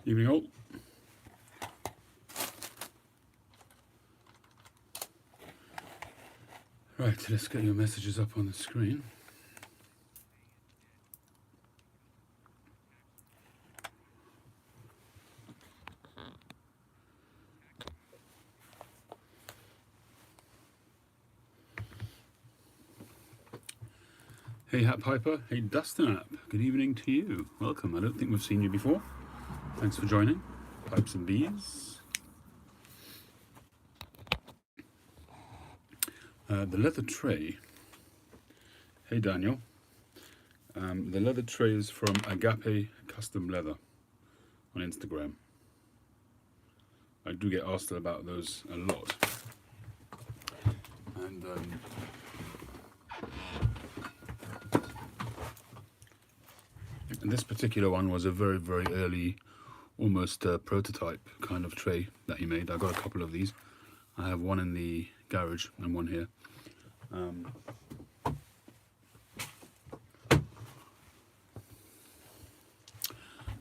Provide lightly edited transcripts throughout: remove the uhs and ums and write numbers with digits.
Evening all. Right, let's get your messages up on the screen. Hey Hat Piper, hey Dustin App, good evening to you. Welcome, I don't think we've seen you before. Thanks for joining. Pipes and Bees. The leather tray. Hey Daniel. The leather tray is from Agape Custom Leather on Instagram. I do get asked about those a lot. And this particular one was a very, very early, almost prototype kind of tray that he made. I got a couple of these. I have one in the garage and one here.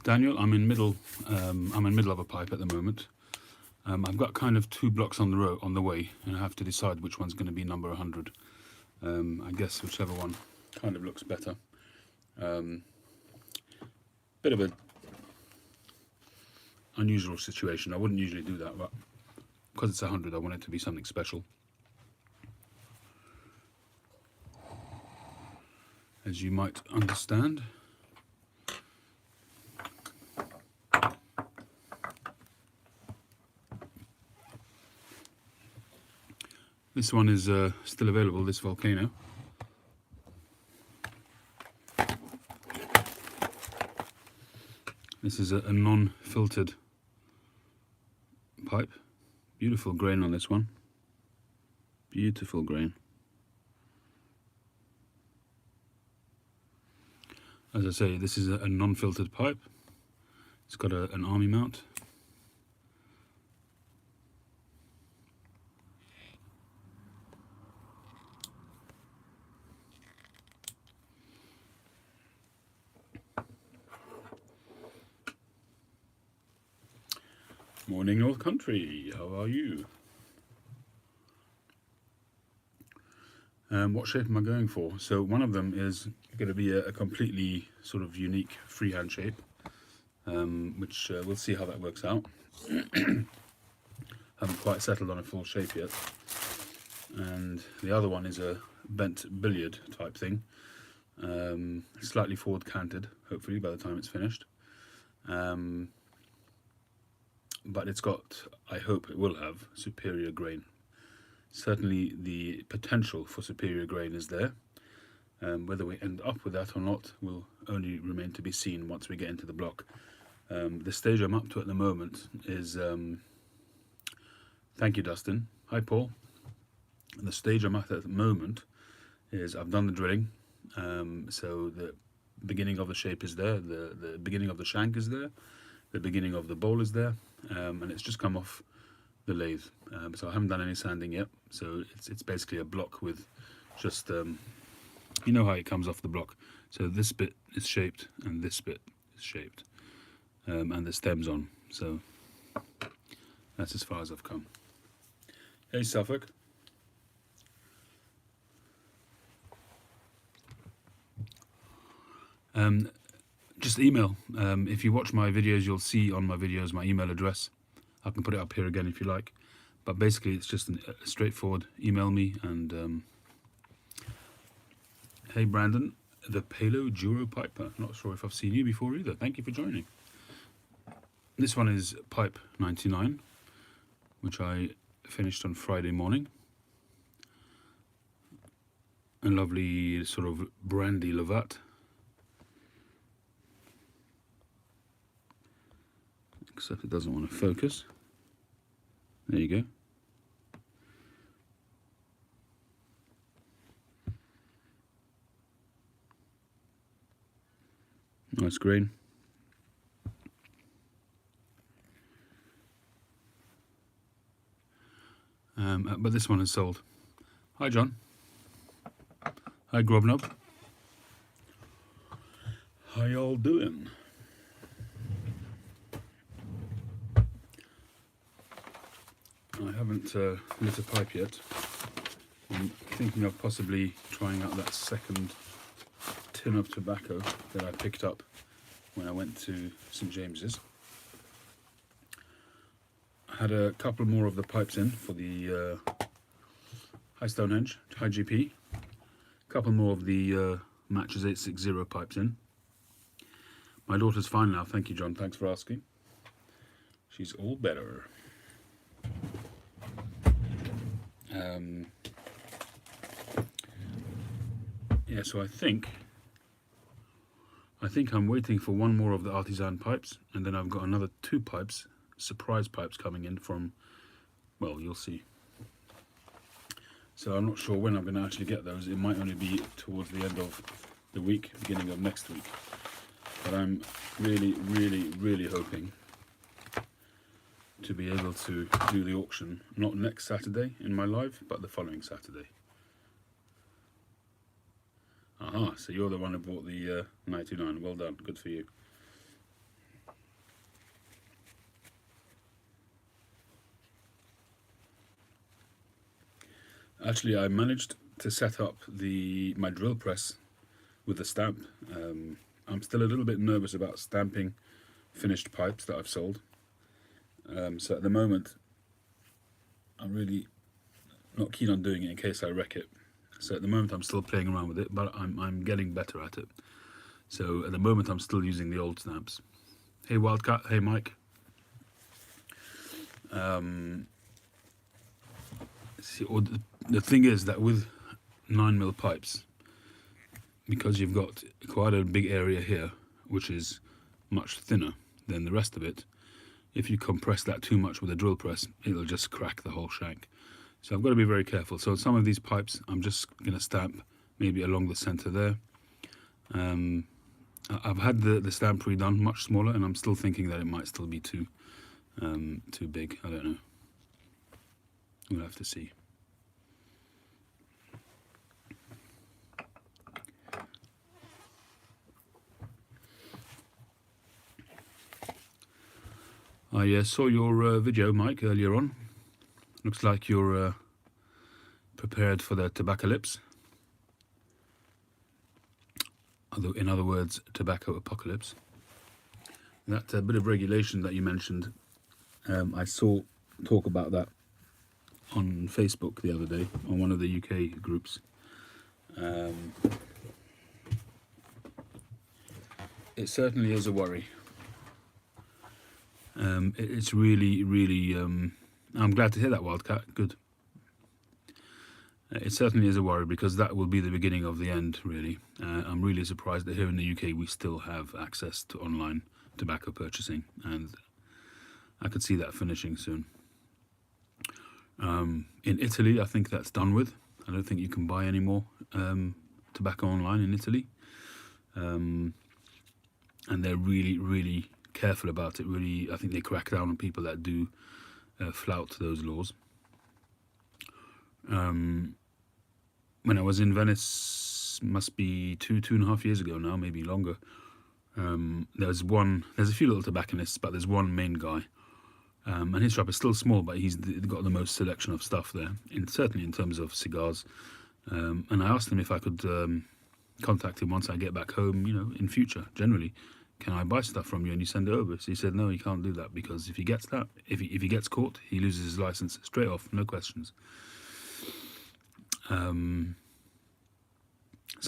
Daniel, I'm in middle of a pipe at the moment. I've got kind of 2 blocks on the way, and I have to decide which one's going to be number 100. I guess whichever one kind of looks better. Bit of an unusual situation. I wouldn't usually do that, but because it's 100, I want it to be something special. As you might understand. This one is still available, this Volcano. This is a non-filtered pipe. Beautiful grain on this one. Beautiful grain. As I say, this is a non-filtered pipe. It's got an army mount. Morning North Country, how are you? What shape am I going for? So one of them is going to be a completely sort of unique freehand shape, which we'll see how that works out. Haven't quite settled on a full shape yet. And the other one is a bent billiard type thing, slightly forward canted, hopefully by the time it's finished. But it's got, I hope it will have, superior grain. Certainly the potential for superior grain is there. Whether we end up with that or not will only remain to be seen once we get into the block. The stage I'm up to at the moment is, thank you Dustin, hi Paul. The stage I'm at the moment is I've done the drilling, so the beginning of the shape is there, the beginning of the shank is there, the beginning of the bowl is there, and it's just come off the lathe. So I haven't done any sanding yet, so it's basically a block with just, you know how it comes off the block. So this bit is shaped and this bit is shaped, and the stem's on, so that's as far as I've come. Hey Suffolk. Just email. If you watch my videos, you'll see on my videos my email address. I can put it up here again if you like. But basically, it's just a straightforward email me. And hey, Brandon, the Palo Duro Piper. Not sure if I've seen you before either. Thank you for joining. This one is Pipe 99, which I finished on Friday morning. A lovely sort of brandy Lovat. Except it doesn't want to focus. There you go. Nice grain. But this one is sold. Hi John. Hi Grobnob. How y'all doing? haven't lit a pipe yet. I'm thinking of possibly trying out that second tin of tobacco that I picked up when I went to St James's. I had a couple more of the pipes in for the High Stonehenge, High GP. A couple more of the Matches 860 pipes in. My daughter's fine now, thank you John, thanks for asking. She's all better. Yeah, so I think I'm waiting for one more of the artisan pipes, and then I've got another 2 pipes, surprise pipes coming in from, well, you'll see. So I'm not sure when I'm going to actually get those. It might only be towards the end of the week, beginning of next week. But I'm really, really, really hoping to be able to do the auction, not next Saturday in my live, but the following Saturday. Aha, so you're the one who bought the 99. Well done, good for you. Actually, I managed to set up my drill press with the stamp. I'm still a little bit nervous about stamping finished pipes that I've sold. So at the moment, I'm really not keen on doing it in case I wreck it. So at the moment I'm still playing around with it, but I'm getting better at it. So at the moment I'm still using the old stamps. Hey Wildcat, hey Mike. See, the thing is that with 9mm pipes, because you've got quite a big area here, which is much thinner than the rest of it, if you compress that too much with a drill press, it'll just crack the whole shank. So I've got to be very careful. So some of these pipes, I'm just going to stamp maybe along the center there. I've had the stamp redone much smaller, and I'm still thinking that it might still be too big. I don't know. We'll have to see. I saw your video, Mike, earlier on. Looks like you're prepared for the tobaccalypse. In other words, tobacco apocalypse. That bit of regulation that you mentioned, I saw talk about that on Facebook the other day, on one of the UK groups. It certainly is a worry. It's really, really... I'm glad to hear that, Wildcat. Good. It certainly is a worry, because that will be the beginning of the end, really. I'm really surprised that here in the UK we still have access to online tobacco purchasing, and I could see that finishing soon. In Italy, I think that's done with. I don't think you can buy any more tobacco online in Italy. And they're really, really careful about it. Really, I think they crack down on people that do flout those laws. When I was in Venice, must be two and a half years ago now, maybe longer. There's a few little tobacconists, but there's one main guy, and his shop is still small, but he's got the most selection of stuff there, certainly in terms of cigars. And I asked him if I could contact him once I get back home, in future, generally. Can I buy stuff from you and you send it over? So he said, no, he can't do that, because if he gets caught, he loses his license straight off, no questions. So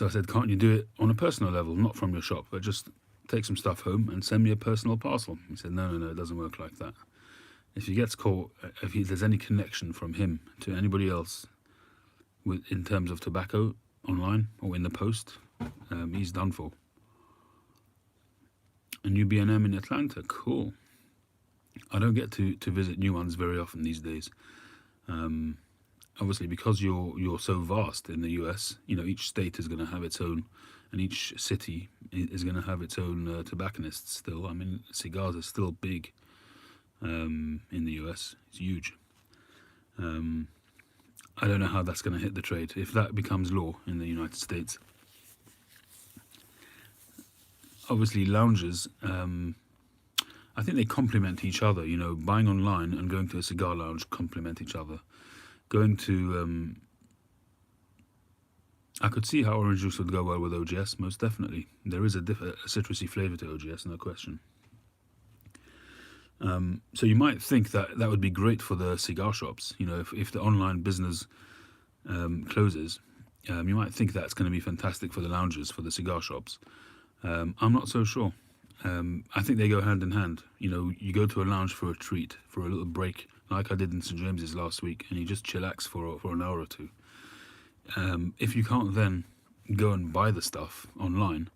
I said, can't you do it on a personal level, not from your shop, but just take some stuff home and send me a personal parcel? He said, no, it doesn't work like that. If he gets caught, if there's any connection from him to anybody else in terms of tobacco online or in the post, he's done for. A new B&M in Atlanta, cool. I don't get to visit new ones very often these days. Obviously, because you're so vast in the US, each state is going to have its own, and each city is going to have its own tobacconists still. I mean, cigars are still big in the US. It's huge. I don't know how that's going to hit the trade. If that becomes law in the United States, obviously lounges, I think they complement each other. You know, buying online and going to a cigar lounge complement each other. Going to, I could see how orange juice would go well with OGS, most definitely. There is a citrusy flavour to OGS, no question. So you might think that that would be great for the cigar shops. You know, if the online business closes, you might think that's going to be fantastic for the lounges, for the cigar shops. I'm not so sure. I think they go hand in hand. You know, you go to a lounge for a treat, for a little break, like I did in St James's last week, and you just chillax for an hour or two. If you can't then go and buy the stuff online,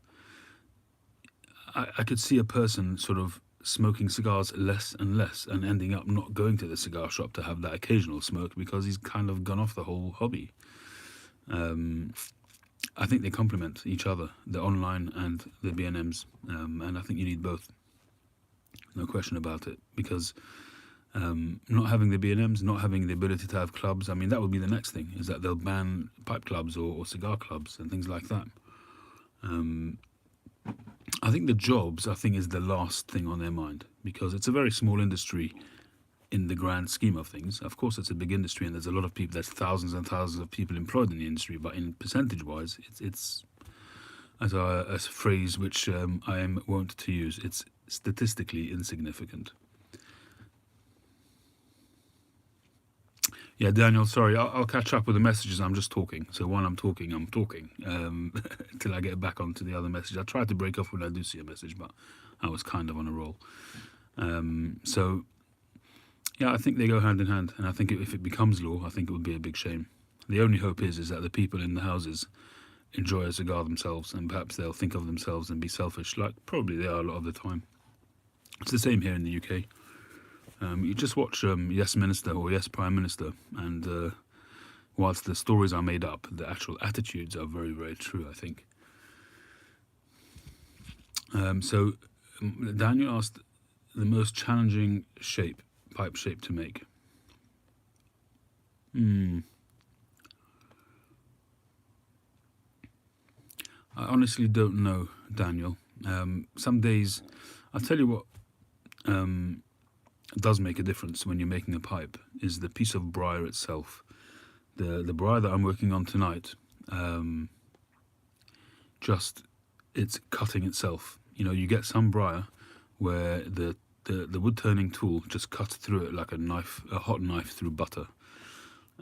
I could see a person sort of smoking cigars less and less and ending up not going to the cigar shop to have that occasional smoke because he's kind of gone off the whole hobby. I think they complement each other, the online and the B&Ms, and I think you need both, no question about it, because not having the B&Ms, not having the ability to have clubs, I mean, that would be the next thing, is that they'll ban pipe clubs or cigar clubs and things like that. I think the jobs, is the last thing on their mind, because it's a very small industry in the grand scheme of things. Of course, it's a big industry and there's a lot of people, there's thousands and thousands of people employed in the industry, but in percentage-wise, it's as a phrase which I am wont to use, it's statistically insignificant. Yeah, Daniel, sorry, I'll catch up with the messages. I'm just talking. So while I'm talking, until I get back onto the other message. I try to break off when I do see a message, but I was kind of on a roll. So, yeah, I think they go hand in hand. And I think if it becomes law, I think it would be a big shame. The only hope is that the people in the houses enjoy a cigar themselves, and perhaps they'll think of themselves and be selfish, like probably they are a lot of the time. It's the same here in the UK. You just watch Yes Minister or Yes Prime Minister, and whilst the stories are made up, the actual attitudes are very, very true, I think. So Daniel asked the most challenging pipe shape to make. I honestly don't know, Daniel. Some days, I'll tell you what does make a difference when you're making a pipe is the piece of briar itself. The briar that I'm working on tonight, it's cutting itself. You know, you get some briar where the wood turning tool just cuts through it like a hot knife through butter.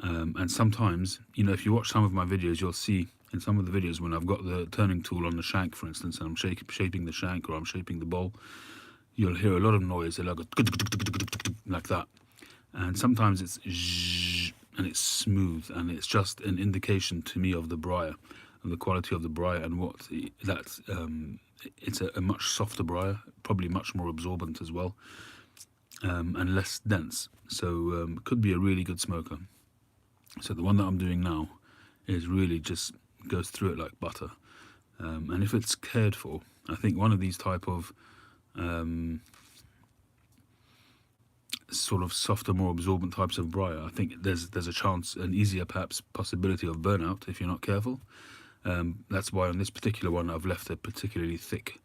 And sometimes, you know, if you watch some of my videos, you'll see in some of the videos when I've got the turning tool on the shank, for instance, and I'm shaping the shank or I'm shaping the bowl, you'll hear a lot of noise, like that. And sometimes it's zzzz, and it's smooth, and it's just an indication to me of the briar, of the quality of the briar, and it's a much softer briar, probably much more absorbent as well, and less dense. So could be a really good smoker. So the one that I'm doing now is really just goes through it like butter. And if it's cared for, I think one of these type of sort of softer, more absorbent types of briar, I think there's a chance, an easier perhaps possibility of burnout if you're not careful. That's why on this particular one I've left it particularly thick.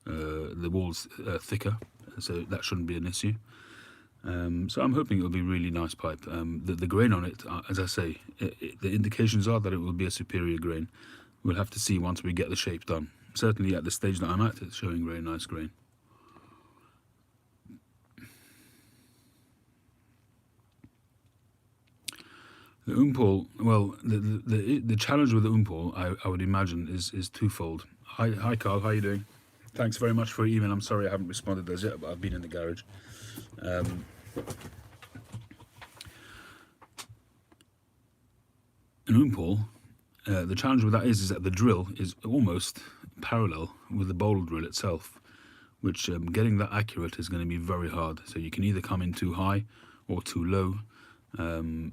The wall's thicker, so that shouldn't be an issue. So I'm hoping it will be a really nice pipe. The grain on it, as I say, the indications are that it will be a superior grain. We'll have to see once we get the shape done. Certainly at the stage that I'm at, it's showing very nice grain. The Umpal, well, the challenge with the Umpal, I would imagine, is twofold. Hi Carl, how are you doing? Thanks very much for your email. I'm sorry I haven't responded as yet, but I've been in the garage. An Umpal, the challenge with that is that the drill is almost parallel with the bowl drill itself, which getting that accurate is going to be very hard. So you can either come in too high or too low.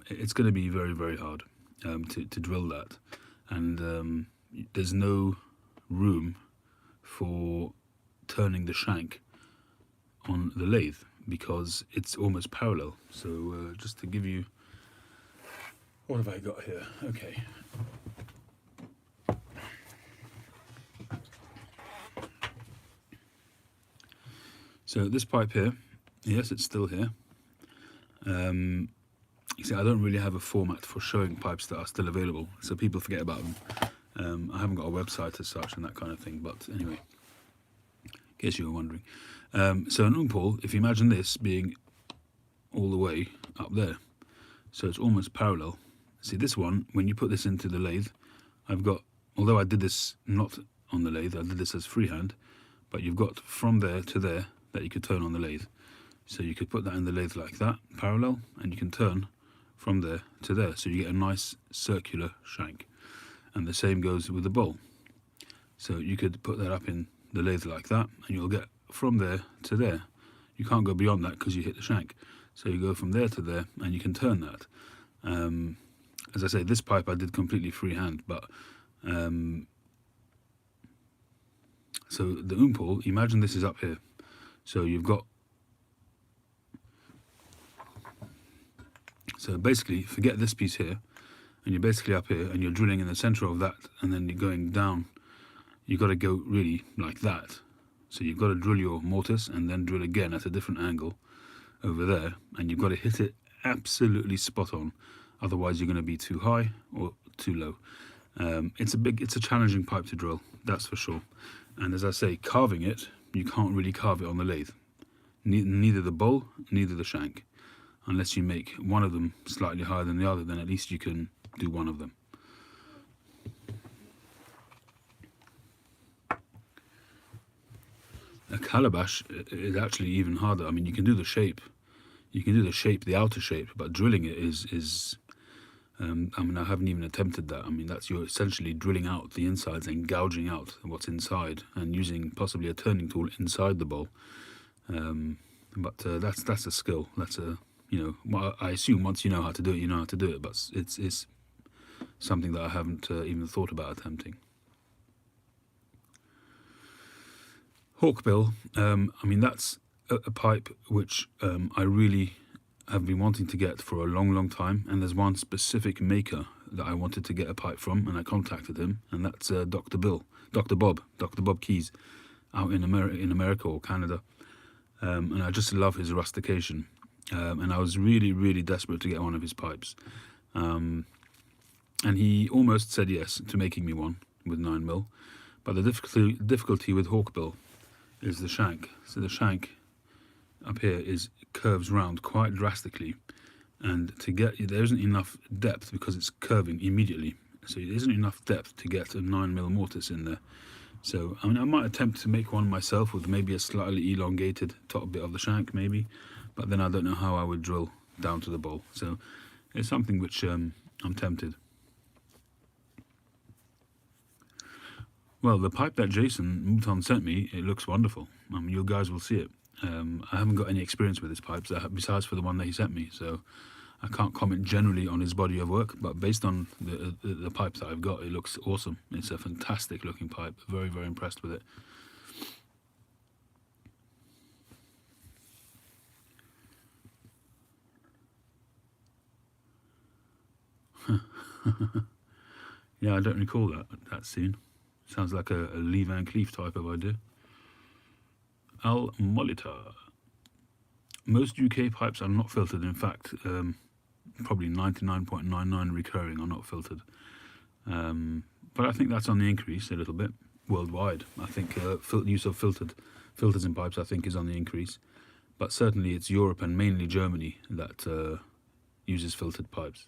It's going to be very, very hard to drill that, and there's no room for turning the shank on the lathe because it's almost parallel. So just to give you, what have I got here? Okay. So this pipe here, yes, it's still here. You see, I don't really have a format for showing pipes that are still available, so people forget about them. I haven't got a website as such and that kind of thing, but anyway, in case you were wondering. So an umpole, if you imagine this being all the way up there, so it's almost parallel. See, this one, when you put this into the lathe, I've got, although I did this not on the lathe, I did this as freehand, but you've got from there to there that you could turn on the lathe. So you could put that in the lathe like that, parallel, and you can turn from there to there. So you get a nice circular shank. And the same goes with the bowl. So you could put that up in the lathe like that, and you'll get from there to there. You can't go beyond that because you hit the shank. So you go from there to there, and you can turn that. As I say, this pipe I did completely freehand, but so the umpole, imagine this is up here. So you've got, so basically forget this piece here, and you're basically up here, and you're drilling in the center of that, and then you're going down. You've got to go really like that. So you've got to drill your mortise and then drill again at a different angle over there, and you've got to hit it absolutely spot on. Otherwise you're going to be too high or too low. It's a challenging pipe to drill, that's for sure. And as I say, carving it, you can't really carve it on the lathe. Neither the bowl, neither the shank. Unless you make one of them slightly higher than the other, then at least you can do one of them. A calabash is actually even harder. I mean, you can do the shape. You can do the shape, the outer shape, but drilling it is I mean, I haven't even attempted that. I mean, that's, you're essentially drilling out the insides and gouging out what's inside and using possibly a turning tool inside the bowl. But that's a skill. That's a, you know, well, I assume once you know how to do it, you know how to do it. But it's something that I haven't even thought about attempting. Hawkbill, I mean, that's a pipe which I really have been wanting to get for a long time, and there's one specific maker that I wanted to get a pipe from, and I contacted him, and that's Dr. Bob Keys, out in America or Canada, and I just love his rustication, and I was really desperate to get one of his pipes, and he almost said yes to making me one with 9mm, but the difficulty with Hawkbill is the shank. So the shank up here curves round quite drastically, and to get, there isn't enough depth because it's curving immediately, so there isn't enough depth to get a 9mm mortise in there. So I mean, I might attempt to make one myself with maybe a slightly elongated top bit of the shank maybe, but then I don't know how I would drill down to the bowl. So it's something which I'm tempted. Well, the pipe that Jason Mouton sent me, it looks wonderful. I mean, you guys will see it. I haven't got any experience with his pipes besides for the one that he sent me, so I can't comment generally on his body of work, but based on the pipes that I've got, it looks awesome. It's a fantastic looking pipe. Very impressed with it. Yeah, I don't recall that scene. Sounds like a Lee Van Cleef type of idea. Al Molitor. Most UK pipes are not filtered. In fact, probably 99.99 recurring are not filtered. But I think that's on the increase a little bit worldwide. I think use of filters in pipes, I think, is on the increase. But certainly it's Europe and mainly Germany that uses filtered pipes.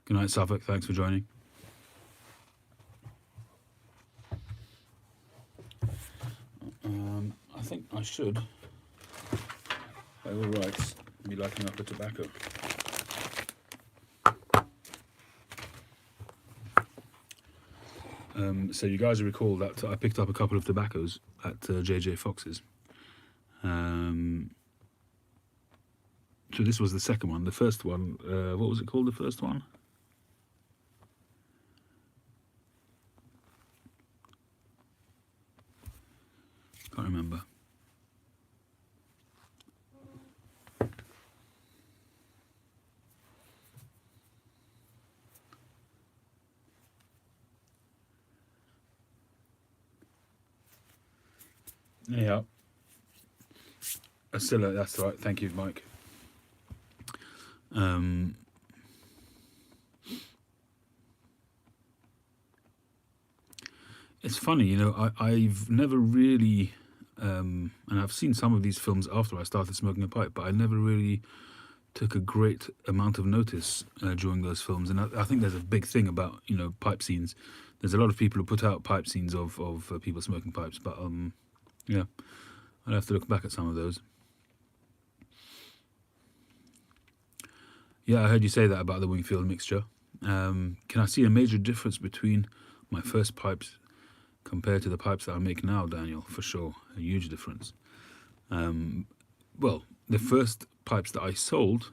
Good night, Suffolk. Thanks for joining. I think I should, by all rights, be lighting up the tobacco. So you guys recall that I picked up a couple of tobaccos at JJ Fox's. So this was the second one. The first one, what was it called, the first one? Can't remember. Anyhow, Ascilla, that's right. Thank you, Mike. It's funny, you know, I've never really, and I've seen some of these films after I started smoking a pipe, but I never really took a great amount of notice during those films. And I think there's a big thing about, you know, pipe scenes. There's a lot of people who put out pipe scenes of people smoking pipes, but yeah, I'd have to look back at some of those. Yeah, I heard you say that about the Wingfield mixture. Can I see a major difference between my first pipes compared to the pipes that I make now, Daniel? For sure, a huge difference. Well, the first pipes that I sold,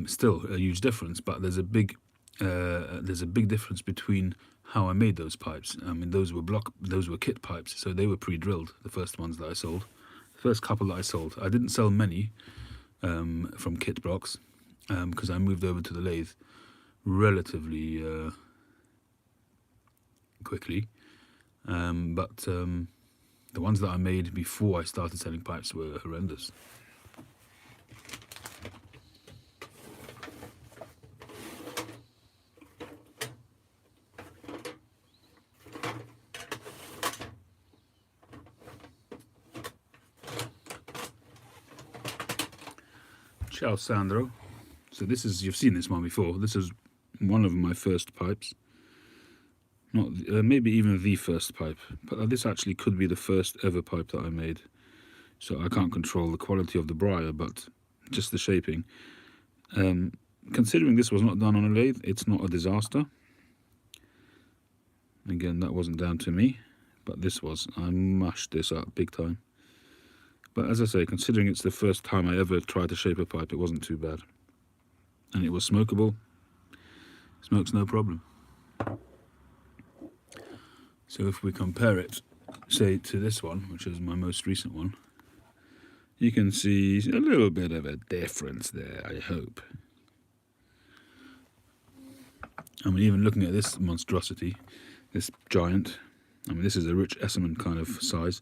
still a huge difference, but there's a big difference between how I made those pipes. I mean, those were kit pipes, so they were pre-drilled. The first ones that I sold, the first couple that I sold, I didn't sell many from kit blocks because I moved over to the lathe relatively quickly. But the ones that I made before I started selling pipes were horrendous. Ciao, Sandro. So this is, you've seen this one before. This is one of my first pipes. Not maybe even the first pipe, but this actually could be the first ever pipe that I made. So I can't control the quality of the briar, but just the shaping. Considering this was not done on a lathe, it's not a disaster. Again, that wasn't down to me, but this was. I mashed this up big time. But as I say, considering it's the first time I ever tried to shape a pipe, it wasn't too bad. And it was smokable. Smokes no problem. So if we compare it, say, to this one, which is my most recent one, you can see a little bit of a difference there, I hope. I mean, even looking at this monstrosity, this giant, I mean, this is a Rich Esserman kind of size.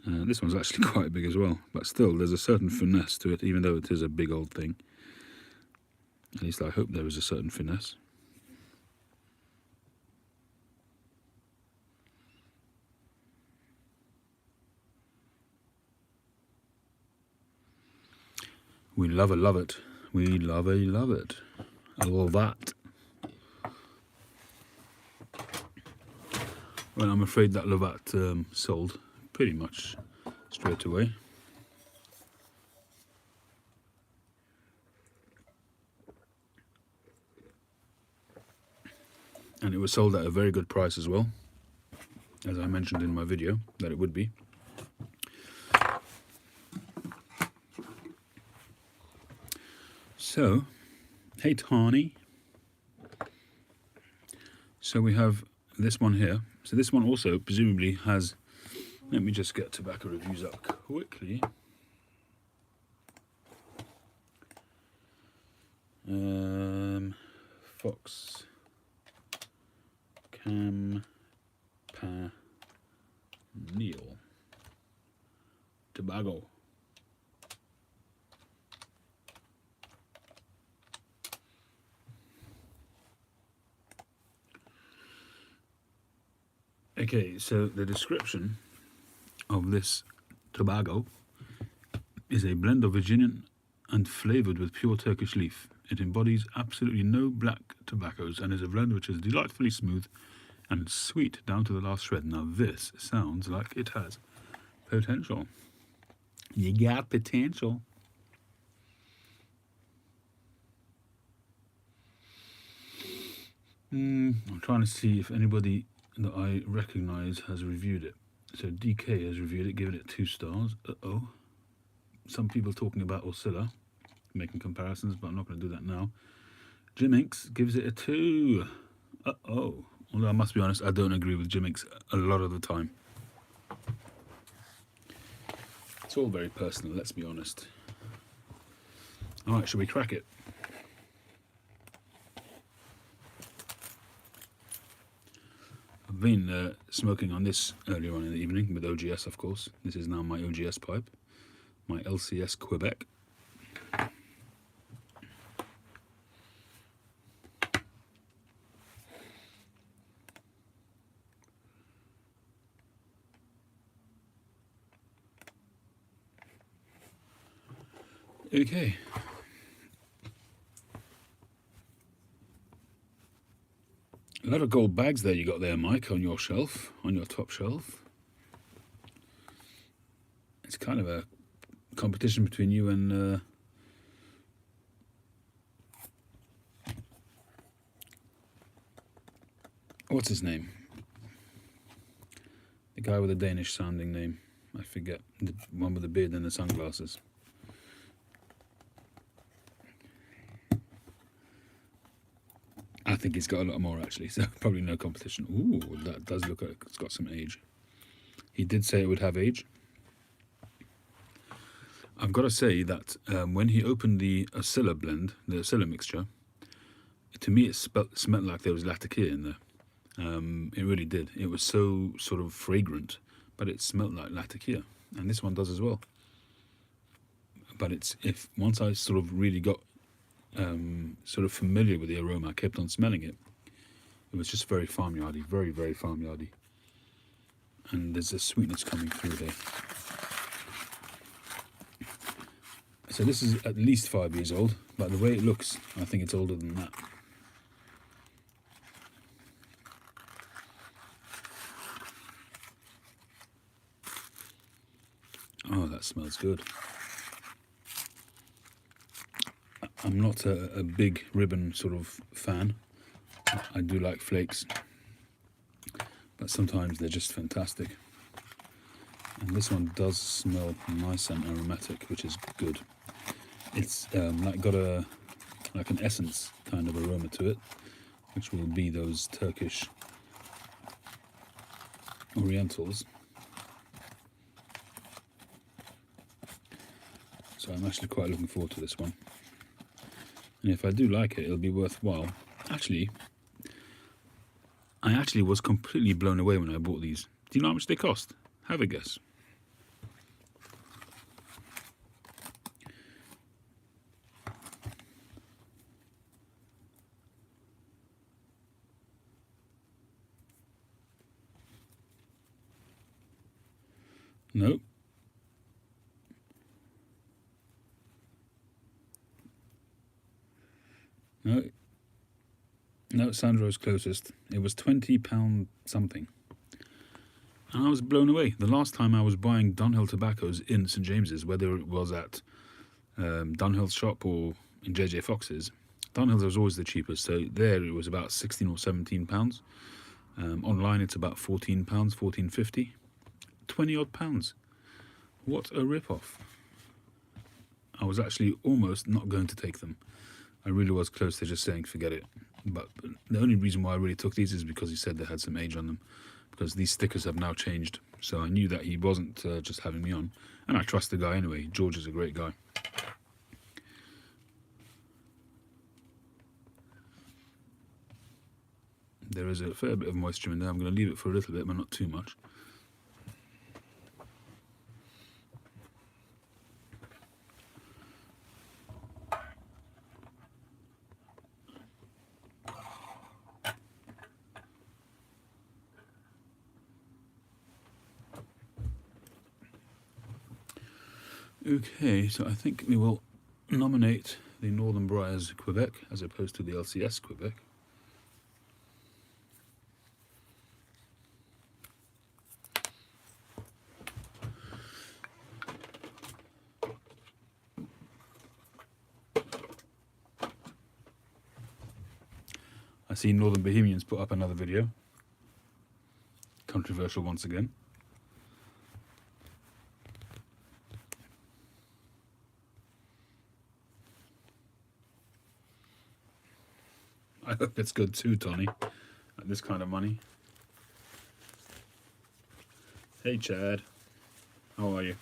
This one's actually quite big as well, but still, there's a certain finesse to it, even though it is a big old thing. At least I hope there is a certain finesse. We love it. We love it. I love that. Well, I'm afraid that Lovat sold pretty much straight away. And it was sold at a very good price as well, as I mentioned in my video that it would be. So, hey Tawny. So we have this one here. So this one also presumably has, let me just get tobacco reviews up quickly. Fox Campanile Tobago. Okay, so the description of this Tobago is a blend of Virginian and flavoured with pure Turkish leaf. It embodies absolutely no black tobaccos and is a blend which is delightfully smooth and sweet down to the last shred. Now this sounds like it has potential. You got potential. I'm trying to see if anybody that I recognise has reviewed it. So DK has reviewed it, given it 2 stars. Uh-oh. Some people talking about Oscilla, making comparisons, but I'm not going to do that now. Jim Inks gives it a 2. Uh-oh. Although I must be honest, I don't agree with Jim Inks a lot of the time. It's all very personal, let's be honest. Alright, shall we crack it? I've been smoking on this earlier on in the evening with OGS, of course. This is now my OGS pipe. my LCS Quebec. Okay. A lot of gold bags there you got there, Mike, on your shelf, on your top shelf. It's kind of a competition between you and what's his name? The guy with the Danish sounding name. I forget. The one with the beard and the sunglasses. I think he's got a lot more actually, so probably no competition. Ooh, that does look like it's got some age. He did say it would have age. I've got to say that when he opened the Oscilla blend, the Oscilla mixture, to me it smelled like there was Latakia in there. It really did. It was so sort of fragrant, but it smelled like Latakia, and this one does as well. But once I sort of really got sort of familiar with the aroma, I kept on smelling it. It was just very farmyardy, very, very farmyardy. And there's a sweetness coming through here. So this is at least 5 years old, but the way it looks, I think it's older than that. Oh, that smells good. I'm not a big ribbon sort of fan. I do like flakes, but sometimes they're just fantastic. And this one does smell nice and aromatic, which is good. It's like got like an essence kind of aroma to it, which will be those Turkish Orientals. So I'm actually quite looking forward to this one. And if I do like it, it'll be worthwhile. Actually, I actually was completely blown away when I bought these. Do you know how much they cost? Have a guess. No. No, Sandro's closest. It was £20 something. And I was blown away. The last time I was buying Dunhill tobaccos in St James's, whether it was at Dunhill's shop or in JJ Fox's, Dunhill's was always the cheapest. So there it was about £16 or £17. Online it's about £14, £14.50. 20 odd pounds. What a rip-off. I was actually almost not going to take them. I really was close to just saying forget it. But the only reason why I really took these is because he said they had some age on them. Because these stickers have now changed. So I knew that he wasn't just having me on. And I trust the guy anyway. George is a great guy. There is a fair bit of moisture in there. I'm going to leave it for a little bit, but not too much. Okay, so I think we will nominate the Northern Briars Quebec as opposed to the LCS Quebec. I see Northern Bohemians put up another video. Controversial once again. I hope it's good too, Tony, at this kind of money. Hey, Chad. How are you?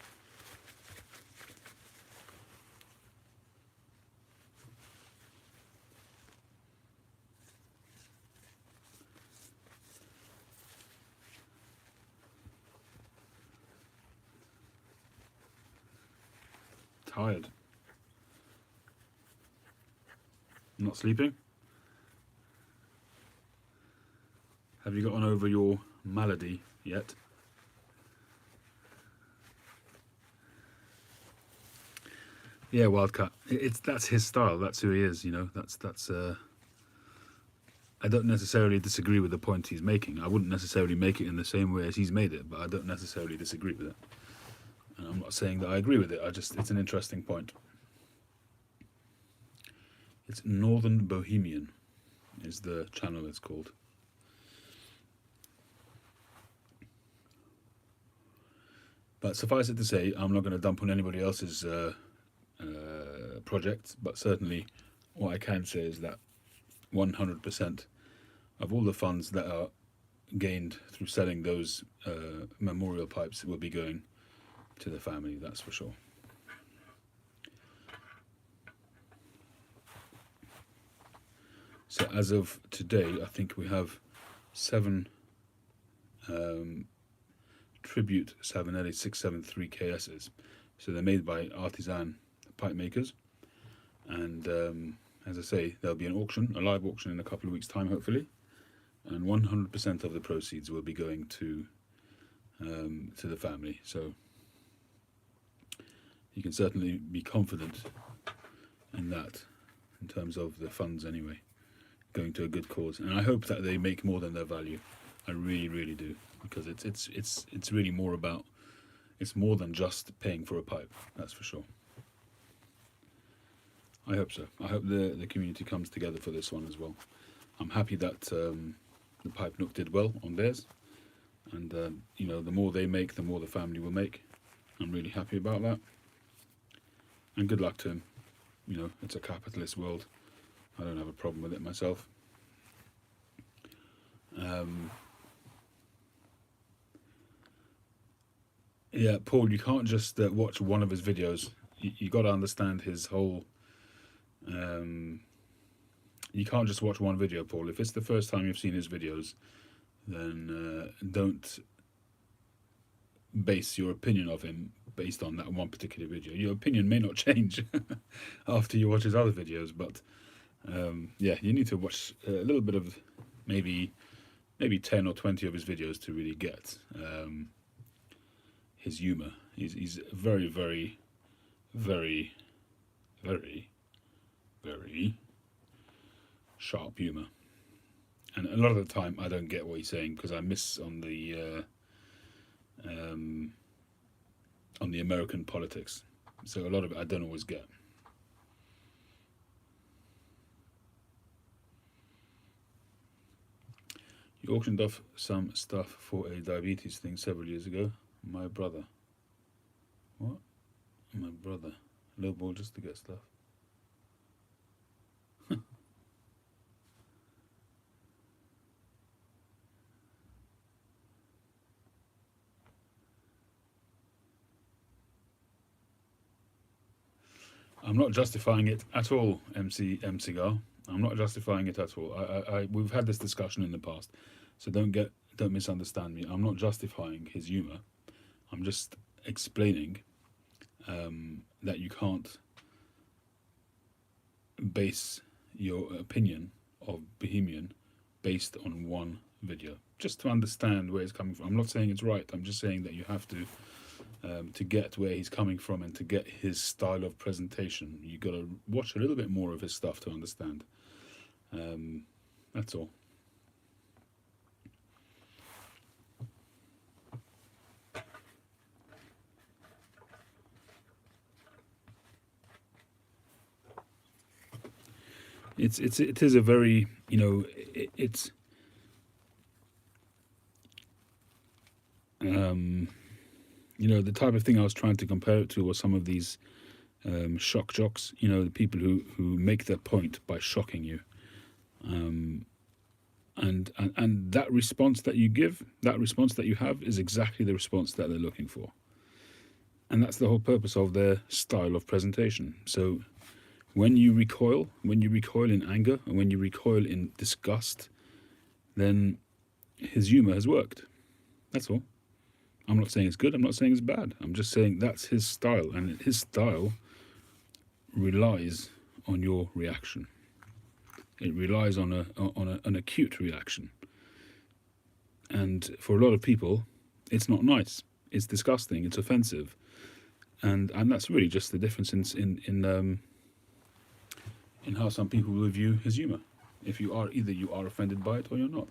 tired. Not sleeping? Have you gotten over your malady yet? Yeah, Wildcat. That's his style. That's who he is. You know. That's. I don't necessarily disagree with the point he's making. I wouldn't necessarily make it in the same way as he's made it, but I don't necessarily disagree with it. And I'm not saying that I agree with it. It's an interesting point. It's Northern Bohemian, is the channel it's called. But suffice it to say, I'm not going to dump on anybody else's project, but certainly what I can say is that 100% of all the funds that are gained through selling those memorial pipes will be going to the family, that's for sure. So as of today, I think we have 7 Tribute Savinelli 673 KSs. So they're made by artisan pipe makers, and as I say, there'll be an auction, a live auction in a couple of weeks' time, hopefully, and 100% of the proceeds will be going to the family. So you can certainly be confident in that, in terms of the funds anyway, going to a good cause. And I hope that they make more than their value. I really, really do, because it's really more about, it's more than just paying for a pipe. That's for sure. I hope so. I hope the community comes together for this one as well. I'm happy that the Pipe Nook did well on theirs, and you know, the more they make, the more the family will make. I'm really happy about that, and good luck to him. You know, it's a capitalist world. I don't have a problem with it myself. Yeah, Paul, you can't just watch one of his videos. You got to understand his whole. You can't just watch one video, Paul. If it's the first time you've seen his videos, then don't base your opinion of him based on that one particular video. Your opinion may not change after you watch his other videos, but yeah, you need to watch a little bit of maybe 10 or 20 of his videos to really get his humor. He's very, very, very, very, very sharp humor, and a lot of the time I don't get what he's saying because I miss on the American politics, so a lot of it I don't always get. You auctioned off some stuff for a diabetes thing several years ago. My brother. What? My brother. Lowball just to get stuff. I'm not justifying it at all, MC Cigar. I'm not justifying it at all. We've had this discussion in the past, so don't misunderstand me. I'm not justifying his humor. I'm just explaining that you can't base your opinion of Bohemian based on one video. Just to understand where it's coming from. I'm not saying it's right. I'm just saying that you have to get where he's coming from and to get his style of presentation. You got to watch a little bit more of his stuff to understand. That's all. It is a very, you know, it's you know, the type of thing I was trying to compare it to was some of these shock jocks, you know, the people who make their point by shocking you, and that response that you give, that response that you have, is exactly the response that they're looking for, and that's the whole purpose of their style of presentation. So when you recoil in anger, and when you recoil in disgust, then his humor has worked. That's all. I'm not saying it's good, I'm not saying it's bad. I'm just saying that's his style, and his style relies on your reaction. It relies on an acute reaction. And for a lot of people, it's not nice. It's disgusting. It's offensive. And that's really just the difference in how some people will view his humor. If you are either you are offended by it or you're not.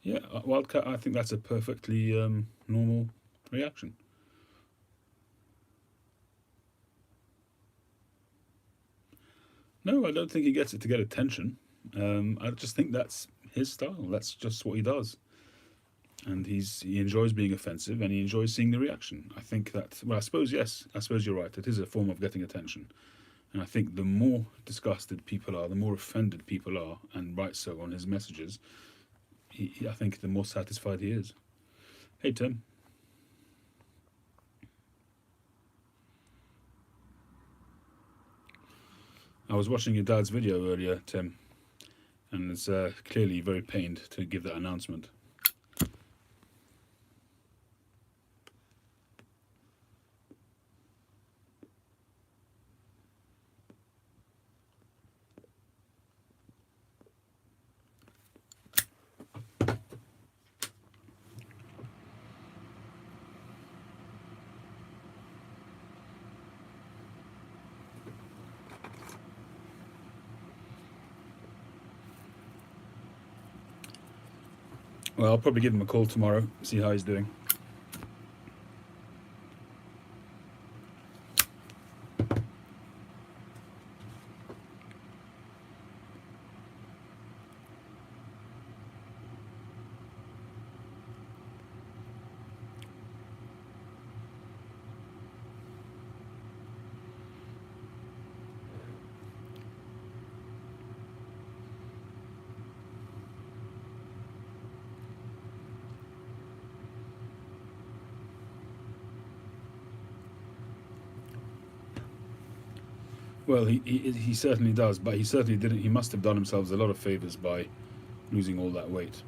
Yeah, Wildcat, I think that's a perfectly normal reaction. No, I don't think he gets it to get attention. I just think that's his style. That's just what he does. And he enjoys being offensive, and he enjoys seeing the reaction. I think that, well, I suppose, yes, I suppose you're right. It is a form of getting attention. And I think the more disgusted people are, the more offended people are, and right so on his messages, I think the more satisfied he is. Hey, Tim. I was watching your dad's video earlier, Tim, and it's clearly very pained to give that announcement. Well, I'll probably give him a call tomorrow, see how he's doing. Well, he certainly does, but he certainly didn't. He must have done himself a lot of favors by losing all that weight.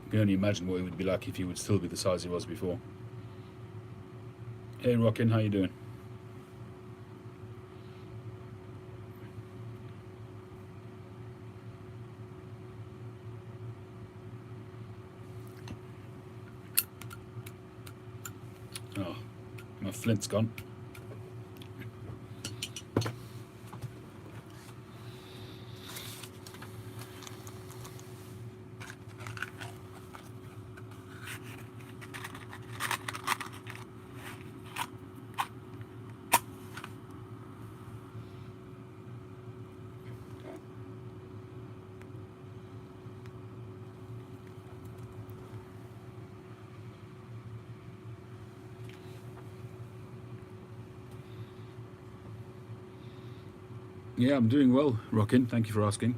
You can only imagine what it would be like if he would still be the size he was before. Hey, Rockin, how you doing? Oh, my flint's gone. Yeah, I'm doing well, Rockin. Thank you for asking.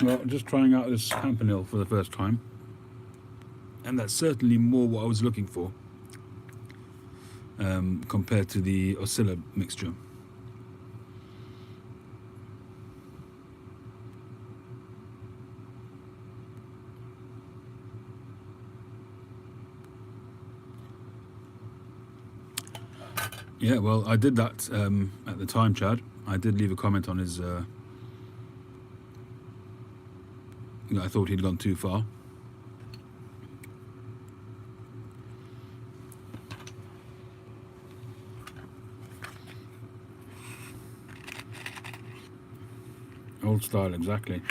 Well, just trying out this Campanile for the first time, and that's certainly more what I was looking for compared to the Oscilla mixture. Yeah, well, I did that at the time, Chad. I did leave a comment on his. I thought he'd gone too far. Old style, exactly.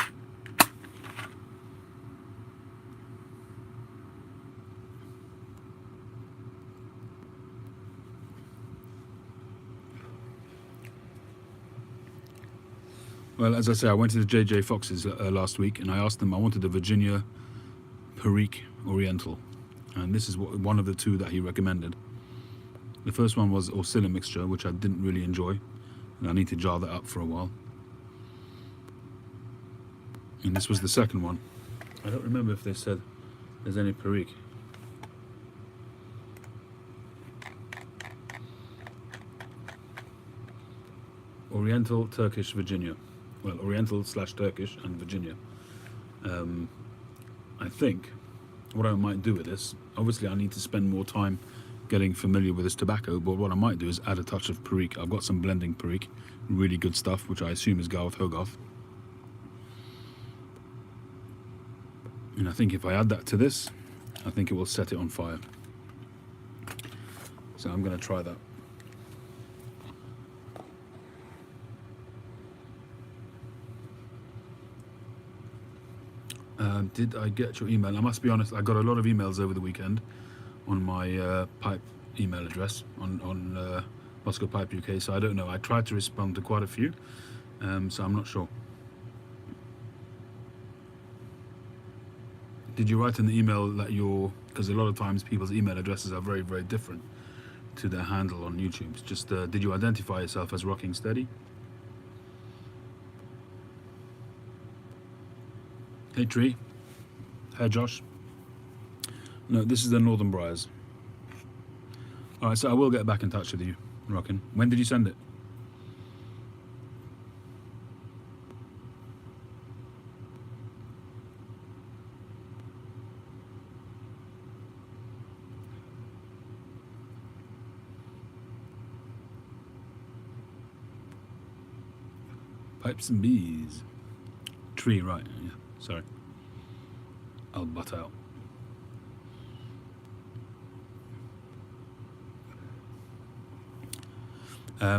Well, as I say, I went to the JJ Fox's last week, and I asked them. I wanted a Virginia Perique Oriental, and this is one of the two that he recommended. The first one was Oscilla mixture, which I didn't really enjoy, and I need to jar that up for a while. And this was the second one. I don't remember if they said there's any Perique. Oriental, Turkish, Virginia. Well, Oriental / Turkish and Virginia. I think what I might do with this, obviously I need to spend more time getting familiar with this tobacco, but what I might do is add a touch of Perique. I've got some blending Perique, really good stuff, which I assume is Garth Hogarth. And I think if I add that to this, I think it will set it on fire. So I'm going to try that. Did I get your email? I must be honest, I got a lot of emails over the weekend on my pipe email address on Moscow Pipe UK, so I don't know. I tried to respond to quite a few, so I'm not sure. Did you write in the email that because a lot of times people's email addresses are very, very different to their handle on YouTube. Just did you identify yourself as Rocking Steady? Hey Tree. Hey Josh. No, this is the Northern Briars. Alright, so I will get back in touch with you, Rockin'. When did you send it? Pipes and Bees. Tree, right, yeah, sorry. I'll butt out.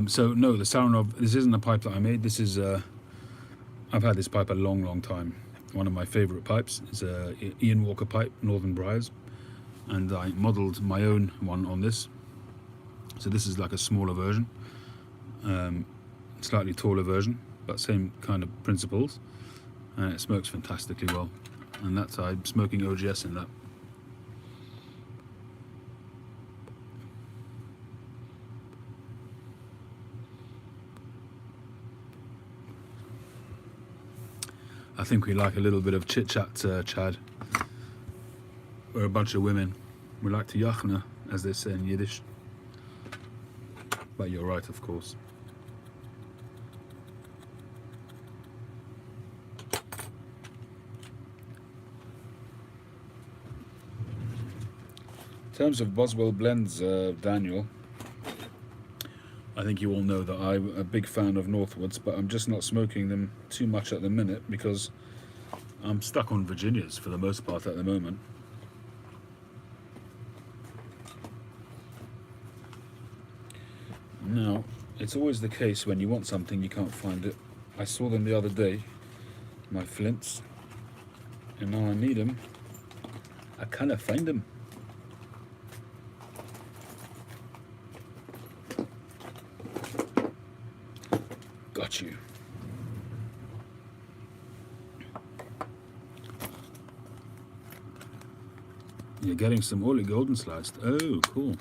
So no, the Saranov, this isn't a pipe that I made. This is, I've had this pipe a long, long time. One of my favourite pipes is a Ian Walker pipe, Northern Briars, and I modelled my own one on this. So this is like a smaller version, slightly taller version, but same kind of principles, and it smokes fantastically well. And that's, I'm smoking OGS in that. I think we like a little bit of chit chat, Chad. We're a bunch of women. We like to yachna, as they say in Yiddish. But you're right, of course. In terms of Boswell blends, Daniel, I think you all know that I'm a big fan of Northwoods, but I'm just not smoking them too much at the minute because I'm stuck on Virginias for the most part at the moment. Now, it's always the case when you want something you can't find it. I saw them the other day, my flints, and now I need them. I cannot find them. Got you. You're getting some Orly Golden sliced. Oh, cool.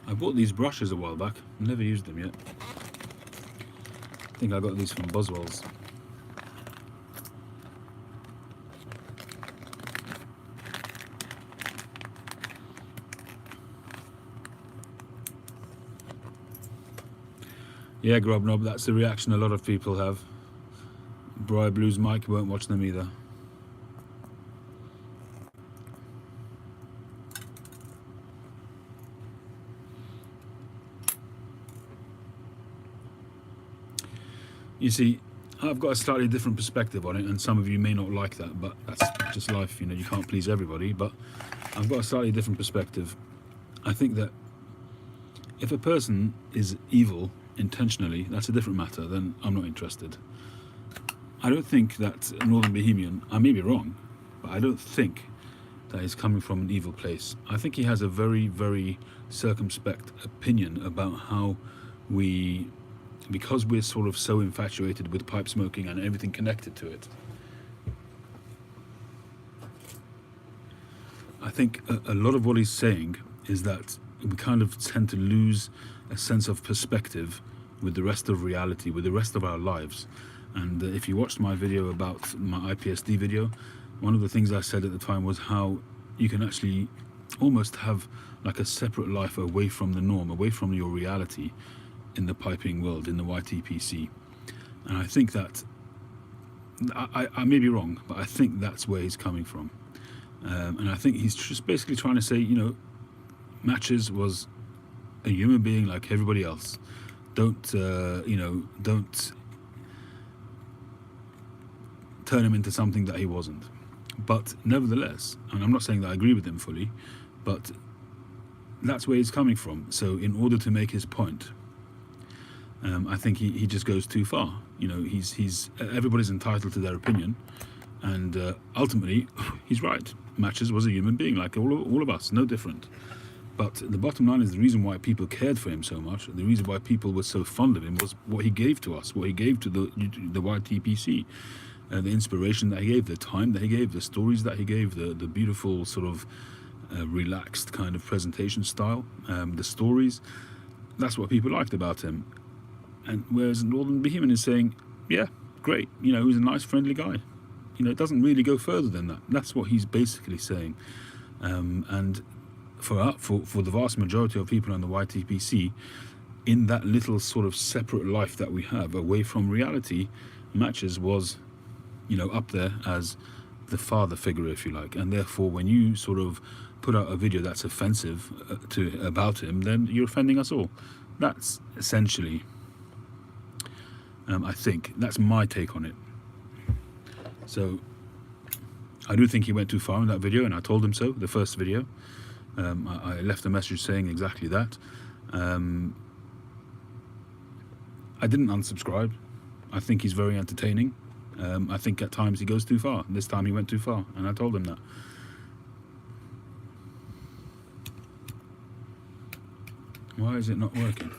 I bought these brushes a while back. Never used them yet. I think I got these from Boswell's. Yeah, Grobnob, that's the reaction a lot of people have. Briar Blues Mike won't watch them either. You see, I've got a slightly different perspective on it, and some of you may not like that, but that's just life, you know, you can't please everybody. But I've got a slightly different perspective. I think that if a person is evil intentionally, that's a different matter, then I'm not interested. I don't think that Northern Bohemian, I may be wrong, but I don't think that he's coming from an evil place. I think he has a very, very circumspect opinion about how we, because we're sort of so infatuated with pipe smoking and everything connected to it, I think a lot of what he's saying is that we kind of tend to lose a sense of perspective with the rest of reality, with the rest of our lives. And if you watched my video about my IPSD video, one of the things I said at the time was how you can actually almost have like a separate life away from the norm, away from your reality in the piping world, in the YTPC. And I think that I may be wrong, but I think that's where he's coming from. And I think he's just basically trying to say, you know, Matches was a human being like everybody else. Don't don't turn him into something that he wasn't. But nevertheless, and I'm not saying that I agree with him fully, but that's where he's coming from. So in order to make his point, I think he just goes too far. You know, he's everybody's entitled to their opinion, and ultimately, he's right. Matches was a human being like all of us, no different. But the bottom line is the reason why people cared for him so much, the reason why people were so fond of him, was what he gave to us, what he gave to the YTPC, the inspiration that he gave, the time that he gave, the stories that he gave, the beautiful sort of relaxed kind of presentation style, the stories. That's what people liked about him. And whereas Northern Bohemian is saying, yeah, great, you know, he's a nice, friendly guy. You know, it doesn't really go further than that. That's what he's basically saying. And for the vast majority of people on the YTPC, in that little sort of separate life that we have away from reality, Matches was, you know, up there as the father figure, if you like. And therefore, when you sort of put out a video that's offensive about him, then you're offending us all. That's essentially, I think, that's my take on it. So I do think he went too far in that video, and I told him so, the first video. I left a message saying exactly that. I didn't unsubscribe. I think he's very entertaining. I think at times he goes too far. This time he went too far, and I told him that. Why is it not working?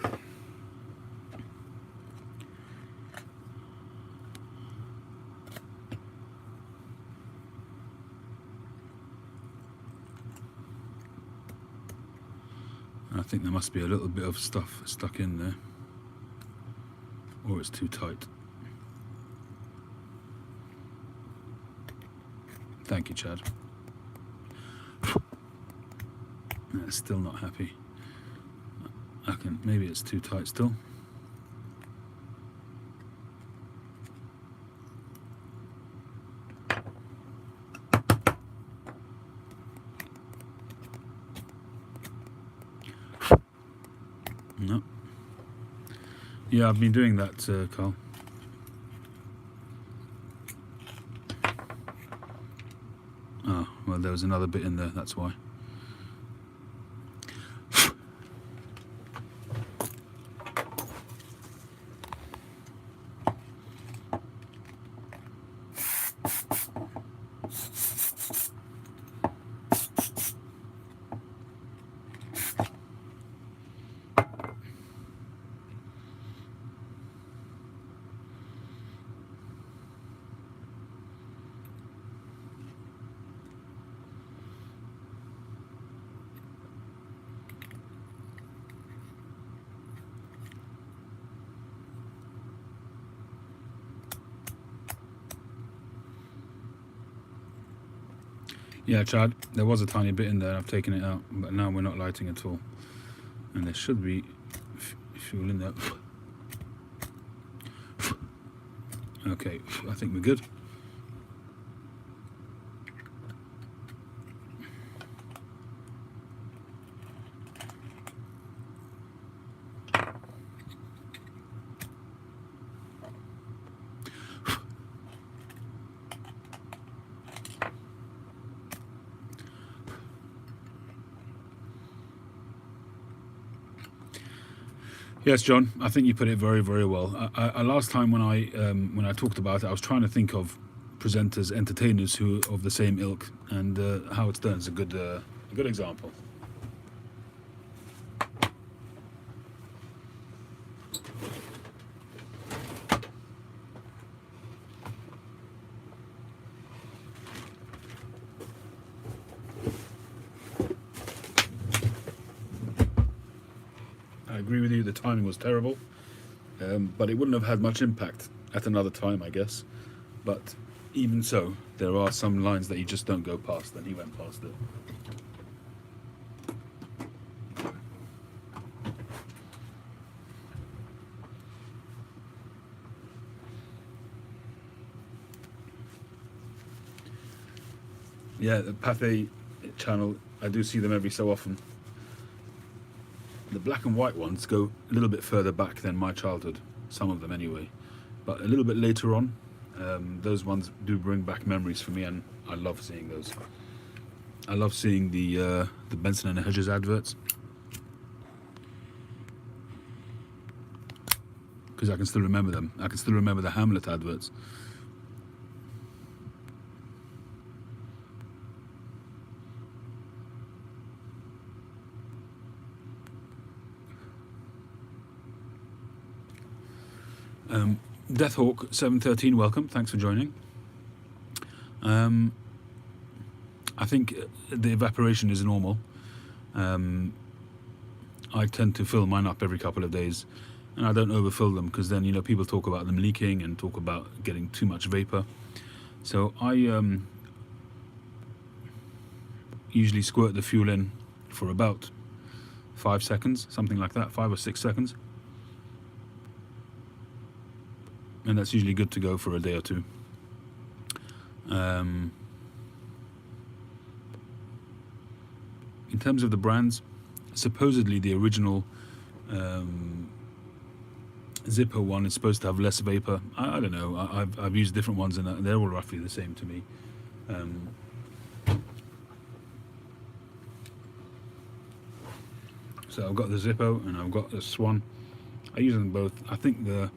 I think there must be a little bit of stuff stuck in there, or it's too tight. Thank you, Chad. Still not happy. Maybe it's too tight still. No. Yeah, I've been doing that, Carl. Oh, well, there was another bit in there, that's why. Yeah, Chad, there was a tiny bit in there. I've taken it out, but now we're not lighting at all. And there should be fuel in there. Okay, I think we're good. Yes, John, I think you put it very, very well. Last time when I talked about it, I was trying to think of presenters, entertainers who are of the same ilk, and Howard Stern's a good example. I agree with you, the timing was terrible, but it wouldn't have had much impact at another time, I guess. But even so, there are some lines that you just don't go past, and he went past it. Yeah, the Pathé channel, I do see them every so often. The black and white ones go a little bit further back than my childhood, some of them anyway. But a little bit later on, those ones do bring back memories for me, and I love seeing those. I love seeing the Benson and Hedges adverts, because I can still remember them. I can still remember the Hamlet adverts. Deathhawk 713, welcome. Thanks for joining. I think the evaporation is normal. I tend to fill mine up every couple of days, and I don't overfill them, because then, you know, people talk about them leaking and talk about getting too much vapor. So I usually squirt the fuel in for about 5 seconds, something like that, 5 or 6 seconds. And that's usually good to go for a day or two. In terms of the brands, supposedly the original Zippo one is supposed to have less vapor. I don't know. I've used different ones, and they're all roughly the same to me. So I've got the Zippo and I've got the Swan. I use them both. I think the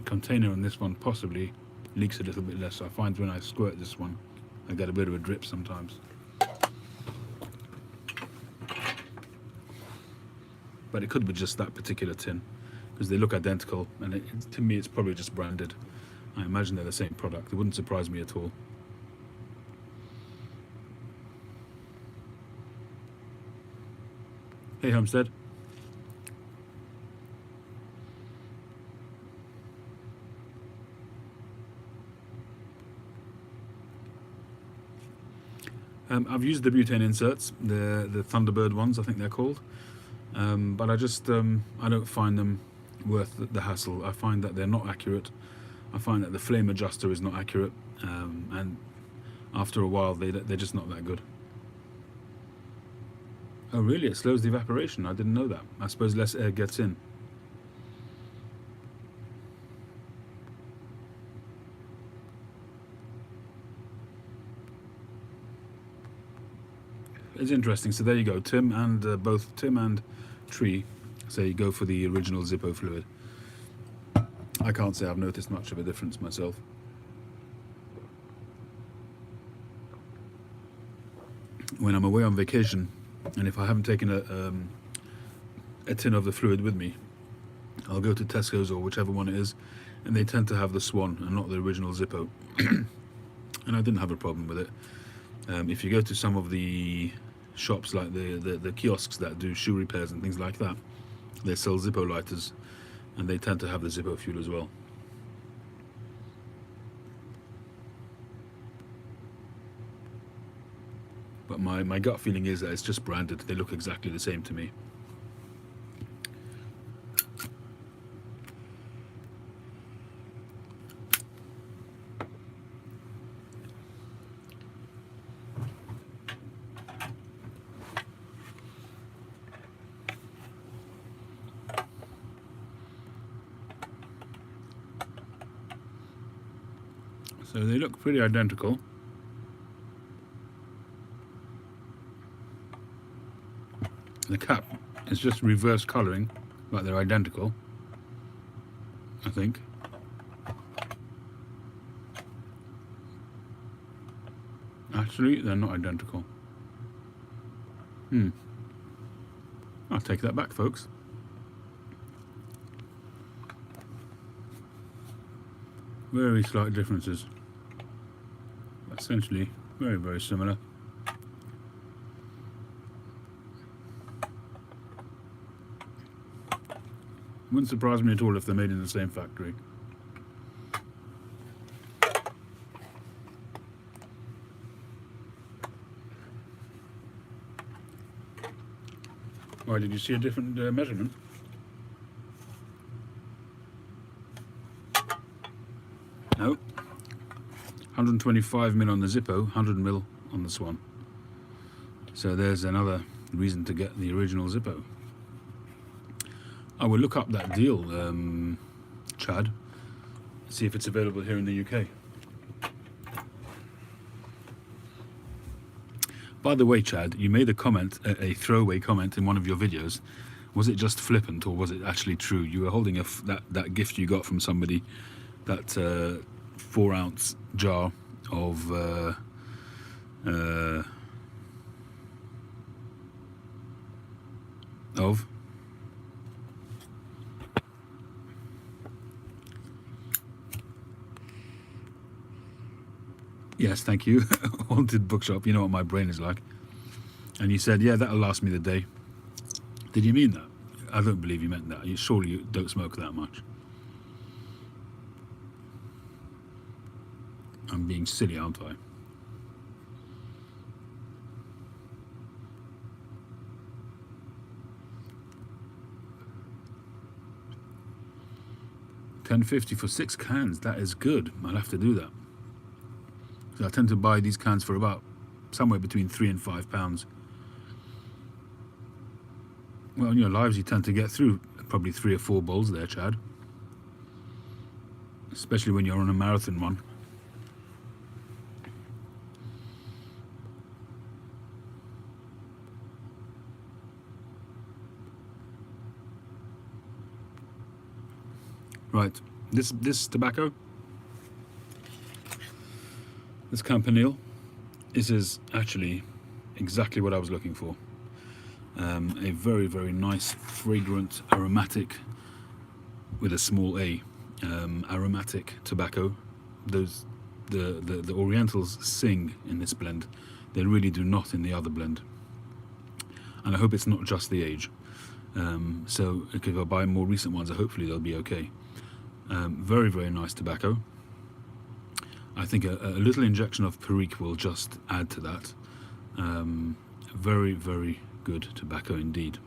container on this one possibly leaks a little bit less. So I find when I squirt this one, I get a bit of a drip sometimes. But it could be just that particular tin, because they look identical, and to me it's probably just branded. I imagine they're the same product. It wouldn't surprise me at all. Hey Homestead. I've used the butane inserts, the Thunderbird ones, I think they're called. But I just I don't find them worth the hassle. I find that they're not accurate. I find that the flame adjuster is not accurate, and after a while they're just not that good. Oh really? It slows the evaporation? I didn't know that. I suppose less air gets in. It's interesting. So there you go. Tim and both Tim and Tree say go for the original Zippo fluid. I can't say I've noticed much of a difference myself. When I'm away on vacation, and if I haven't taken a tin of the fluid with me, I'll go to Tesco's or whichever one it is, and they tend to have the Swan and not the original Zippo. And I didn't have a problem with it. If you go to some of the shops, like the kiosks that do shoe repairs and things like that, they sell Zippo lighters, and they tend to have the Zippo fuel as well. But my gut feeling is that it's just branded. They look exactly the same to me. So they look pretty identical. The cap is just reverse colouring, but they're identical, I think. Actually, they're not identical. I'll take that back, folks. Very slight differences. Essentially, very, very similar. Wouldn't surprise me at all if they're made in the same factory. Why, did you see a different measurement? No. 125 mil on the Zippo, 100 mil on the Swan. So there's another reason to get the original Zippo. I will look up that deal, Chad, see if it's available here in the UK. By the way, Chad, you made a comment, a throwaway comment in one of your videos. Was it just flippant or was it actually true? You were holding that gift you got from somebody, that 4-ounce jar of yes, thank you. Haunted bookshop. You know what my brain is like. And you said, yeah, that'll last me the day. Did you mean that? I don't believe you meant that. Surely you don't smoke that much. I'm being silly, aren't I? $10.50 for 6 cans. That is good. I'll have to do that. So I tend to buy these cans for about somewhere between £3 and £5. Well, in your lives, you tend to get through probably 3 or 4 bowls there, Chad. Especially when you're on a marathon one. Right, this tobacco, this Campanile, this is actually exactly what I was looking for. A very, very nice, fragrant, aromatic, with a small a, aromatic tobacco. The Orientals sing in this blend. They really do not in the other blend. And I hope it's not just the age. So if I buy more recent ones, hopefully they'll be okay. Very, very nice tobacco. I think a little injection of Perique will just add to that. Very, very good tobacco indeed.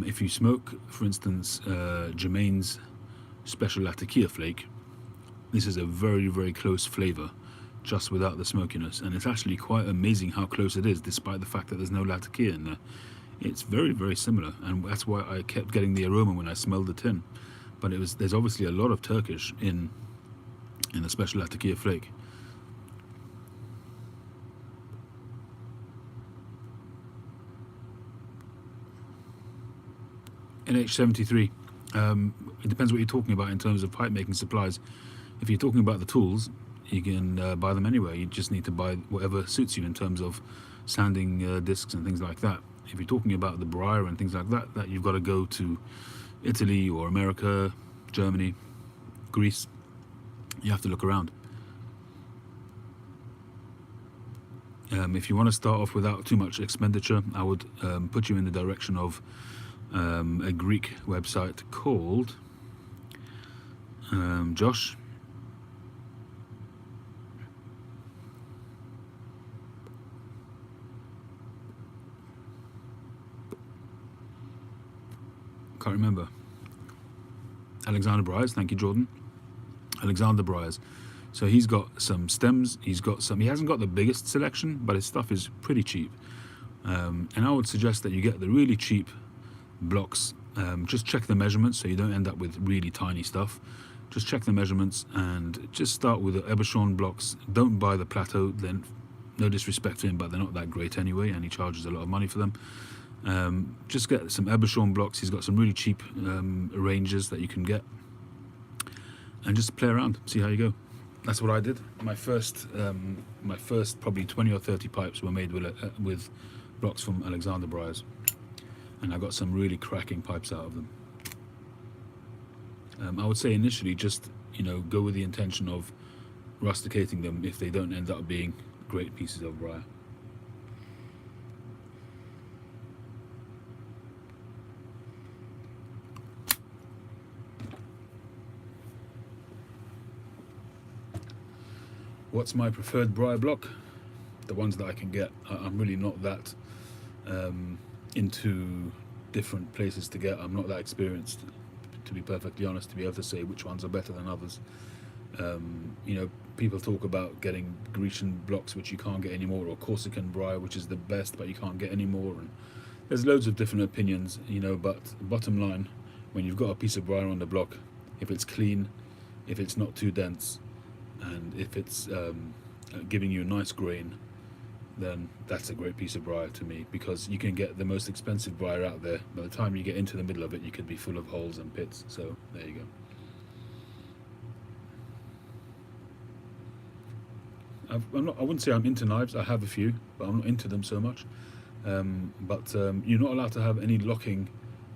If you smoke, for instance, Germain's Special Latakia Flake, this is a very, very close flavour, just without the smokiness. And it's actually quite amazing how close it is, despite the fact that there's no Latakia in there. It's very, very similar, and that's why I kept getting the aroma when I smelled the tin. But there's obviously a lot of Turkish in the Special Latakia Flake. NH73. It depends what you're talking about in terms of pipe making supplies. If you're talking about the tools, you can buy them anywhere. You just need to buy whatever suits you in terms of sanding discs and things like that. If you're talking about the briar and things like that, that you've got to go to Italy or America, Germany, Greece. You have to look around. If you want to start off without too much expenditure, I would put you in the direction of a Greek website called Josh. Can't remember. Alexander Briers, thank you, Jordan. Alexander Briers. So he's got some stems, he hasn't got the biggest selection, but his stuff is pretty cheap. And I would suggest that you get the really cheap blocks. Just check the measurements so you don't end up with really tiny stuff. Just check the measurements and just start with the Ebershorn blocks. Don't buy the Plateau, then no disrespect to him, but they're not that great anyway, and he charges a lot of money for them. Just get some Ebershorn blocks. He's got some really cheap ranges that you can get, and just play around, see how you go. That's what I did. My first probably 20 or 30 pipes were made with blocks from Alexander Briers, and I got some really cracking pipes out of them. I would say initially just go with the intention of rusticating them if they don't end up being great pieces of briar. What's my preferred briar block? The ones that I can get. I'm really not that into different places to get. I'm not that experienced, to be perfectly honest, to be able to say which ones are better than others. You know, people talk about getting Grecian blocks which you can't get anymore, or Corsican briar which is the best but you can't get anymore, and there's loads of different opinions, you know, but bottom line, when you've got a piece of briar on the block, if it's clean, if it's not too dense, and if it's giving you a nice grain, then that's a great piece of briar to me, because you can get the most expensive briar out there. By the time you get into the middle of it, you could be full of holes and pits. So there you go. I wouldn't say I'm into knives. I have a few, but I'm not into them so much. You're not allowed to have any locking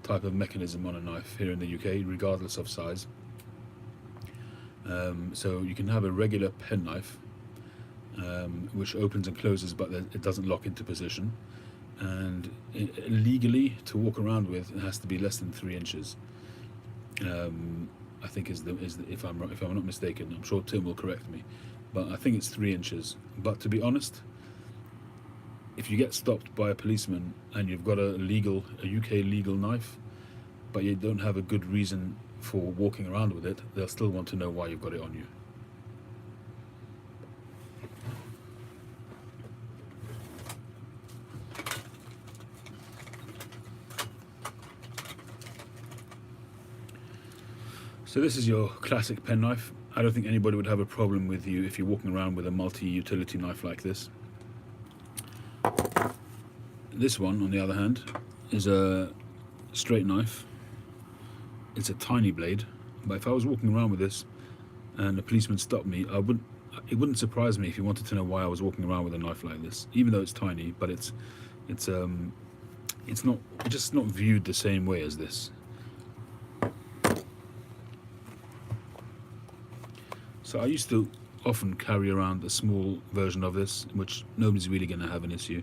type of mechanism on a knife here in the UK, regardless of size. So you can have a regular penknife, which opens and closes, but it doesn't lock into position. And legally, to walk around with, it has to be less than 3 inches. I think if I'm not mistaken. I'm sure Tim will correct me, but I think it's 3 inches. But to be honest, if you get stopped by a policeman and you've got a UK legal knife, but you don't have a good reason for walking around with it, they'll still want to know why you've got it on you. So this is your classic penknife. I don't think anybody would have a problem with you if you're walking around with a multi-utility knife like this. This one, on the other hand, is a straight knife. It's a tiny blade, but if I was walking around with this and a policeman stopped me, it wouldn't surprise me if he wanted to know why I was walking around with a knife like this, even though it's tiny. But it's just not viewed the same way as this. So I used to often carry around a small version of this, which nobody's really going to have an issue.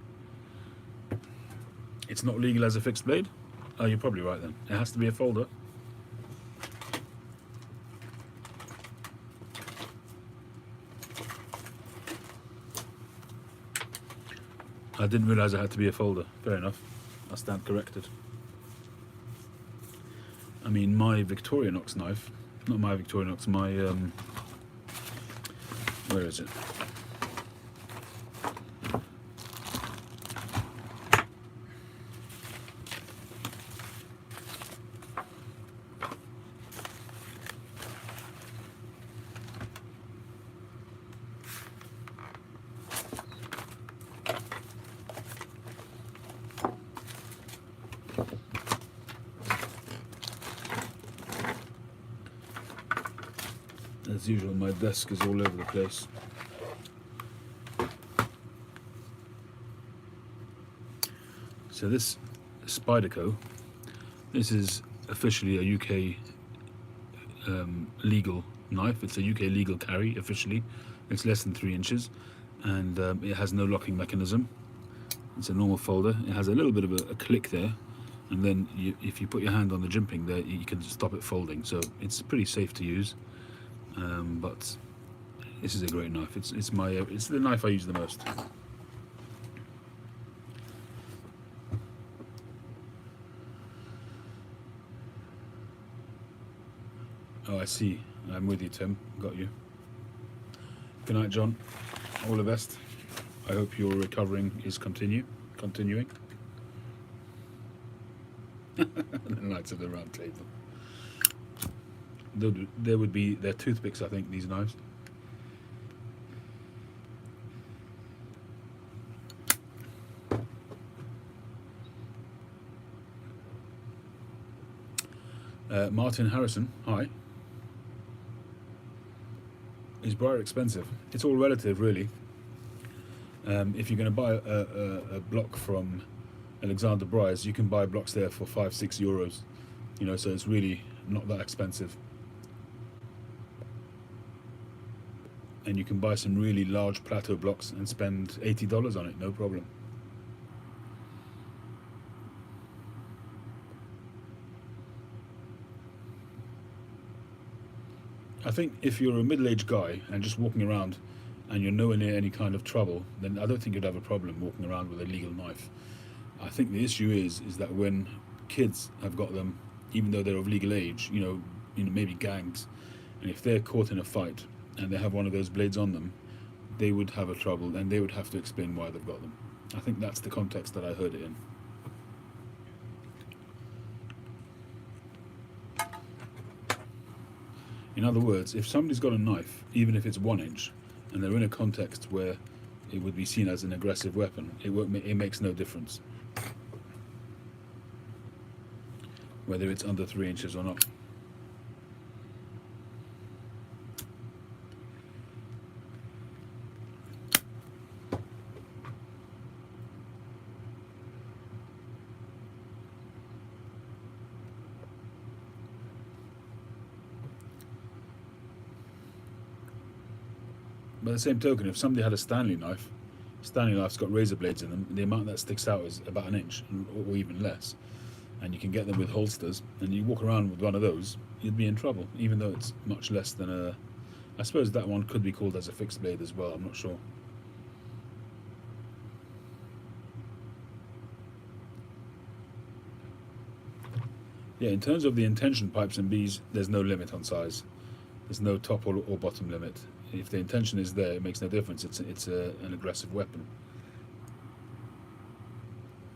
It's not legal as a fixed blade? Oh, you're probably right then. It has to be a folder. I didn't realise it had to be a folder. Fair enough. I stand corrected. I mean, my Victorinox knife, not my Victorinox, my where is it? As usual, my desk is all over the place. So this Spyderco, this is officially a UK legal knife. It's a UK legal carry officially. It's less than 3 inches, and it has no locking mechanism. It's a normal folder. It has a little bit of a click there, and then if you put your hand on the jimping there, you can stop it folding. So it's pretty safe to use. But this is a great knife. It's the knife I use the most. Oh, I see. I'm with you, Tim. Got you. Good night, John. All the best. I hope your recovering is continuing. The Knights of the Round Table. They're toothpicks, I think, these knives. Martin Harrison, hi. Is briar expensive? It's all relative, really. If you're going to buy a block from Alexander Briars, you can buy blocks there for €5-6. You know, so it's really not that expensive. And you can buy some really large plateau blocks and spend $80 on it, no problem. I think if you're a middle-aged guy and just walking around and you're nowhere near any kind of trouble, then I don't think you'd have a problem walking around with a legal knife. I think the issue is that when kids have got them, even though they're of legal age, you know, maybe gangs, and if they're caught in a fight and they have one of those blades on them, they would have a trouble, and they would have to explain why they've got them. I think that's the context that I heard it in. In other words, if somebody's got a knife, even if it's 1 inch, and they're in a context where it would be seen as an aggressive weapon, it makes no difference whether it's under 3 inches or not. By the same token, if somebody had a Stanley knife's got razor blades in them, the amount that sticks out is about 1 inch or even less, and you can get them with holsters, and you walk around with one of those, you'd be in trouble, even though it's much less than a... I suppose that one could be called as a fixed blade as well, I'm not sure. Yeah, in terms of the intention pipes and bees, there's no limit on size. There's no top or bottom limit. If the intention is there, it makes no difference. It's an aggressive weapon.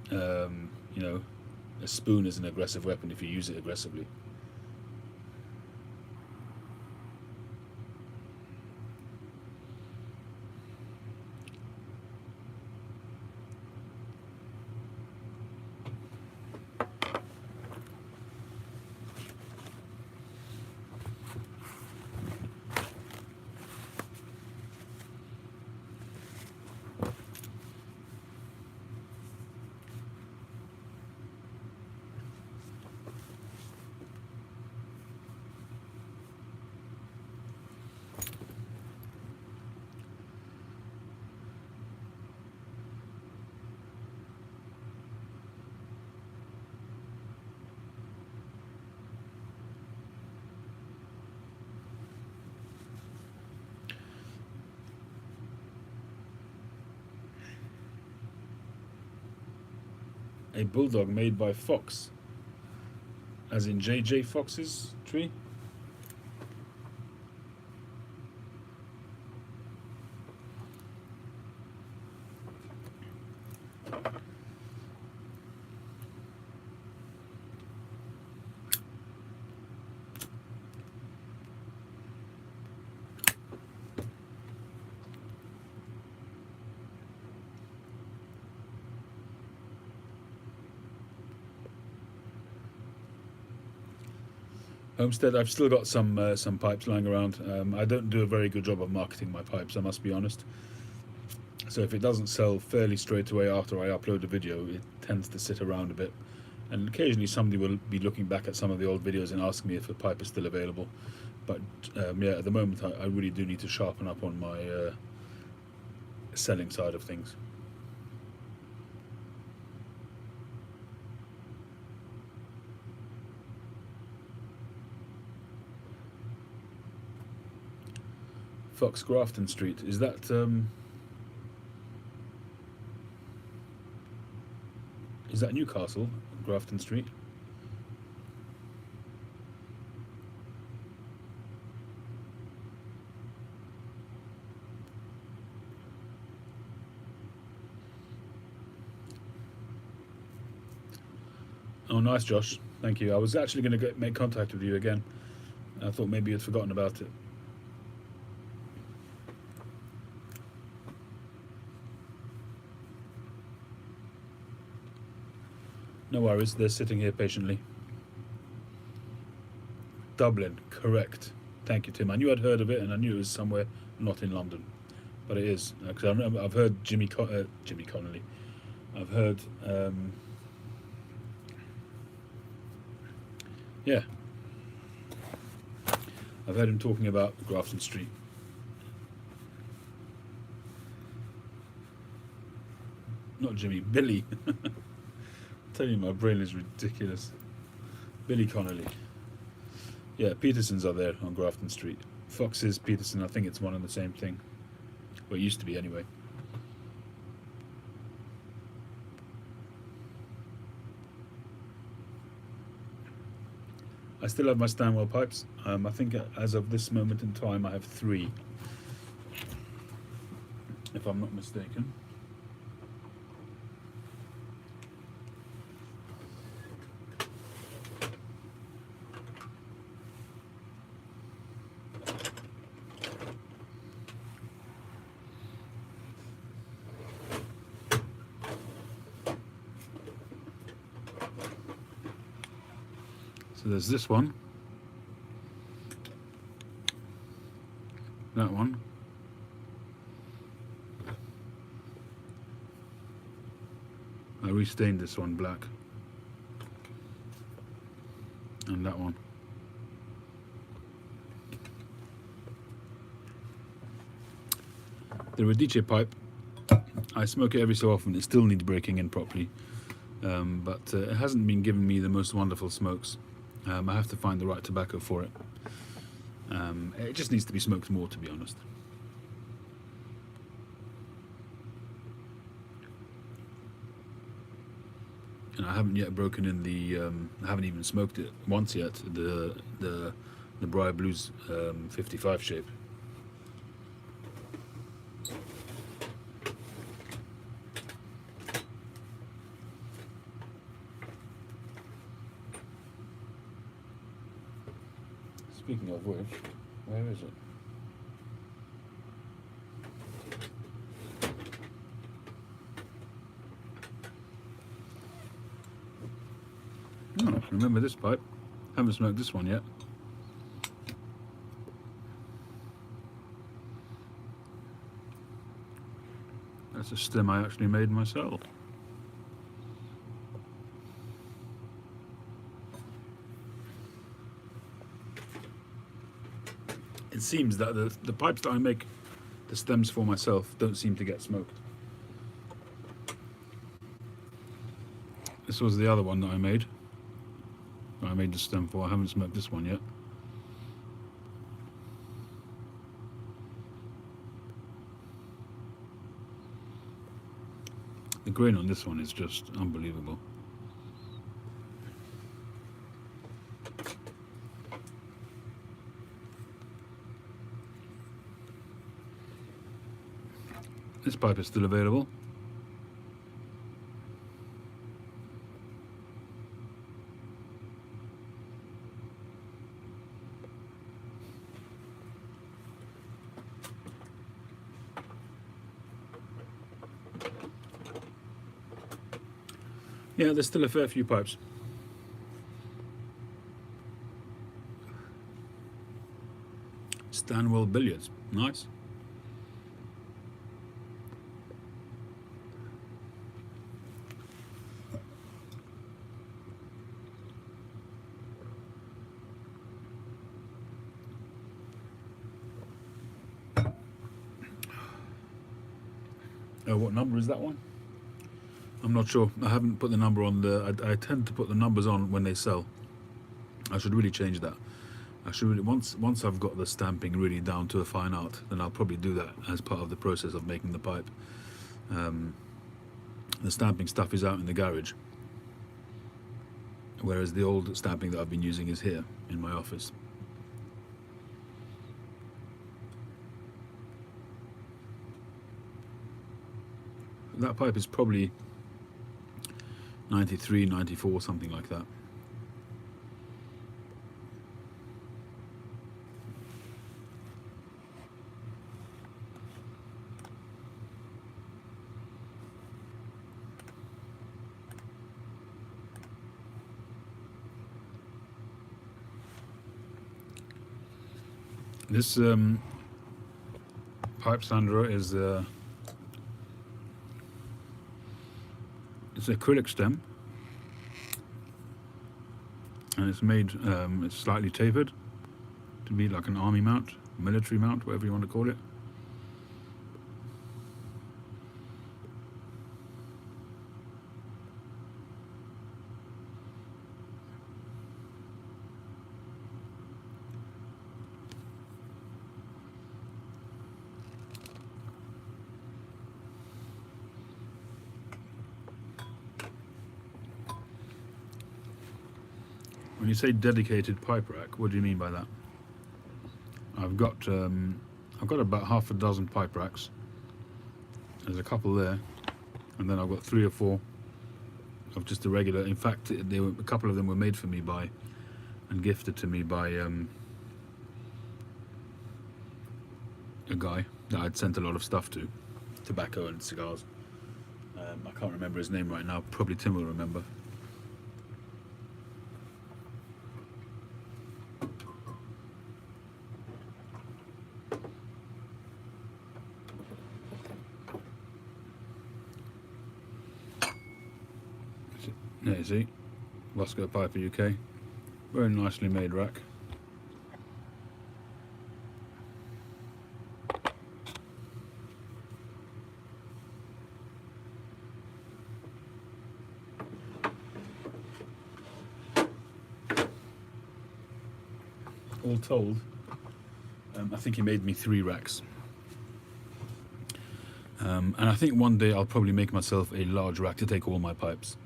You know, a spoon is an aggressive weapon if you use it aggressively. A bulldog made by Fox, as in J.J. Fox's tree. Homestead, I've still got some pipes lying around. I don't do a very good job of marketing my pipes, I must be honest. So if it doesn't sell fairly straight away after I upload a video, it tends to sit around a bit. And occasionally somebody will be looking back at some of the old videos and ask me if a pipe is still available. But yeah, at the moment I really do need to sharpen up on my selling side of things. Fox Grafton Street, is that Newcastle, Grafton Street? Oh, nice, Josh. Thank you. I was actually going to make contact with you again. I thought maybe you'd forgotten about it. No worries, they're sitting here patiently. Dublin, correct. Thank you, Tim. I knew I'd heard of it, and I knew it was somewhere not in London, but it is. Because I remember I've heard Jimmy Connolly. I've heard, yeah, I've heard him talking about Grafton Street. Not Jimmy, Billy. I tell you, my brain is ridiculous. Billy Connolly. Yeah, Petersons are there on Grafton Street. Fox's, Peterson, I think it's one and the same thing. Well, it used to be anyway. I still have my Stanwell pipes. I think as of this moment in time, I have 3, if I'm not mistaken. So there's this one, that one, I restained this one black, and that one. The Radice pipe, I smoke it every so often. It still needs breaking in properly, but it hasn't been giving me the most wonderful smokes. I have to find the right tobacco for it. It just needs to be smoked more, to be honest. And I haven't yet broken in the. I haven't even smoked it once yet. The Briar Blues 55 shape. Speaking of which, where is it? Oh, remember this pipe? Haven't smoked this one yet. That's a stem I actually made myself. It seems that the pipes that I make the stems for myself don't seem to get smoked. This was the other one that I made the stem for. I haven't smoked this one yet. The grain on this one is just unbelievable. This pipe is still available. Yeah, there's still a fair few pipes. Stanwell Billiards, nice. What number is that one? I'm not sure. I haven't put the number on the. I tend to put the numbers on when they sell. I should really change that. I should really, once I've got the stamping really down to a fine art, then I'll probably do that as part of the process of making the pipe. The stamping stuff is out in the garage, whereas the old stamping that I've been using is here in my office. That pipe is probably 93, 94, something like that. This pipe sanderer is it's an acrylic stem, and it's made it's slightly tapered to be like an army mount, military mount, whatever you want to call it. When you say dedicated pipe rack, what do you mean by that? I've got about half a dozen pipe racks. There's a couple there, and then I've got 3 or 4 of just the regular. In fact, a couple of them were made for me by and gifted to me by a guy that I'd sent a lot of stuff to, tobacco and cigars. I can't remember his name right now. Probably Tim will remember. There you see, Bosco Piper UK, very nicely made rack. All told, I think he made me 3 racks. And I think one day I'll probably make myself a large rack to take all my pipes.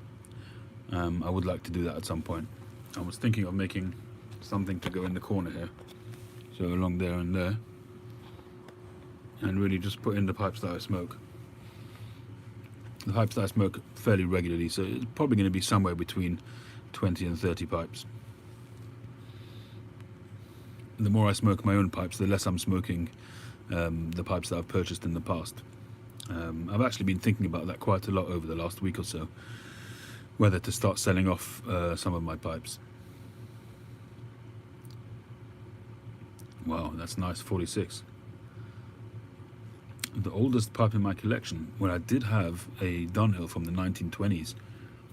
I would like to do that at some point. I was thinking of making something to go in the corner here, so along there and there, and really just put in the pipes that I smoke. The pipes that I smoke fairly regularly, so it's probably going to be somewhere between 20 and 30 pipes. The more I smoke my own pipes, the less I'm smoking the pipes that I've purchased in the past. I've actually been thinking about that quite a lot over the last week or so, whether to start selling off some of my pipes. Wow, that's nice, 46. The oldest pipe in my collection, well, I did have a Dunhill from the 1920s,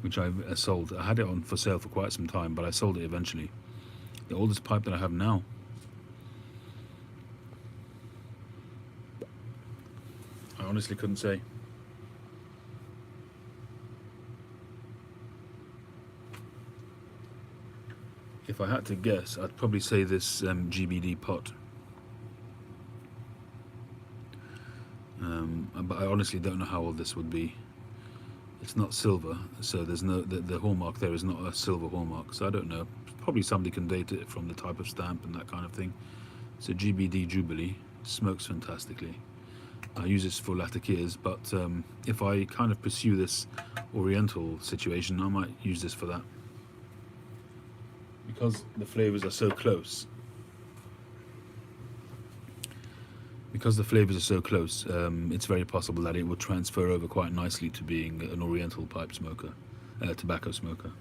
which I sold. I had it on for sale for quite some time, but I sold it eventually. The oldest pipe that I have now, I honestly couldn't say. If I had to guess, I'd probably say this GBD pot. But I honestly don't know how old this would be. It's not silver, so there's no the hallmark there is not a silver hallmark, so I don't know. Probably somebody can date it from the type of stamp and that kind of thing. It's a GBD Jubilee, smokes fantastically. I use this for latakias, but if I kind of pursue this Oriental situation, I might use this for that. Because the flavors are so close. It's very possible that it would transfer over quite nicely to being an Oriental pipe smoker, tobacco smoker.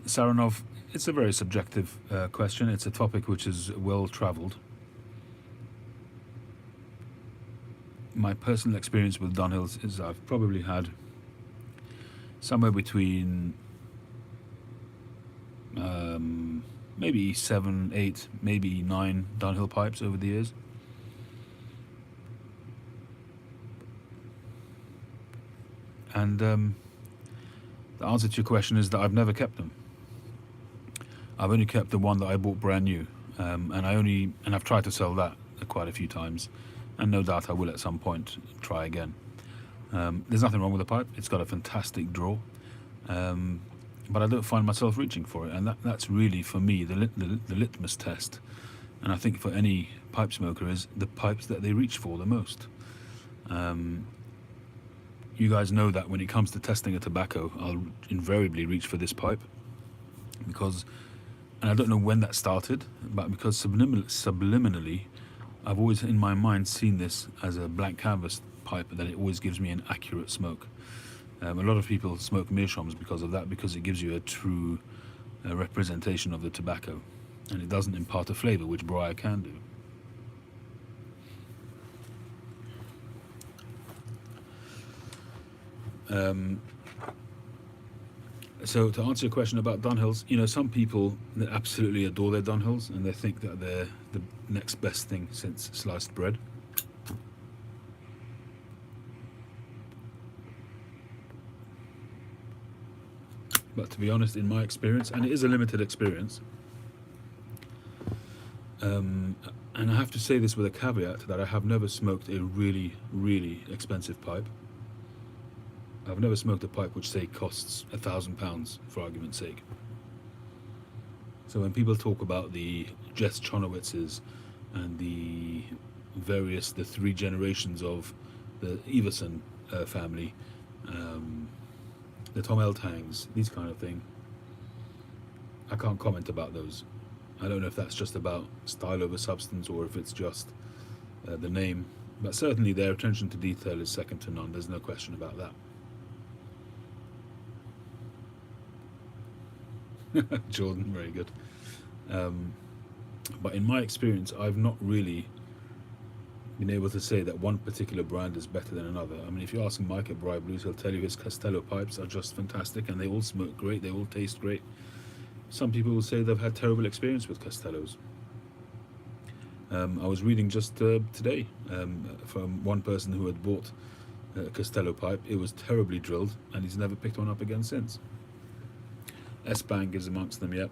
Saranov, it's a very subjective question. It's a topic which is well travelled. My personal experience with Dunhills is I've probably had somewhere between maybe 7, 8, maybe 9 Dunhill pipes over the years. And the answer to your question is that I've never kept them. I've only kept the one that I bought brand new, and I've tried to sell that quite a few times, and no doubt I will at some point try again. There's nothing wrong with the pipe. It's got a fantastic draw, but I don't find myself reaching for it, and that's really for me the litmus test. And I think for any pipe smoker is the pipes that they reach for the most. You guys know that when it comes to testing a tobacco, I'll invariably reach for this pipe because, and I don't know when that started, but because subliminally I've always in my mind seen this as a blank canvas pipe, that it always gives me an accurate smoke. A lot of people smoke meerschaums because of that, because it gives you a true representation of the tobacco, and it doesn't impart a flavour, which Briar can do. So to answer your question about Dunhills, you know, some people that absolutely adore their Dunhills and they think that they're the next best thing since sliced bread. But to be honest, in my experience, and it is a limited experience, Um, and I have to say this with a caveat that I have never smoked a really, really expensive pipe. I've never smoked a pipe which, say, costs £1,000, for argument's sake. So when people talk about the Jess Chonowitzes and the three generations of the Everson family, um, the Tom Eltangs, these kind of thing, I can't comment about those. I don't know if that's just about style over substance or if it's just the name, but certainly their attention to detail is second to none. There's no question about that. Jordan, very good. But in my experience, I've not really been able to say that one particular brand is better than another. I mean, if you ask Mike at Briar Blues, he'll tell you his Castello pipes are just fantastic and they all smoke great, they all taste great. Some people will say they've had terrible experience with Castellos. I was reading just today from one person who had bought a Castello pipe. It was terribly drilled and he's never picked one up again since. S-Bang is amongst them, yet.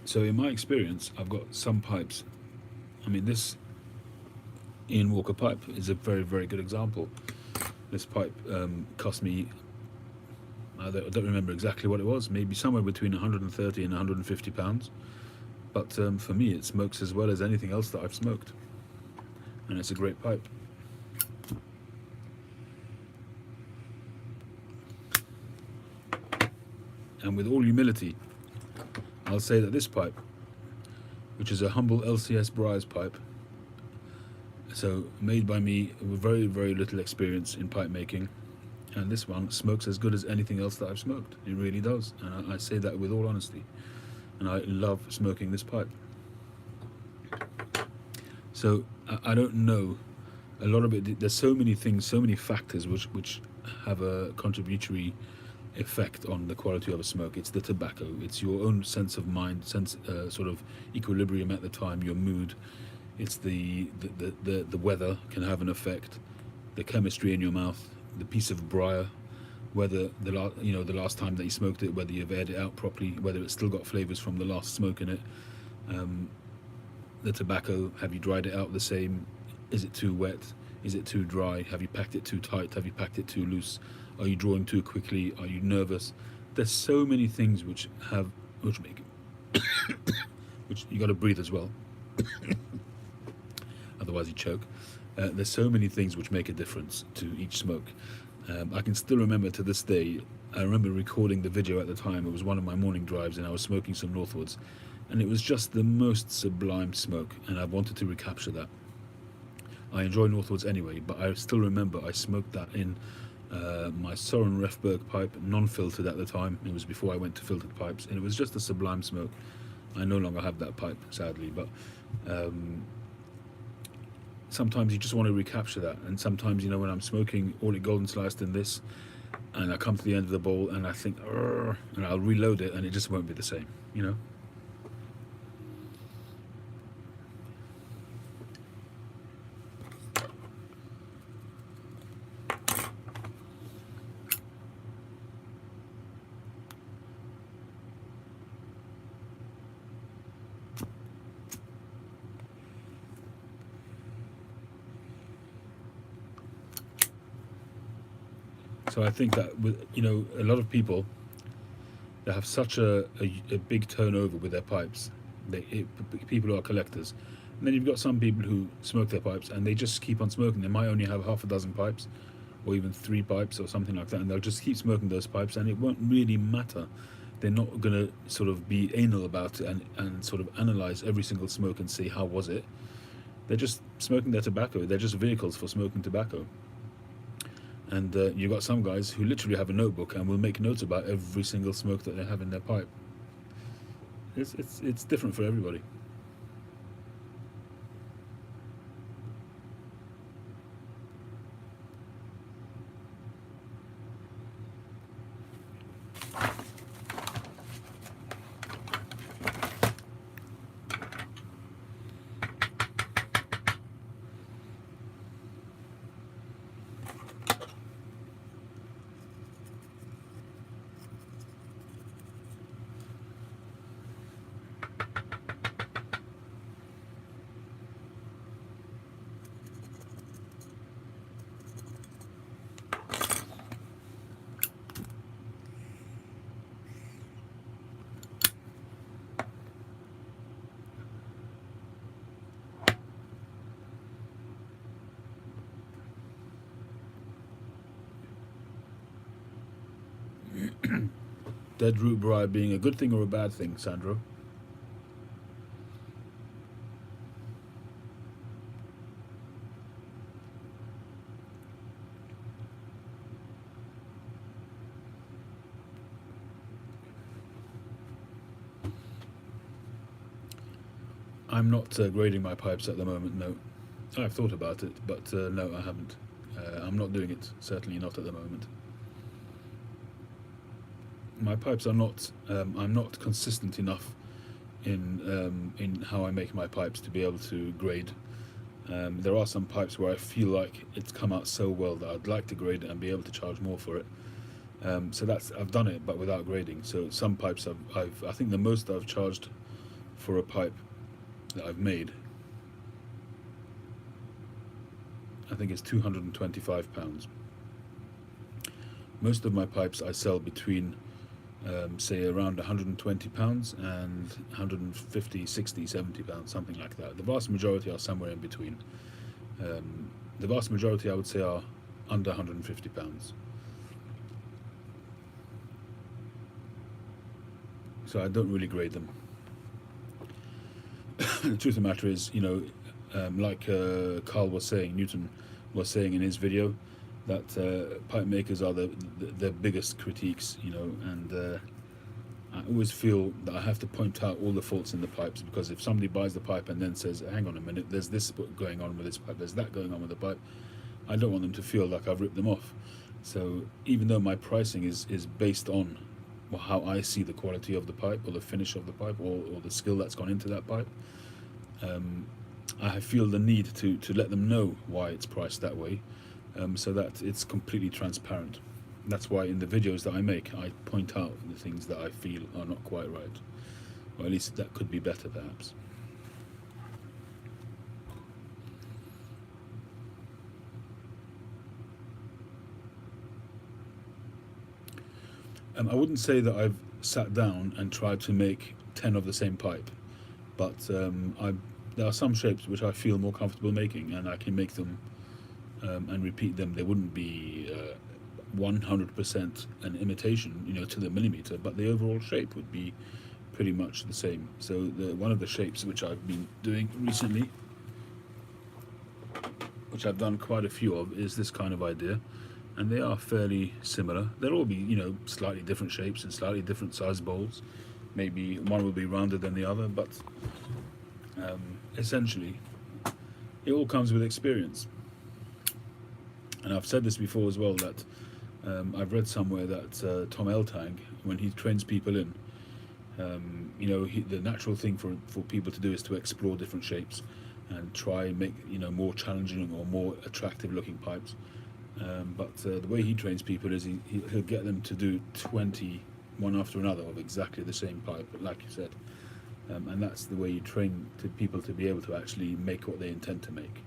So in my experience, I've got some pipes. I mean, this Ian Walker pipe is a very, very good example. This pipe cost me, I don't remember exactly what it was, maybe somewhere between 130 and 150 pounds. But for me, it smokes as well as anything else that I've smoked. And it's a great pipe. And with all humility, I'll say that this pipe, which is a humble LCS Briars pipe, so made by me with very, very little experience in pipe making, and this one smokes as good as anything else that I've smoked. It really does, and I say that with all honesty. And I love smoking this pipe. So I don't know, a lot of it, there's so many things, so many factors which have a contributory effect on the quality of a smoke. It's the tobacco, it's your own sense of mind, sort of equilibrium at the time, your mood. It's the weather can have an effect, the chemistry in your mouth, the piece of briar, whether the last time that you smoked it, whether you've aired it out properly, whether it's still got flavors from the last smoke in it. The tobacco, have you dried it out the same? Is it too wet? Is it too dry? Have you packed it too tight? Have you packed it too loose? Are you drawing too quickly? Are you nervous? There's so many things which make which you got to breathe as well, otherwise you choke. There's so many things which make a difference to each smoke. I can still remember to this day, I remember recording the video at the time. It was one of my morning drives and I was smoking some Northwoods, and it was just the most sublime smoke, and I wanted to recapture that. I enjoy Northwoods anyway, but I still remember I smoked that in my Soren Refberg pipe, non-filtered at the time. It was before I went to filtered pipes, and it was just a sublime smoke. I no longer have that pipe, sadly, but sometimes you just want to recapture that. And sometimes, when I'm smoking Orlik Golden Sliced in this, and I come to the end of the bowl and I think, and I'll reload it, and it just won't be the same, So I think that with a lot of people, they have such a big turnover with their pipes. People who are collectors, and then you've got some people who smoke their pipes and they just keep on smoking. They might only have half a dozen pipes, or even 3 pipes or something like that, and they'll just keep smoking those pipes, and it won't really matter. They're not going to sort of be anal about it and sort of analyze every single smoke and see how was it. They're just smoking their tobacco. They're just vehicles for smoking tobacco. And you've got some guys who literally have a notebook and will make notes about every single smoke that they have in their pipe. It's different for everybody. Dead root briar being a good thing or a bad thing, Sandro? I'm not grading my pipes at the moment, no. I've thought about it, but no, I haven't. I'm not doing it, certainly not at the moment. My pipes are not, I'm not consistent enough in how I make my pipes to be able to grade. There are some pipes where I feel like it's come out so well that I'd like to grade it and be able to charge more for it. So that's, I've done it, but without grading. So some pipes I think the most I've charged for a pipe that I've made, I think it's £225. Most of my pipes I sell between say around £120 and 150, 60, £70, something like that. The vast majority are somewhere in between. The vast majority I would say are under £150. So I don't really grade them. The truth of the matter is, you know, like Carl was saying, Newton was saying in his video, that pipe makers are the biggest critiques, you know, and I always feel that I have to point out all the faults in the pipes, because if somebody buys the pipe and then says, hang on a minute, there's this going on with this pipe, there's that going on with the pipe, I don't want them to feel like I've ripped them off. So even though my pricing is based on how I see the quality of the pipe, or the finish of the pipe, or the skill that's gone into that pipe, I feel the need to let them know why it's priced that way, so that it's completely transparent. That's why in the videos that I make, I point out the things that I feel are not quite right, or at least that could be better perhaps. I wouldn't say that I've sat down and tried to make 10 of the same pipe, but there are some shapes which I feel more comfortable making, and I can make them and repeat them. They wouldn't be 100% an imitation, you know, to the millimeter, but the overall shape would be pretty much the same. So one of the shapes which I've been doing recently, which I've done quite a few of, is this kind of idea, and they are fairly similar. They'll all be, you know, slightly different shapes and slightly different size bowls. Maybe one will be rounded than the other, but essentially it all comes with experience. And I've said this before as well, that I've read somewhere that Tom Eltang, when he trains people in, you know, the natural thing for people to do is to explore different shapes and try and make, you know, more challenging or more attractive looking pipes. But the way he trains people is he'll get them to do 20 one after another of exactly the same pipe, like you said, and that's the way you train people to be able to actually make what they intend to make.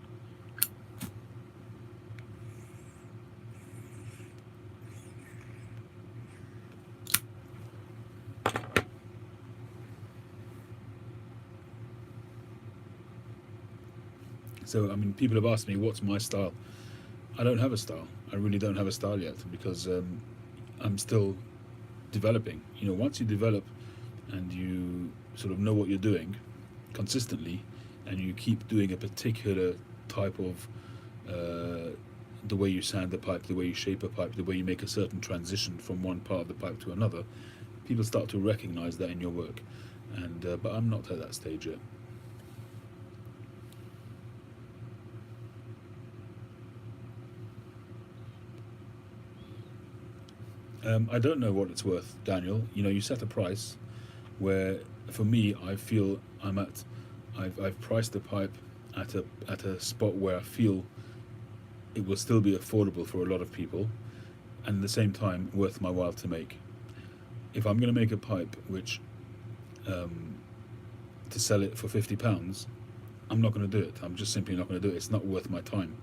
So I mean, people have asked me what's my style. I don't have a style. I really don't have a style yet, because I'm still developing. You know, once you develop and you sort of know what you're doing consistently, and you keep doing a particular type of the way you sand the pipe, the way you shape a pipe, the way you make a certain transition from one part of the pipe to another, people start to recognize that in your work. And but I'm not at that stage yet. I don't know what it's worth, Daniel. You know, you set a price where, for me, I feel I've priced the pipe at a spot where I feel it will still be affordable for a lot of people, and at the same time worth my while to make. If I'm going to make a pipe which to sell it for £50, I'm not going to do it. I'm just simply not going to do it. It's not worth my time.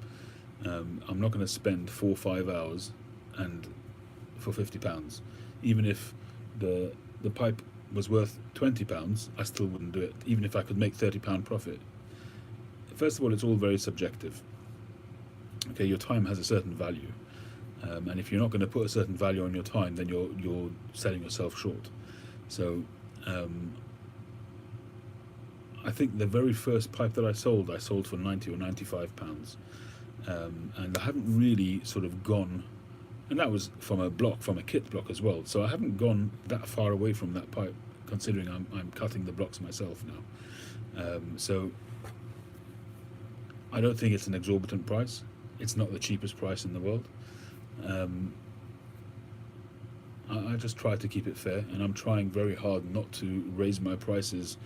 I'm not going to spend 4 or 5 hours and for £50. Even if the pipe was worth £20, I still wouldn't do it, even if I could make £30 profit. First of all, it's all very subjective. Okay, your time has a certain value. And if you're not going to put a certain value on your time, then you're selling yourself short. So I think the very first pipe that I sold for 90 or 95 pounds, and I haven't really sort of gone, and that was from a kit block as well. So I haven't gone that far away from that pipe, considering I'm cutting the blocks myself now. So I don't think it's an exorbitant price. It's not the cheapest price in the world. I just try to keep it fair, and I'm trying very hard not to raise my prices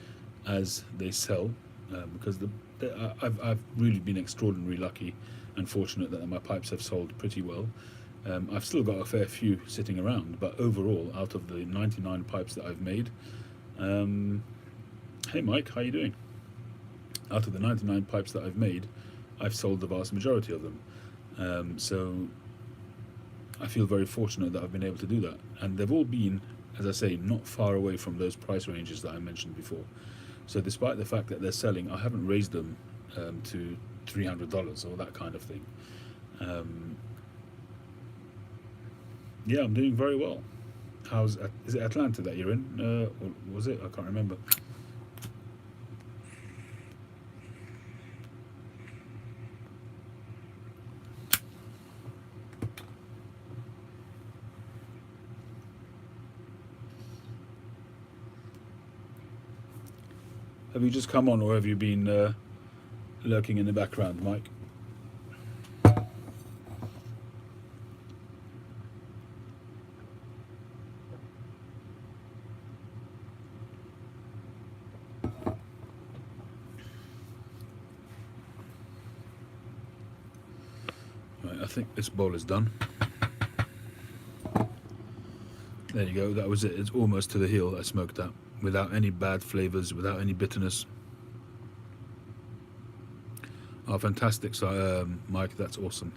as they sell, because I've really been extraordinarily lucky and fortunate that my pipes have sold pretty well. I've still got a fair few sitting around, but overall, out of the 99 pipes that I've made, hey Mike, how you doing? Out of the 99 pipes that I've made, I've sold the vast majority of them. So I feel very fortunate that I've been able to do that, and they've all been, as I say, not far away from those price ranges that I mentioned before. So despite the fact that they're selling, I haven't raised them to $300 or that kind of thing. Yeah, I'm doing very well. Is it Atlanta that you're in? Or was it? I can't remember. Have you just come on, or have you been lurking in the background, Mike? Right, I think this bowl is done. There you go, that was it. It's almost to the heel. I smoked that without any bad flavors, without any bitterness. Oh, fantastic, Mike, that's awesome.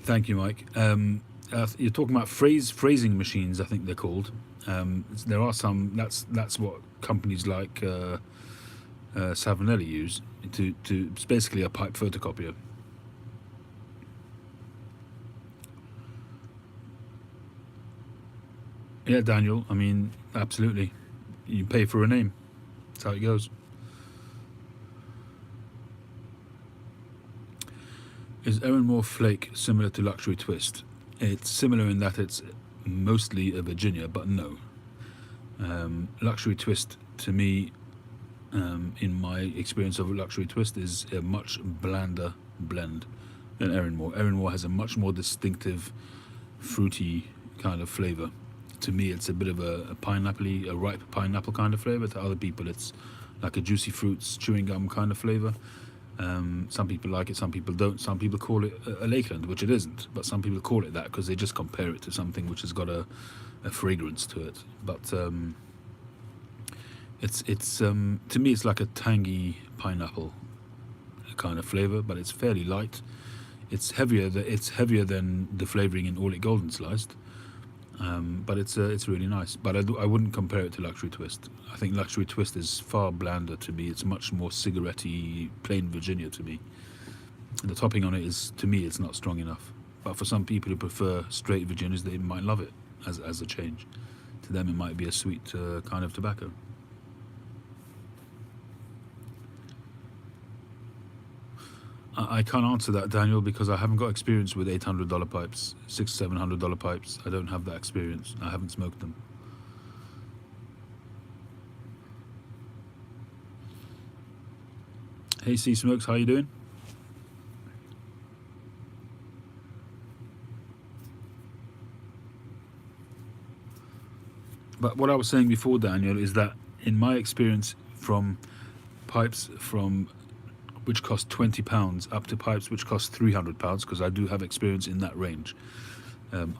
Thank you, Mike. You're talking about phrasing machines, I think they're called. There are some. That's what companies like Savinelli use to. It's basically a pipe photocopier. Yeah, Daniel. I mean, absolutely. You pay for a name. That's how it goes. Is Erinmore Flake similar to Luxury Twist? It's similar in that it's mostly a Virginia, but no. Luxury Twist, to me, in my experience of Luxury Twist, is a much blander blend than Erinmore. Erinmore has a much more distinctive, fruity kind of flavour. To me, it's a bit of a pineapple-y, a ripe pineapple kind of flavour. To other people, it's like a juicy fruits, chewing gum kind of flavour. Some people like it, some people don't. Some people call it a Lakeland, which it isn't, but some people call it that because they just compare it to something which has got a fragrance to it. But it's to me, it's like a tangy pineapple kind of flavour, but it's fairly light. It's heavier than the flavouring in All It Golden Sliced, but it's really nice. But I wouldn't compare it to Luxury Twist. I think Luxury Twist is far blander to me. It's much more cigarette-y, plain Virginia to me. And the topping on it is, to me, it's not strong enough. But for some people who prefer straight Virginias, they might love it as a change. To them, it might be a sweet kind of tobacco. I can't answer that, Daniel, because I haven't got experience with $800 pipes, $700 pipes. I don't have that experience. I haven't smoked them. Hey, C Smokes, how you doing? But what I was saying before, Daniel, is that in my experience, from pipes from which cost £20 up to pipes which cost £300, because I do have experience in that range,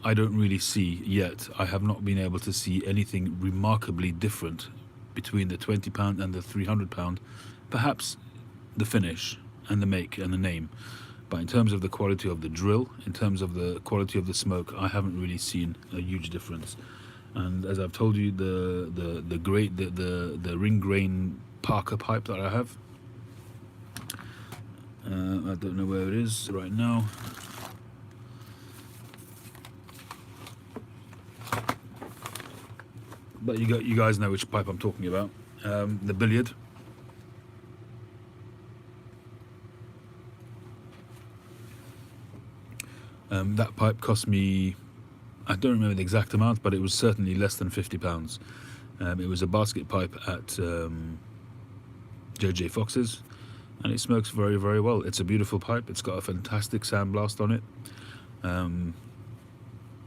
I don't really see yet. I have not been able to see anything remarkably different between the £20 and the £300. Perhaps the finish and the make and the name, but in terms of the quality of the drill, in terms of the quality of the smoke, I haven't really seen a huge difference. And as I've told you, the ring grain Parker pipe that I have, I don't know where it is right now. But you guys know which pipe I'm talking about. The billiard. That pipe cost me, I don't remember the exact amount, but it was certainly less than £50. It was a basket pipe at JJ Fox's, and it smokes very, very well. It's a beautiful pipe. It's got a fantastic sandblast on it, and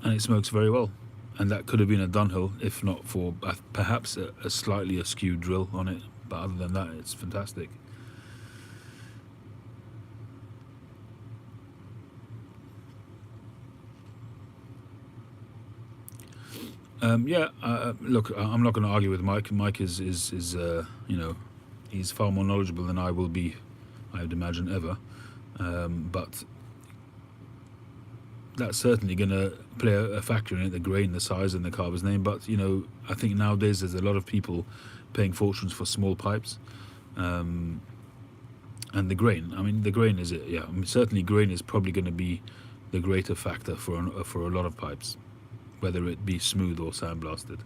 it smokes very well. And that could have been a Dunhill if not for perhaps a slightly askew drill on it. But other than that, it's fantastic. Yeah, look, I'm not going to argue with Mike. Mike is you know, he's far more knowledgeable than I will be, I would imagine, ever. But that's certainly going to play a factor in it, the grain, the size, and the carver's name. But you know, I think nowadays there's a lot of people paying fortunes for small pipes, and the grain. I mean, the grain is it. Yeah, I mean, certainly grain is probably going to be the greater factor for a lot of pipes, whether it be smooth or sandblasted.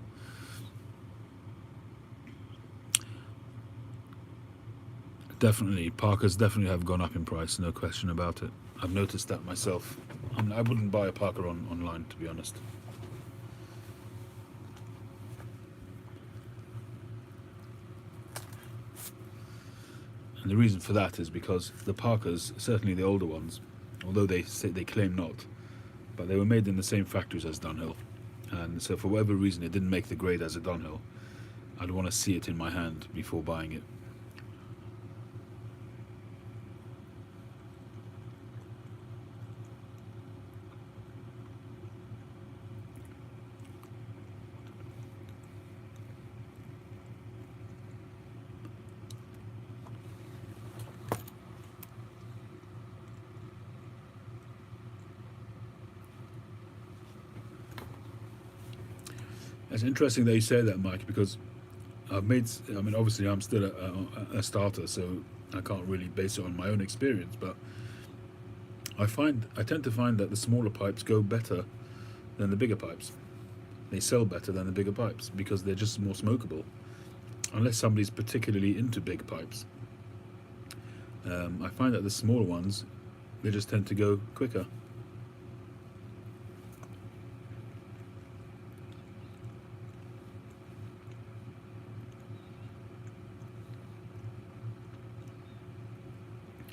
Definitely, Parkers definitely have gone up in price, no question about it. I've noticed that myself. I mean, I wouldn't buy a Parker online, to be honest. And the reason for that is because the Parkers, certainly the older ones, although they claim not, but they were made in the same factories as Dunhill, and so for whatever reason it didn't make the grade as a Dunhill. I'd want to see it in my hand before buying it. It's interesting that you say that, Mike, because I mean, obviously I'm still a starter, so I can't really base it on my own experience, but I tend to find that the smaller pipes go better than the bigger pipes. They sell better than the bigger pipes because they're just more smokable, unless somebody's particularly into big pipes. I find that the smaller ones, they just tend to go quicker.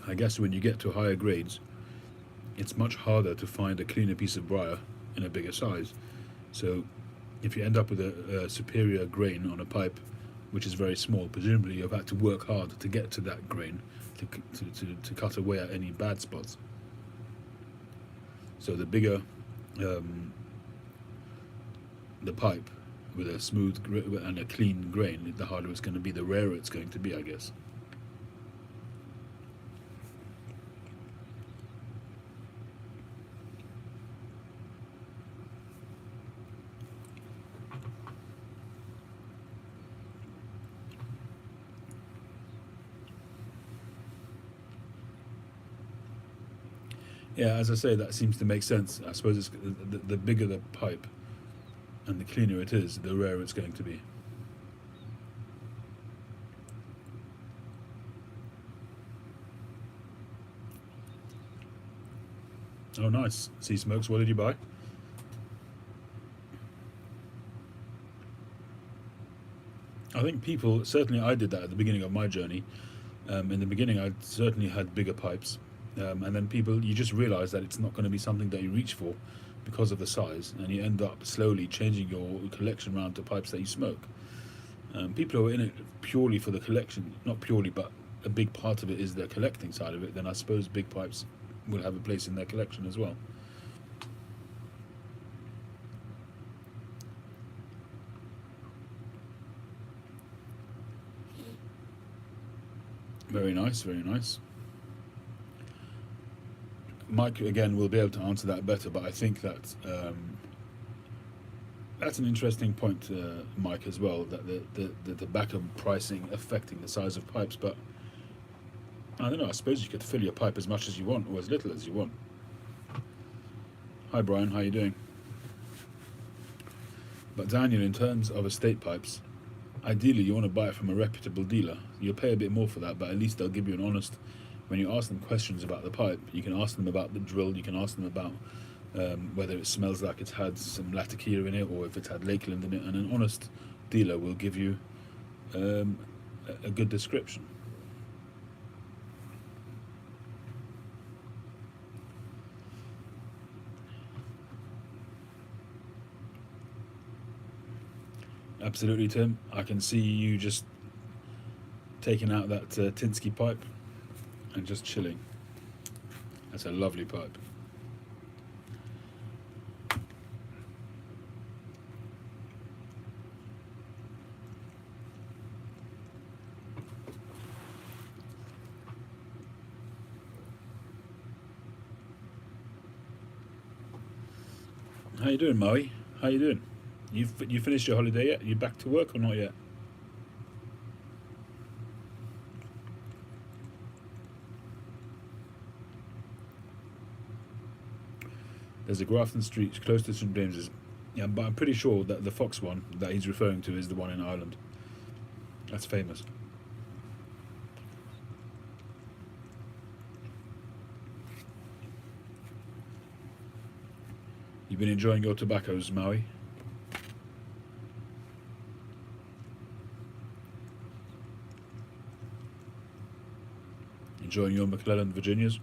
I guess when you get to higher grades, it's much harder to find a cleaner piece of briar in a bigger size. So if you end up with a superior grain on a pipe which is very small, presumably you've had to work hard to get to that grain to cut away at any bad spots. So the bigger the pipe with a smooth and a clean grain, the harder it's going to be, the rarer it's going to be, I guess. Yeah, as I say, that seems to make sense. I suppose it's the bigger the pipe and the cleaner it is, the rarer it's going to be. Oh, nice. Sea Smokes, what did you buy? I think people, certainly I did that at the beginning of my journey. In the beginning, I certainly had bigger pipes. And then people, you just realize that it's not going to be something that you reach for because of the size, and you end up slowly changing your collection around to pipes that you smoke. People who are in it purely for the collection, not purely, but a big part of it is the collecting side of it, then I suppose big pipes will have a place in their collection as well. Very nice, very nice. Mike again will be able to answer that better, but I think that That's an interesting point, Mike, as well. That the tobacco pricing affecting the size of pipes, but I don't know. I suppose you could fill your pipe as much as you want or as little as you want. Hi, Brian. How you doing? But Daniel, in terms of estate pipes, ideally you want to buy it from a reputable dealer. You'll pay a bit more for that, but at least they'll give you an honest. When you ask them questions about the pipe, you can ask them about the drill. You can ask them about whether it smells like it's had some latakia in it or if it's had Lakeland in it, and an honest dealer will give you um, a good description. Absolutely, Tim. I can see you just taking out that Tinsky pipe and just chilling. That's a lovely pipe. How you doing, Maui? How you doing? You finished your holiday yet? You back to work or not yet? There's a Grafton Street close to St James's. Yeah, but I'm pretty sure that the Fox one that he's referring to is the one in Ireland. That's famous. You've been enjoying your tobaccos, Maui? Enjoying your McClelland Virginias?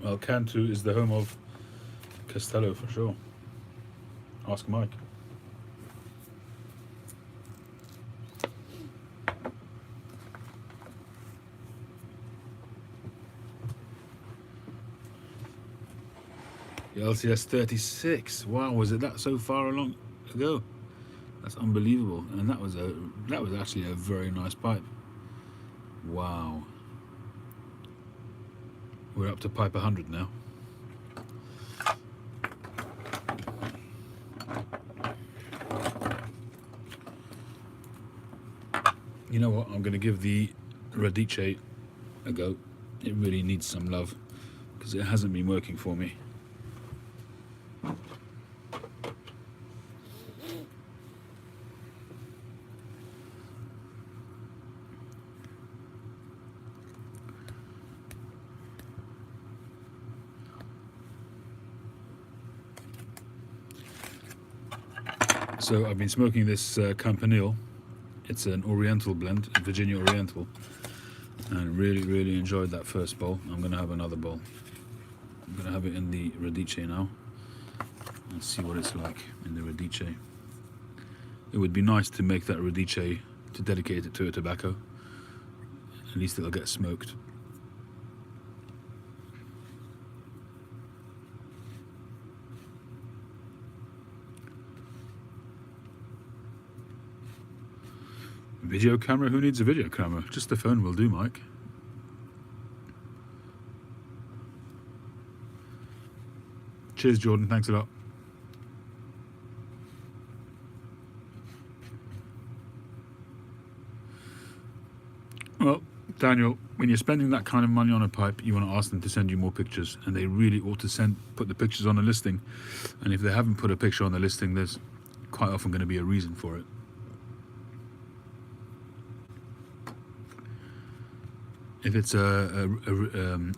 Well, Cantu is the home of Castello for sure. Ask Mike. The LCS 36. Wow, was it that so far along ago? That's unbelievable. And that was actually a very nice pipe. Wow. We're up to pipe 100 now. You know what? I'm going to give the Radice a go. It really needs some love because it hasn't been working for me. So I've been smoking this Campanile. It's an Oriental blend, a Virginia Oriental, and really enjoyed that first bowl. I'm going to have another bowl. I'm going to have it in the Radice now and see what it's like in the Radice. It would be nice to make that Radice, to dedicate it to a tobacco. At least it'll get smoked. Video camera? Who needs a video camera? Just the phone will do, Mike. Cheers, Jordan. Thanks a lot. Well, Daniel, when you're spending that kind of money on a pipe, you want to ask them to send you more pictures, and they really ought to put the pictures on the listing. And if they haven't put a picture on the listing, there's quite often going to be a reason for it. If it's a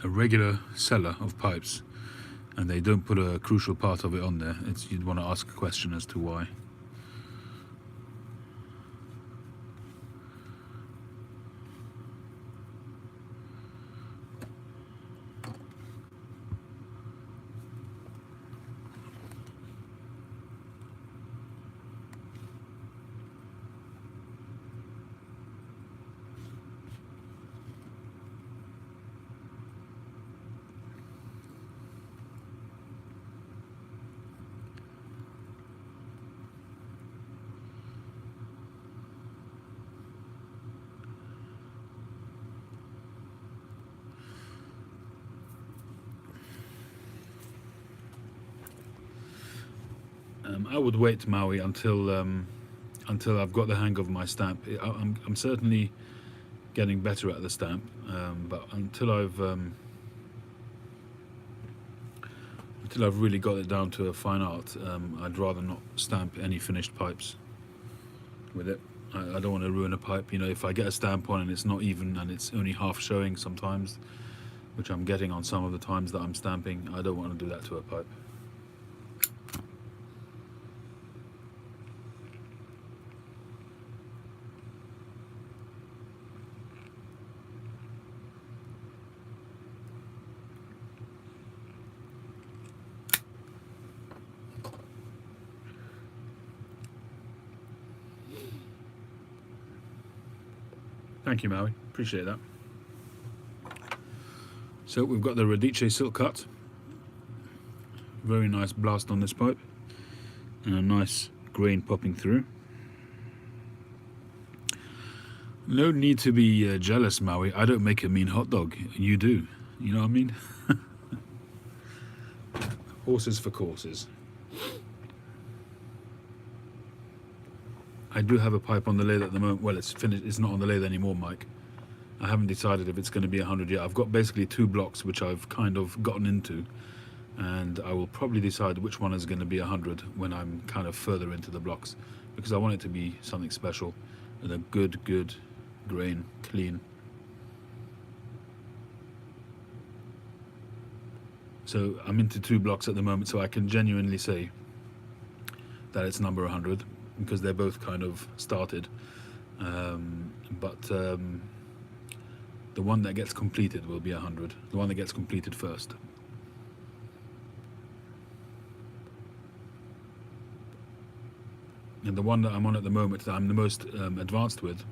regular seller of pipes and they don't put a crucial part of it on there, you'd want to ask a question as to why. I would wait, Maui, until I've got the hang of my stamp. I'm certainly getting better at the stamp, but until I've really got it down to a fine art, I'd rather not stamp any finished pipes with it. I don't want to ruin a pipe. You know, if I get a stamp on and it's not even and it's only half showing sometimes, which I'm getting on some of the times that I'm stamping, I don't want to do that to a pipe. Thank you, Maui. Appreciate that. So we've got the Radice silk cut. Very nice blast on this pipe. And a nice grain popping through. No need to be jealous, Maui. I don't make a mean hot dog. You do. You know what I mean? Horses for courses. I do have a pipe on the lathe at the moment. Well, it's finished. It's not on the lathe anymore, Mike. I haven't decided if it's going to be 100 yet. I've got basically 2 blocks which I've kind of gotten into, and I will probably decide which one is going to be 100 when I'm kind of further into the blocks, because I want it to be something special and a good grain, clean. So I'm into 2 blocks at the moment, so I can genuinely say that it's number 100 because they're both kind of started, but the one that gets completed will be 100. The one that gets completed first. And the one that I'm on at the moment, that I'm the most advanced with,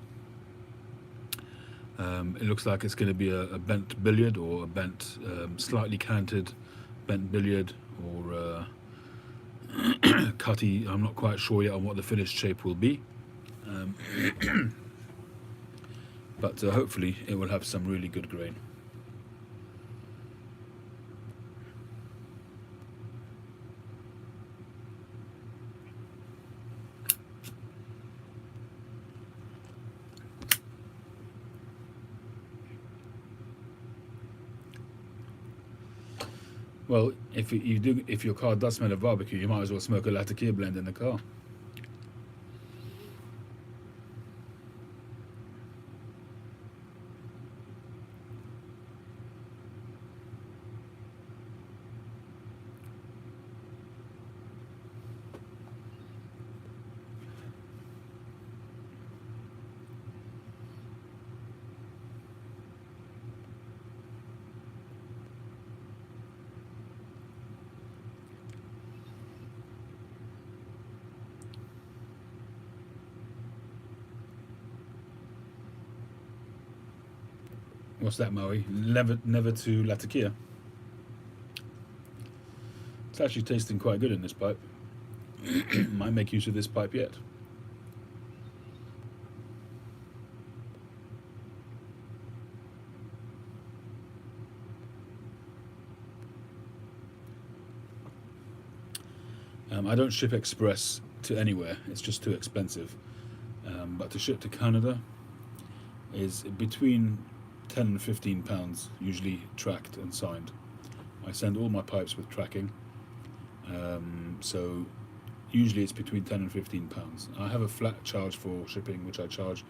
it looks like it's going to be a bent billiard, or a bent, slightly canted bent billiard, or cutty. I'm not quite sure yet on what the finished shape will be. But hopefully it will have some really good grain. Well, if your car does smell of barbecue, you might as well smoke a Latakia blend in the car. What's that, Maui? Never to Latakia. It's actually tasting quite good in this pipe. Might make use of this pipe yet. I don't ship express to anywhere. It's just too expensive. But to ship to Canada is between 10 and 15 pounds, usually tracked and signed. I send all my pipes with tracking, so usually it's between 10 and 15 pounds. I have a flat charge for shipping, which I charge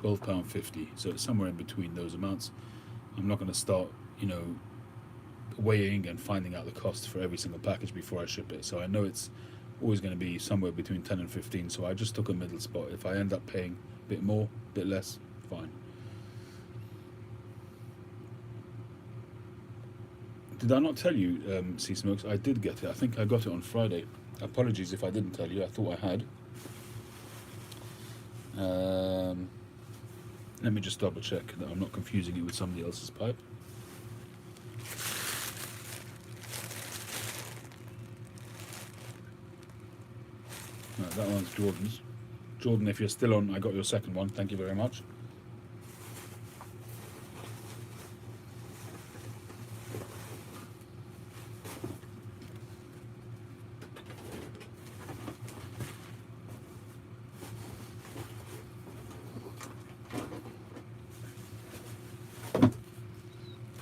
£12.50, so it's somewhere in between those amounts. I'm not going to start, weighing and finding out the cost for every single package before I ship it, so I know it's always going to be somewhere between 10 and 15, so I just took a middle spot. If I end up paying a bit more, a bit less, fine. Did I not tell you, Sea Smokes? I did get it. I think I got it on Friday. Apologies if I didn't tell you. I thought I had. Let me just double check that I'm not confusing it with somebody else's pipe. No, that one's Jordan's. Jordan, if you're still on, I got your second one. Thank you very much.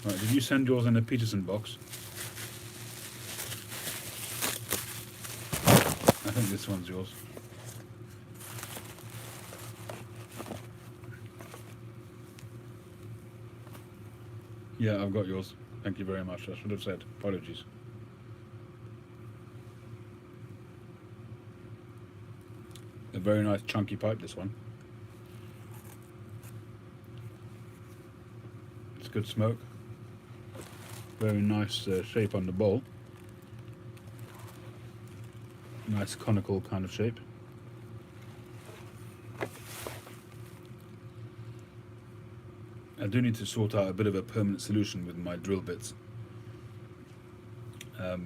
Right, did you send yours in a Peterson box? I think this one's yours. Yeah, I've got yours. Thank you very much. I should have said. Apologies. A very nice chunky pipe, this one. It's good smoke. Very nice shape on the bowl. Nice conical kind of shape. I do need to sort out a bit of a permanent solution with my drill bits,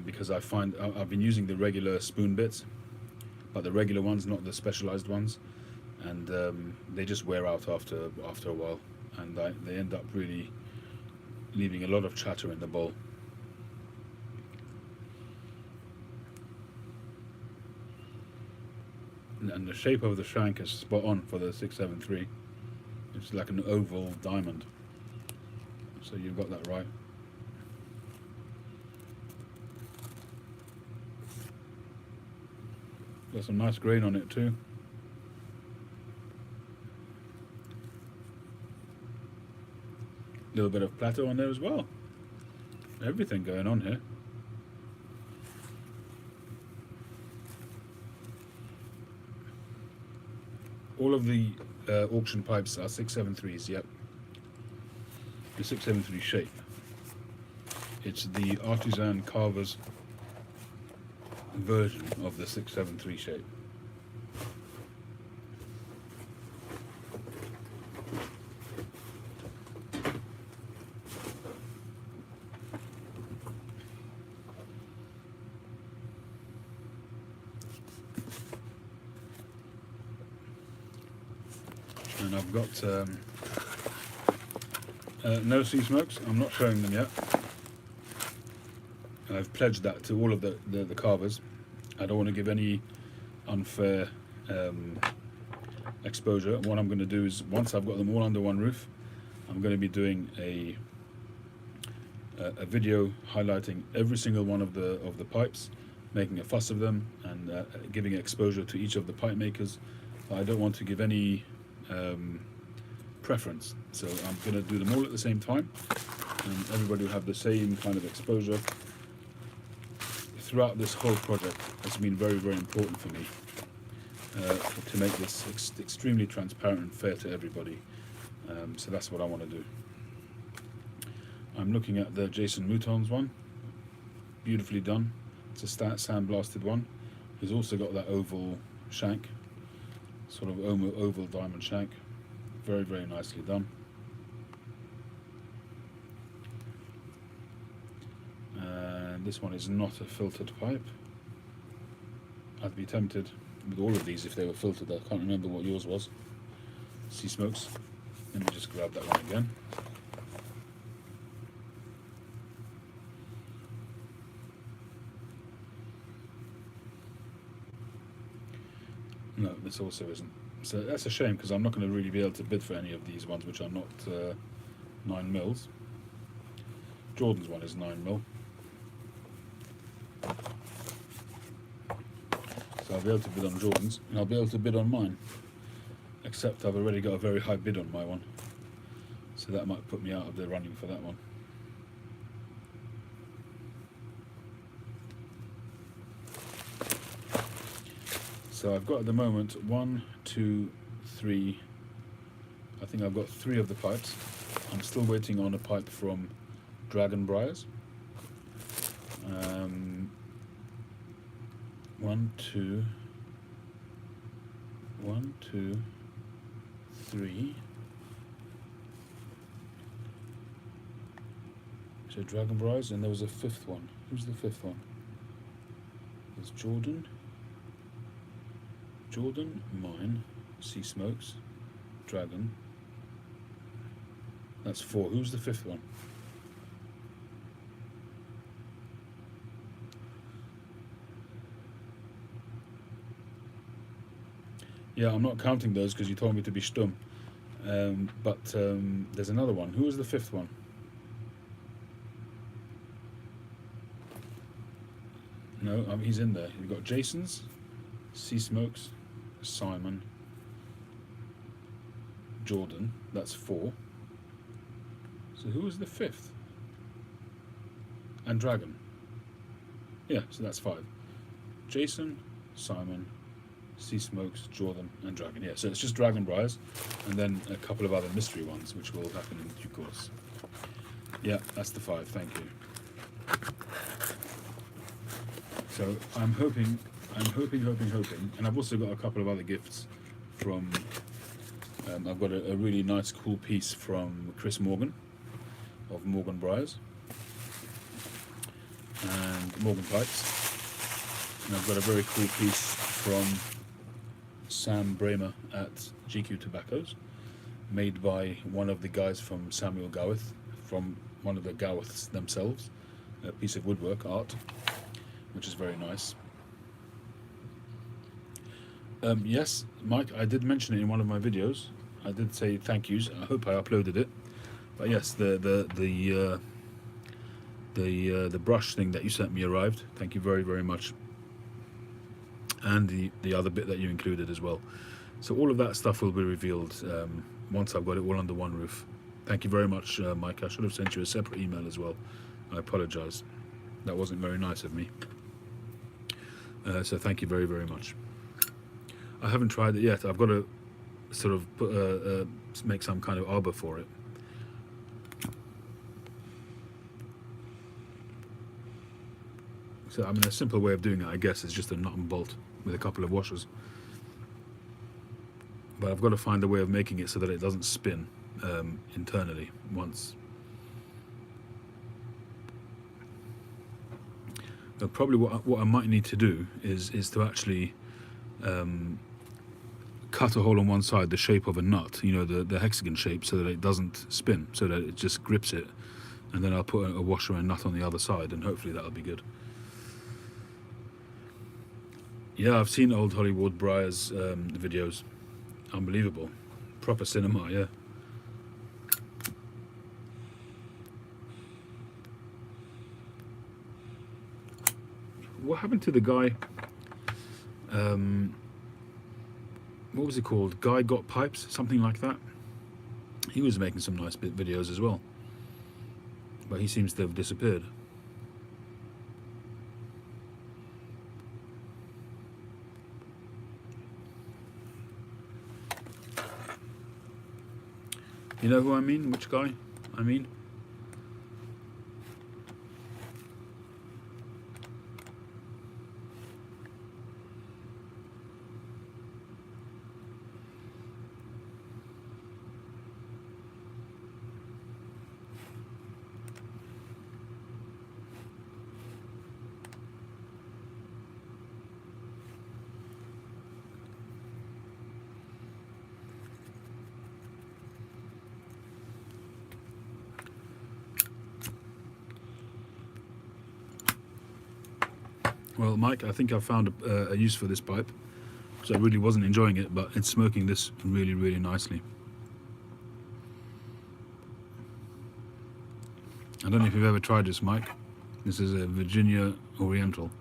because I find I've been using the regular spoon bits, but the regular ones, not the specialized ones, and they just wear out after a while, and they end up really leaving a lot of chatter in the bowl. And the shape of the shank is spot on for the 673. It's like an oval diamond, so you've got that right. Got some nice grain on it too. Little bit of plateau on there as well. Everything going on here. All of the auction pipes are 673s, yep. The 673 shape. It's the artisan carver's version of the 673 shape. And I've got no sea smokes. I'm not showing them yet. I've pledged that to all of the carvers. I don't want to give any unfair exposure. What I'm going to do is, once I've got them all under one roof, I'm going to be doing a video highlighting every single one of the pipes, making a fuss of them, and giving exposure to each of the pipe makers. I don't want to give any preference, so I'm going to do them all at the same time, and everybody will have the same kind of exposure throughout this whole project. It's been very, very important for me to make this extremely transparent and fair to everybody, so that's what I want to do. I'm looking at the Jason Mouton's one, beautifully done. It's a sandblasted one. He's also got that oval shank, sort of oval diamond shank. Very, very nicely done. And this one is not a filtered pipe. I'd be tempted with all of these if they were filtered. I can't remember what yours was. Sea Smokes. Let me just grab that one again. No, this also isn't. So that's a shame, because I'm not going to really be able to bid for any of these ones which are not 9 mils. Jordan's one is 9 mil. So I'll be able to bid on Jordan's, and I'll be able to bid on mine. Except I've already got a very high bid on my one. So that might put me out of the running for that one. So I've got at the moment 1, 2, 3, I think I've got 3 of the pipes. I'm still waiting on a pipe from Dragon Briars. 1, 2, 3. So Dragon Briars, and there was a 5th one. Who's the 5th one? There's Jordan, mine, Sea Smokes, Dragon. That's 4. Who's the 5th one? Yeah, I'm not counting those because you told me to be stum. But there's another one. Who was the 5th one? No, he's in there. You've got Jason's, Sea Smokes, Simon, Jordan. That's 4. So who was the 5th? And Dragon. Yeah, so that's 5. Jason, Simon, Sea Smokes, Jordan, and Dragon. Yeah, so it's just Dragon Briars, and then a couple of other mystery ones, which will happen in due course. Yeah, that's the 5. Thank you. So I'm hoping, and I've also got a couple of other gifts from. I've got a really nice, cool piece from Chris Morgan of Morgan Briars and Morgan Pipes, and I've got a very cool piece from Sam Bramer at GQ Tobaccos, made by one of the guys from Samuel Gawith, from one of the Gawiths themselves, a piece of woodwork art, which is very nice. Yes, Mike, I did mention it in one of my videos. I did say thank yous. I hope I uploaded it. But yes, the brush thing that you sent me arrived. Thank you very, very much. And the other bit that you included as well. So all of that stuff will be revealed once I've got it all under one roof. Thank you very much, Mike. I should have sent you a separate email as well. I apologize. That wasn't very nice of me. So thank you very, very much. I haven't tried it yet. I've got to sort of put, make some kind of arbor for it. So I mean, a simple way of doing it, I guess, is just a nut and bolt with a couple of washers. But I've got to find a way of making it so that it doesn't spin internally once. But probably what I might need to do is to actually cut a hole on one side, the shape of a nut, you know, the hexagon shape, so that it doesn't spin, so that it just grips it, and then I'll put a washer and nut on the other side, and hopefully that'll be good. Yeah, I've seen old Hollywood Briars videos. Unbelievable. Proper cinema, yeah. What happened to the guy? What was it called? Guy Got Pipes? Something like that. He was making some nice videos as well. But he seems to have disappeared. You know who I mean? Which guy I mean? Well, Mike, I think I've found a use for this pipe. So I really wasn't enjoying it, but it's smoking this really, really nicely. I don't know if you've ever tried this, Mike. This is a Virginia Oriental.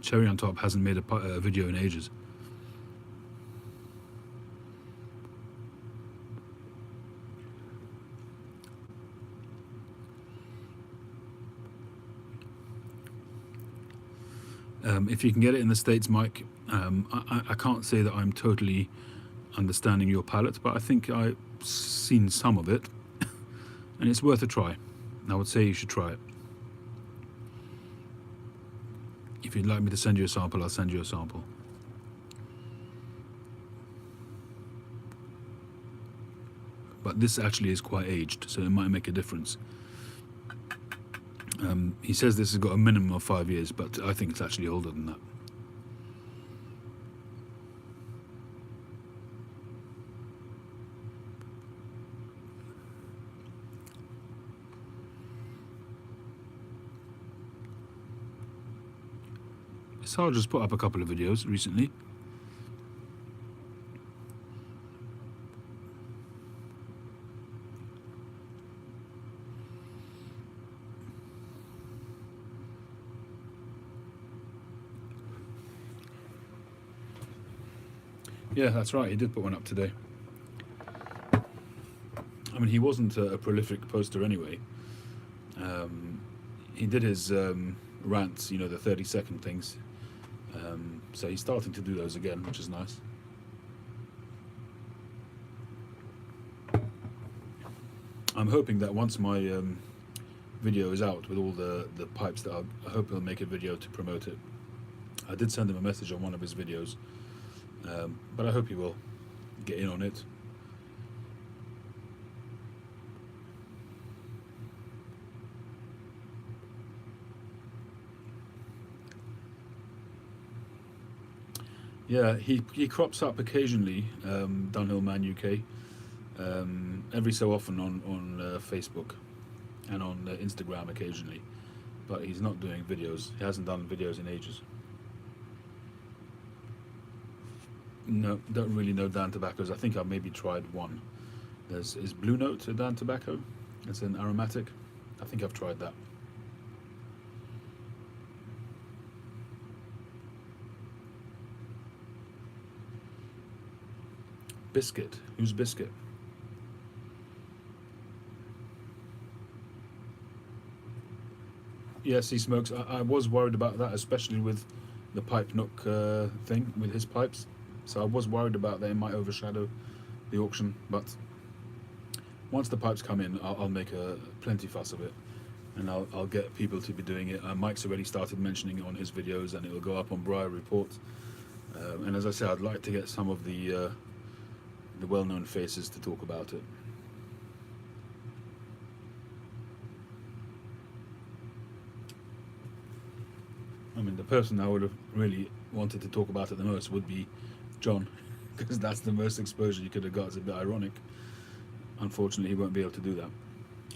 Cherry on Top hasn't made a video in ages. If you can get it in the States, Mike, I can't say that I'm totally understanding your palate, but I think I've seen some of it, and it's worth a try. I would say you should try it. If you'd like me to send you a sample, I'll send you a sample. But this actually is quite aged, so it might make a difference. He says this has got a minimum of 5 years, but I think it's actually older than that. So I'll just put up a couple of videos recently. Yeah, that's right. He did put one up today. I mean, he wasn't a prolific poster anyway. He did his rants, you know, the 30-second things. So he's starting to do those again, which is nice. I'm hoping that once my video is out with all the pipes, that I hope he'll make a video to promote it. I did send him a message on one of his videos, but I hope he will get in on it. Yeah, he crops up occasionally, Dunhill Man UK, every so often on Facebook and on Instagram occasionally, but he's not doing videos. He hasn't done videos in ages. No, don't really know Dan Tobaccos. I think I've maybe tried one. Is Blue Note a Dan Tobacco? It's an aromatic. I think I've tried that. Biscuit. Who's Biscuit? Yes, he smokes. I was worried about that, especially with the Pipe Nook thing with his pipes. So I was worried about that it might overshadow the auction. But once the pipes come in, I'll make a plenty fuss of it, and I'll get people to be doing it. Mike's already started mentioning it on his videos, and it'll go up on Briar Report. And as I said, I'd like to get some of the well-known faces to talk about it. I mean, the person I would have really wanted to talk about it the most would be John, because that's the most exposure you could have got. It's a bit ironic. Unfortunately, he won't be able to do that.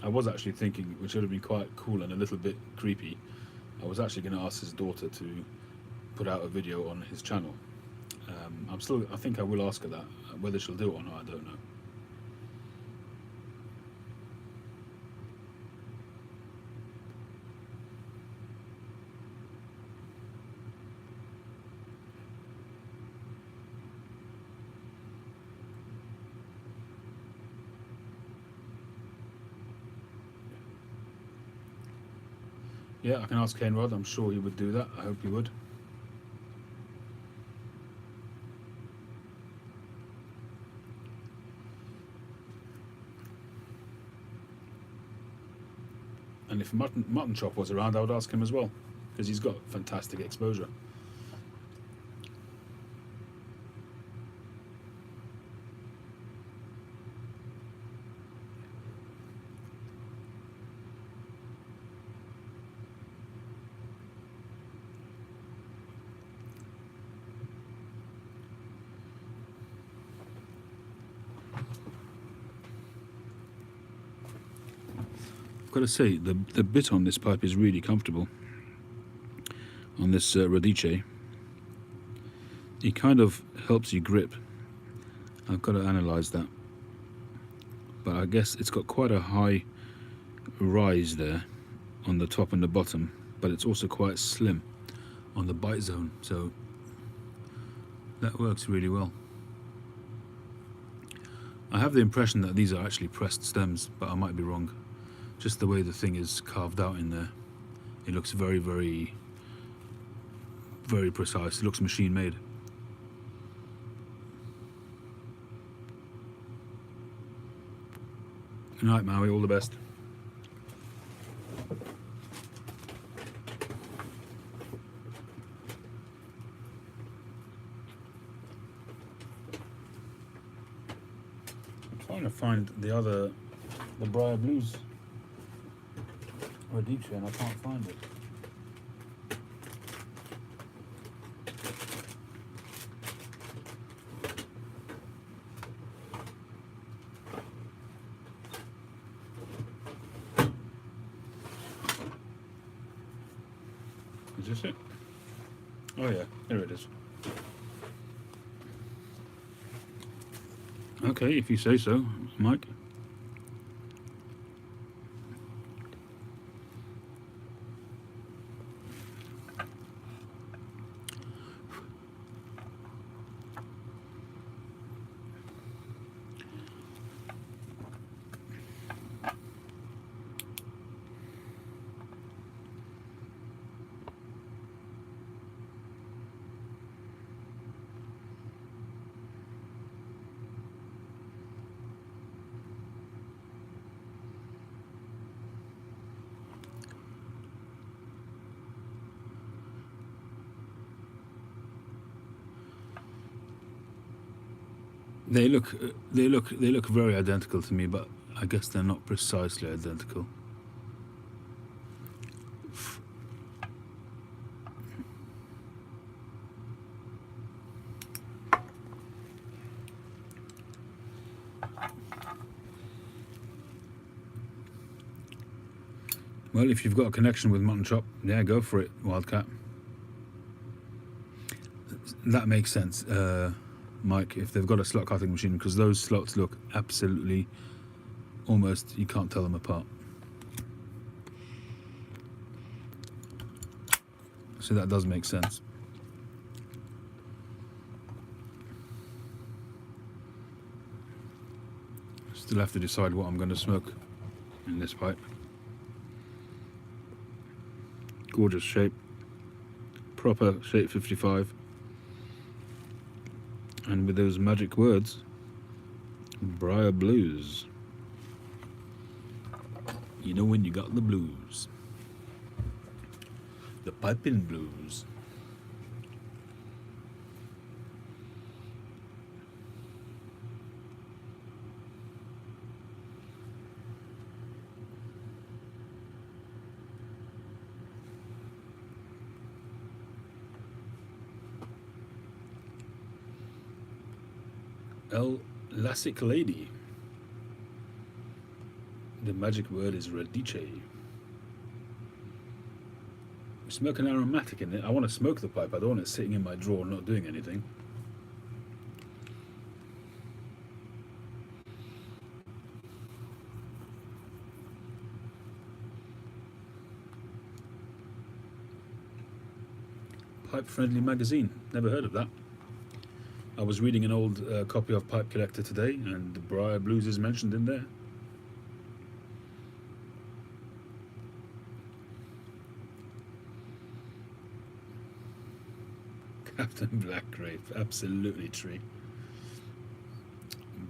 I was actually thinking, which would have been quite cool and a little bit creepy, I was actually going to ask his daughter to put out a video on his channel. I think I will ask her that. Whether she'll do it or not, I don't know. Yeah, I can ask Kane Rod. I'm sure he would do that. I hope he would. And if Mutton Chop was around, I would ask him as well, because he's got fantastic exposure. I've got to say, the bit on this pipe is really comfortable. On this Radice, it kind of helps you grip. I've got to analyse that, but I guess it's got quite a high rise there on the top and the bottom, but it's also quite slim on the bite zone, so that works really well. I have the impression that these are actually pressed stems, but I might be wrong. Just the way the thing is carved out in there, it looks very, very, very precise. It looks machine made. Good night, Maui, all the best. I'm trying to find the Briar Blues Radice, and I can't find it. Is this it? Oh yeah, there it is. Okay, if you say so, Mike. They look very identical to me, but I guess they're not precisely identical. Well, if you've got a connection with Mutton Chop, yeah, go for it, Wildcat. That makes sense, Mike, if they've got a slot cutting machine, because those slots look absolutely, almost, you can't tell them apart. So that does make sense. Still have to decide what I'm going to smoke in this pipe. Gorgeous shape, proper shape 55, and with those magic words, Briar Blues. You know when you got the blues, the piping blues. El Lassic Lady. The magic word is Radice. We smoke an aromatic in it. I want to smoke the pipe. I don't want it sitting in my drawer not doing anything. Pipe Friendly Magazine. Never heard of that. I was reading an old copy of Pipe Collector today, and the Briar Blues is mentioned in there. Captain Black Grape, absolutely tree.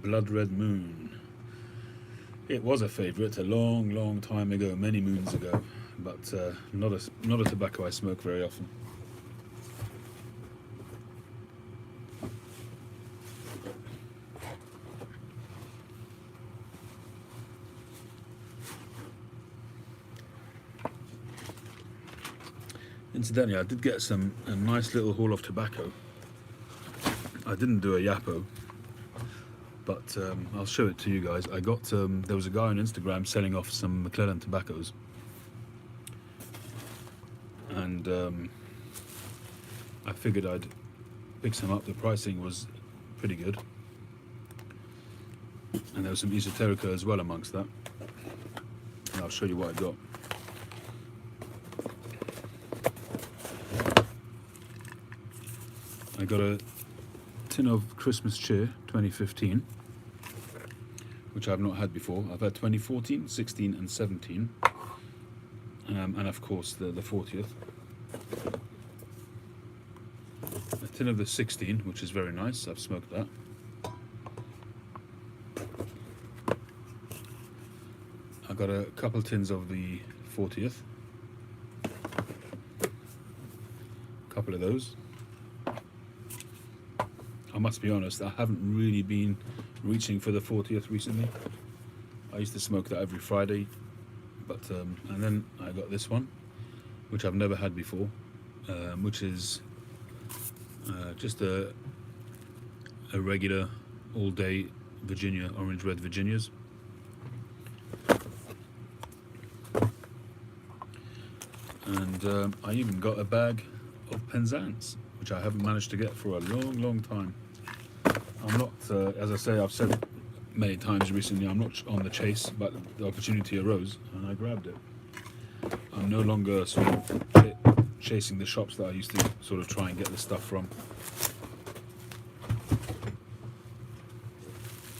Blood Red Moon. It was a favourite a long, long time ago, many moons ago, but not a tobacco I smoke very often. Incidentally, I did get a nice little haul of tobacco. I didn't do a Yapo, but I'll show it to you guys. I got there was a guy on Instagram selling off some McClellan tobaccos, and I figured I'd pick some up. The pricing was pretty good, and there was some Esoterica as well amongst that. And I'll show you what I got. I got a tin of Christmas Cheer 2015, which I've not had before. I've had 2014, 16 and 17, and of course the 40th. A tin of the 16, which is very nice. I've smoked that. I got a couple tins of the 40th, a couple of those. I must be honest, I haven't really been reaching for the 40th recently. I used to smoke that every Friday, but and then I got this one, which I've never had before, which is just a regular all-day Virginia, orange red Virginias. And I even got a bag of Penzance, which I haven't managed to get for a long, long time. I'm not, as I say, I've said many times recently, I'm not on the chase, but the opportunity arose and I grabbed it. I'm no longer sort of chasing the shops that I used to sort of try and get the stuff from.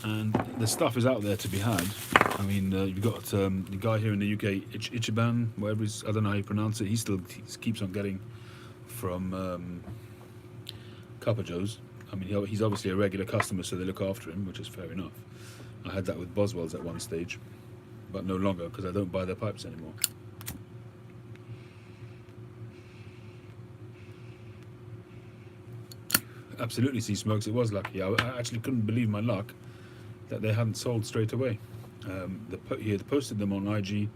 And the stuff is out there to be had. I mean, you've got the guy here in the UK, Ichiban, whatever he's, I don't know how you pronounce it, he keeps on getting from Copper Joe's. I mean, he's obviously a regular customer, so they look after him, which is fair enough. I had that with Boswell's at one stage, but no longer, because I don't buy their pipes anymore. Absolutely, Sea Smokes. It was lucky. I actually couldn't believe my luck that they hadn't sold straight away. He had posted them on IG.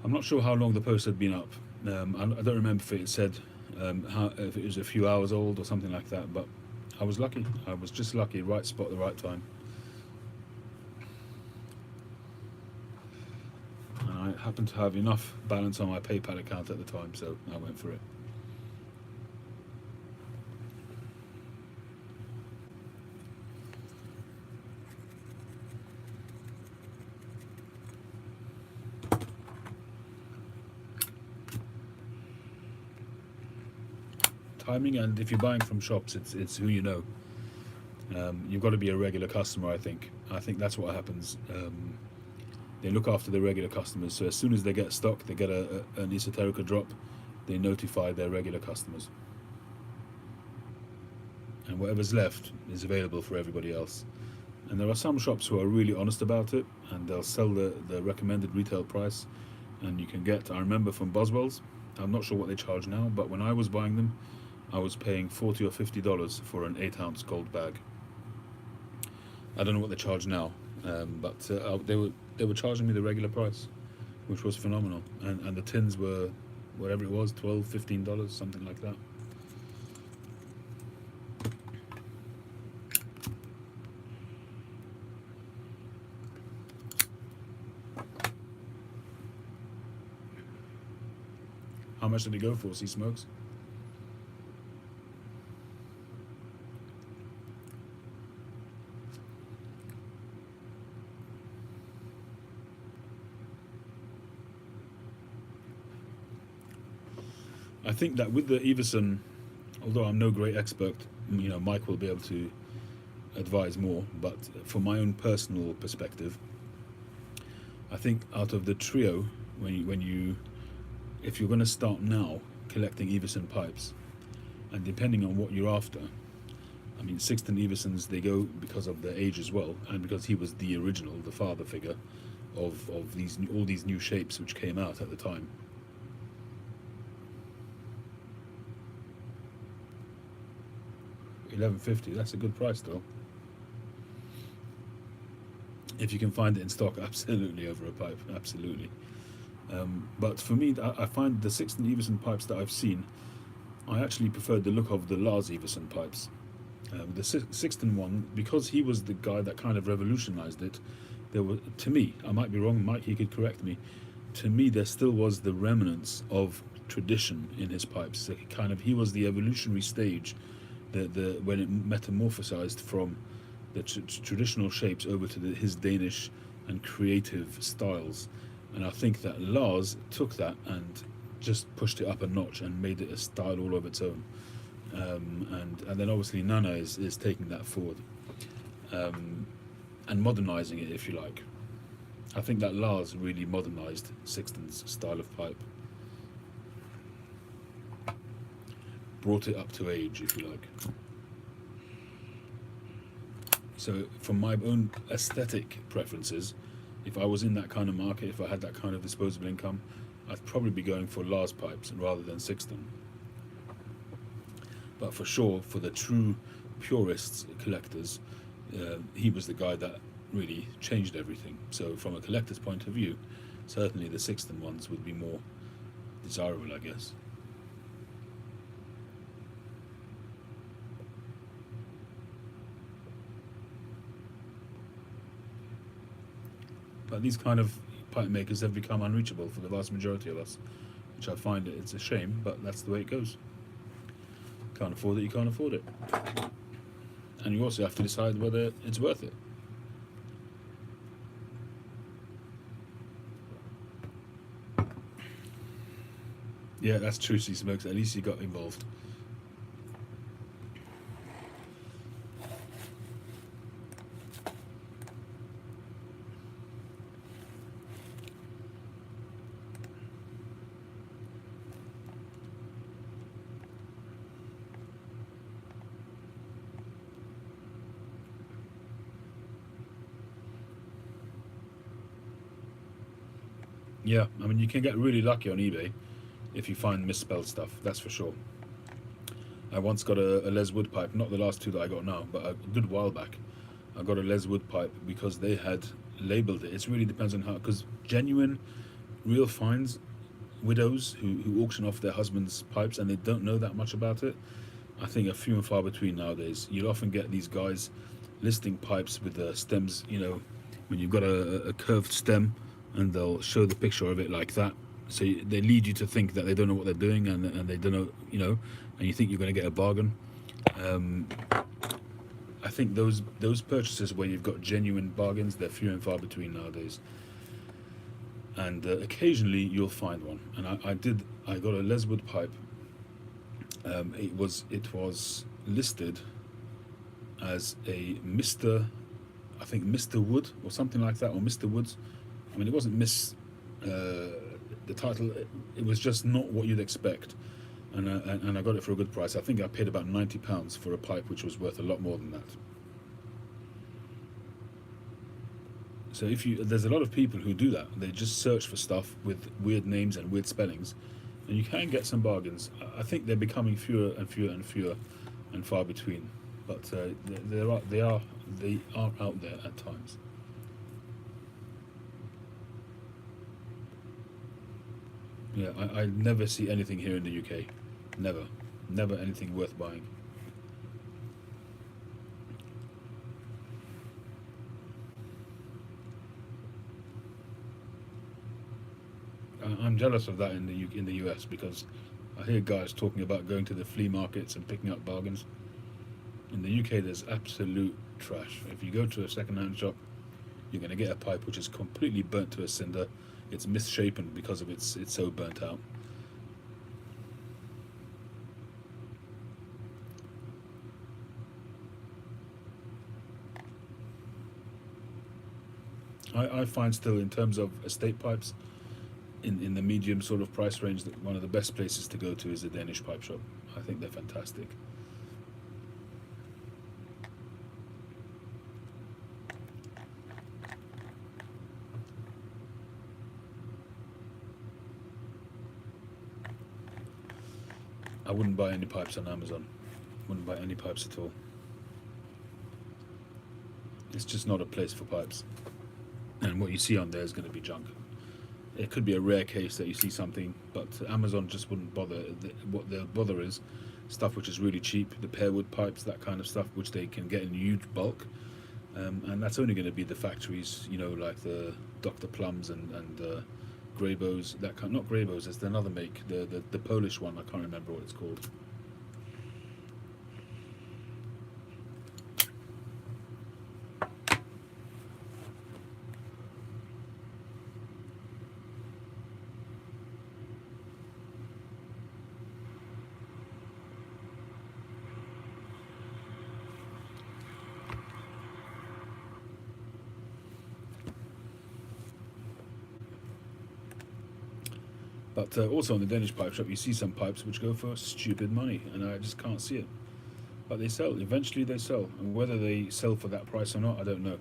I'm not sure how long the post had been up. I don't remember if it said if it was a few hours old or something like that, but I was lucky. I was just lucky. Right spot, the right time. And I happened to have enough balance on my PayPal account at the time, so I went for it. Timing, and if you're buying from shops, it's who you know. You've got to be a regular customer. I think that's what happens. They look after the regular customers, so as soon as they get stock, they get an esoterica drop, they notify their regular customers, and whatever's left is available for everybody else. And there are some shops who are really honest about it, and they'll sell the recommended retail price, and you can get, I remember from Boswell's, I'm not sure what they charge now, but when I was buying them, I was paying $40 or $50 for an 8-ounce gold bag. I don't know what they charge now, but they were charging me the regular price, which was phenomenal. And the tins were whatever it was, $12, $15, something like that. How much did it go for, Sea Smokes? I think that with the Everson, although I'm no great expert, Mike will be able to advise more, but from my own personal perspective, I think out of the trio, if you're going to start now collecting Everson pipes, and depending on what you're after, I mean, Sixton Eversons, they go because of their age as well, and because he was the original, the father figure of all these new shapes which came out at the time. $11.50, that's a good price though. If you can find it in stock, absolutely over a pipe, absolutely. But for me, I find the Sixton Everson pipes that I've seen, I actually preferred the look of the Lars Everson pipes. The Sixton one, because he was the guy that kind of revolutionized it, there were, to me, I might be wrong, Mike, he could correct me, to me there still was the remnants of tradition in his pipes. So he was the evolutionary stage, when it metamorphosized from the traditional shapes over to his Danish and creative styles. And I think that Lars took that and just pushed it up a notch and made it a style all of its own. And then obviously Nana is taking that forward and modernizing it, if you like. I think that Lars really modernized Sixton's style of pipe, brought it up to age, if you like. So from my own aesthetic preferences, if I was in that kind of market, if I had that kind of disposable income, I'd probably be going for Lars pipes rather than Sixton. But for sure, for the true purists, collectors, he was the guy that really changed everything. So from a collector's point of view, certainly the Sixton ones would be more desirable, I guess. But these kind of pipe makers have become unreachable for the vast majority of us, which I find it's a shame, but that's the way it goes. Can't afford it, you can't afford it. And you also have to decide whether it's worth it. Yeah, that's true, Sea Smokes. At least you got involved. Yeah, I mean, you can get really lucky on eBay if you find misspelled stuff, that's for sure. I once got a Les Wood pipe, not the last two that I got now, but a good while back. I got a Les Wood pipe because they had labeled it. It really depends on how, because genuine, real finds, widows who auction off their husband's pipes and they don't know that much about it, I think are few and far between nowadays. You'll often get these guys listing pipes with the stems, when you've got a curved stem, and they'll show the picture of it like that. So they lead you to think that they don't know what they're doing, and they don't know, and you think you're going to get a bargain. Um, I think those purchases where you've got genuine bargains, they're few and far between nowadays. And occasionally you'll find one. And I got a Les Wood pipe. It was listed as a I think Mr. Wood or something like that, or Mr. Woods. I mean, it wasn't the title. It was just not what you'd expect. And I got it for a good price. I think I paid about £90 for a pipe which was worth a lot more than that. So there's a lot of people who do that. They just search for stuff with weird names and weird spellings, and you can get some bargains. I think they're becoming fewer and fewer and fewer and far between, but they are out there at times. Yeah, I never see anything here in the UK. Never anything worth buying. I'm jealous of that in the US, because I hear guys talking about going to the flea markets and picking up bargains. In the UK, there's absolute trash. If you go to a second-hand shop, you're going to get a pipe which is completely burnt to a cinder. It's misshapen because of it's so burnt out. I find still, in terms of estate pipes, in the medium sort of price range, that one of the best places to go to is the Danish pipe shop. I think they're fantastic. I wouldn't buy any pipes on Amazon. Wouldn't buy any pipes at all. It's just not a place for pipes. And what you see on there is going to be junk. It could be a rare case that you see something, but Amazon just wouldn't bother. What they'll bother is stuff which is really cheap, the pearwood pipes, that kind of stuff, which they can get in huge bulk. And that's only going to be the factories, like the Dr. Plums and Greybows, that kind. Not Greybows, there's another make, the Polish one. I can't remember what it's called. But also in the Danish pipe shop, you see some pipes which go for stupid money, and I just can't see it. But they sell. Eventually, they sell, and whether they sell for that price or not, I don't know.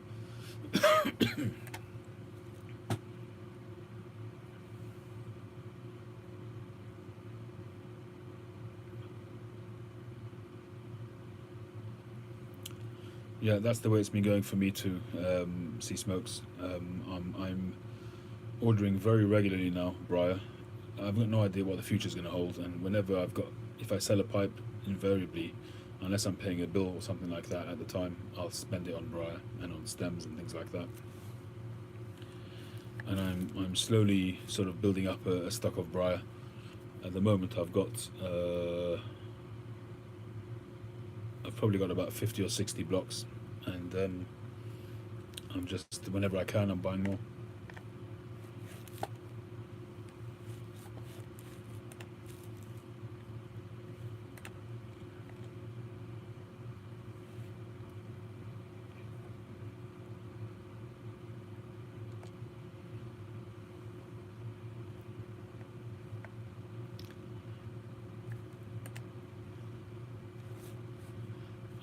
Yeah, that's the way it's been going for me too. See Smokes. I'm ordering very regularly now, Briar. I've got no idea what the future's going to hold, and if I sell a pipe, invariably, unless I'm paying a bill or something like that at the time, I'll spend it on Briar and on stems and things like that. And I'm slowly sort of building up a stock of Briar. At the moment, I've probably got about 50 or 60 blocks, and I'm just, whenever I can, I'm buying more.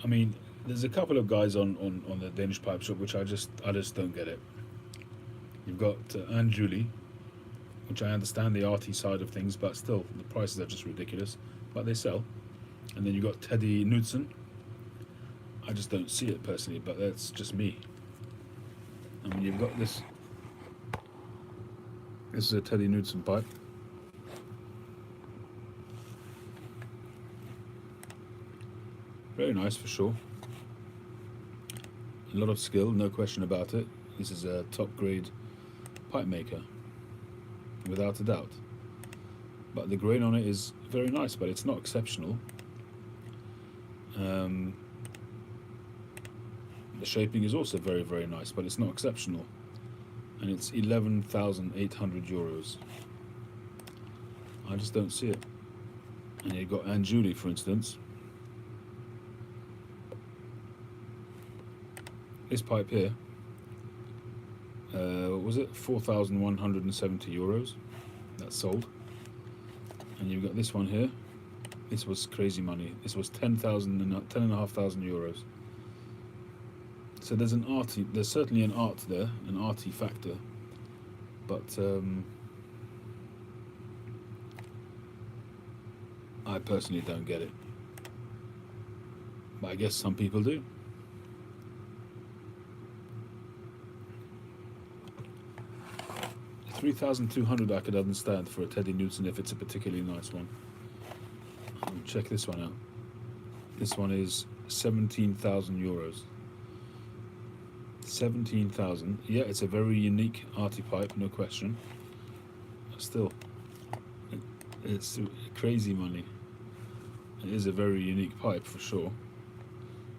I mean, there's a couple of guys on the Danish pipe shop which I just don't get it. You've got Anne Julie, which I understand the arty side of things, but still the prices are just ridiculous. But they sell. And then you've got Teddy Knudsen. I just don't see it personally, but that's just me. I mean, you've got this. This is a Teddy Knudsen pipe. Very nice for sure. A lot of skill, no question about it. This is a top grade pipe maker, without a doubt. But the grain on it is very nice, but it's not exceptional. The shaping is also very, very nice, but it's not exceptional. And it's 11,800 euros. I just don't see it. And you've got Anjuli, for instance. This pipe here, what was it? 4,170 euros. That's sold. And you've got this one here. This was crazy money. This was 10,500 euros. So there's there's certainly an art there, an arty factor, but I personally don't get it. But I guess some people do. $3,200 I could understand for a Teddy Knudsen if it's a particularly nice one. Check this one out. This one is 17,000 euros. 17,000. Yeah, it's a very unique arty pipe, no question. Still, it's crazy money. It is a very unique pipe for sure.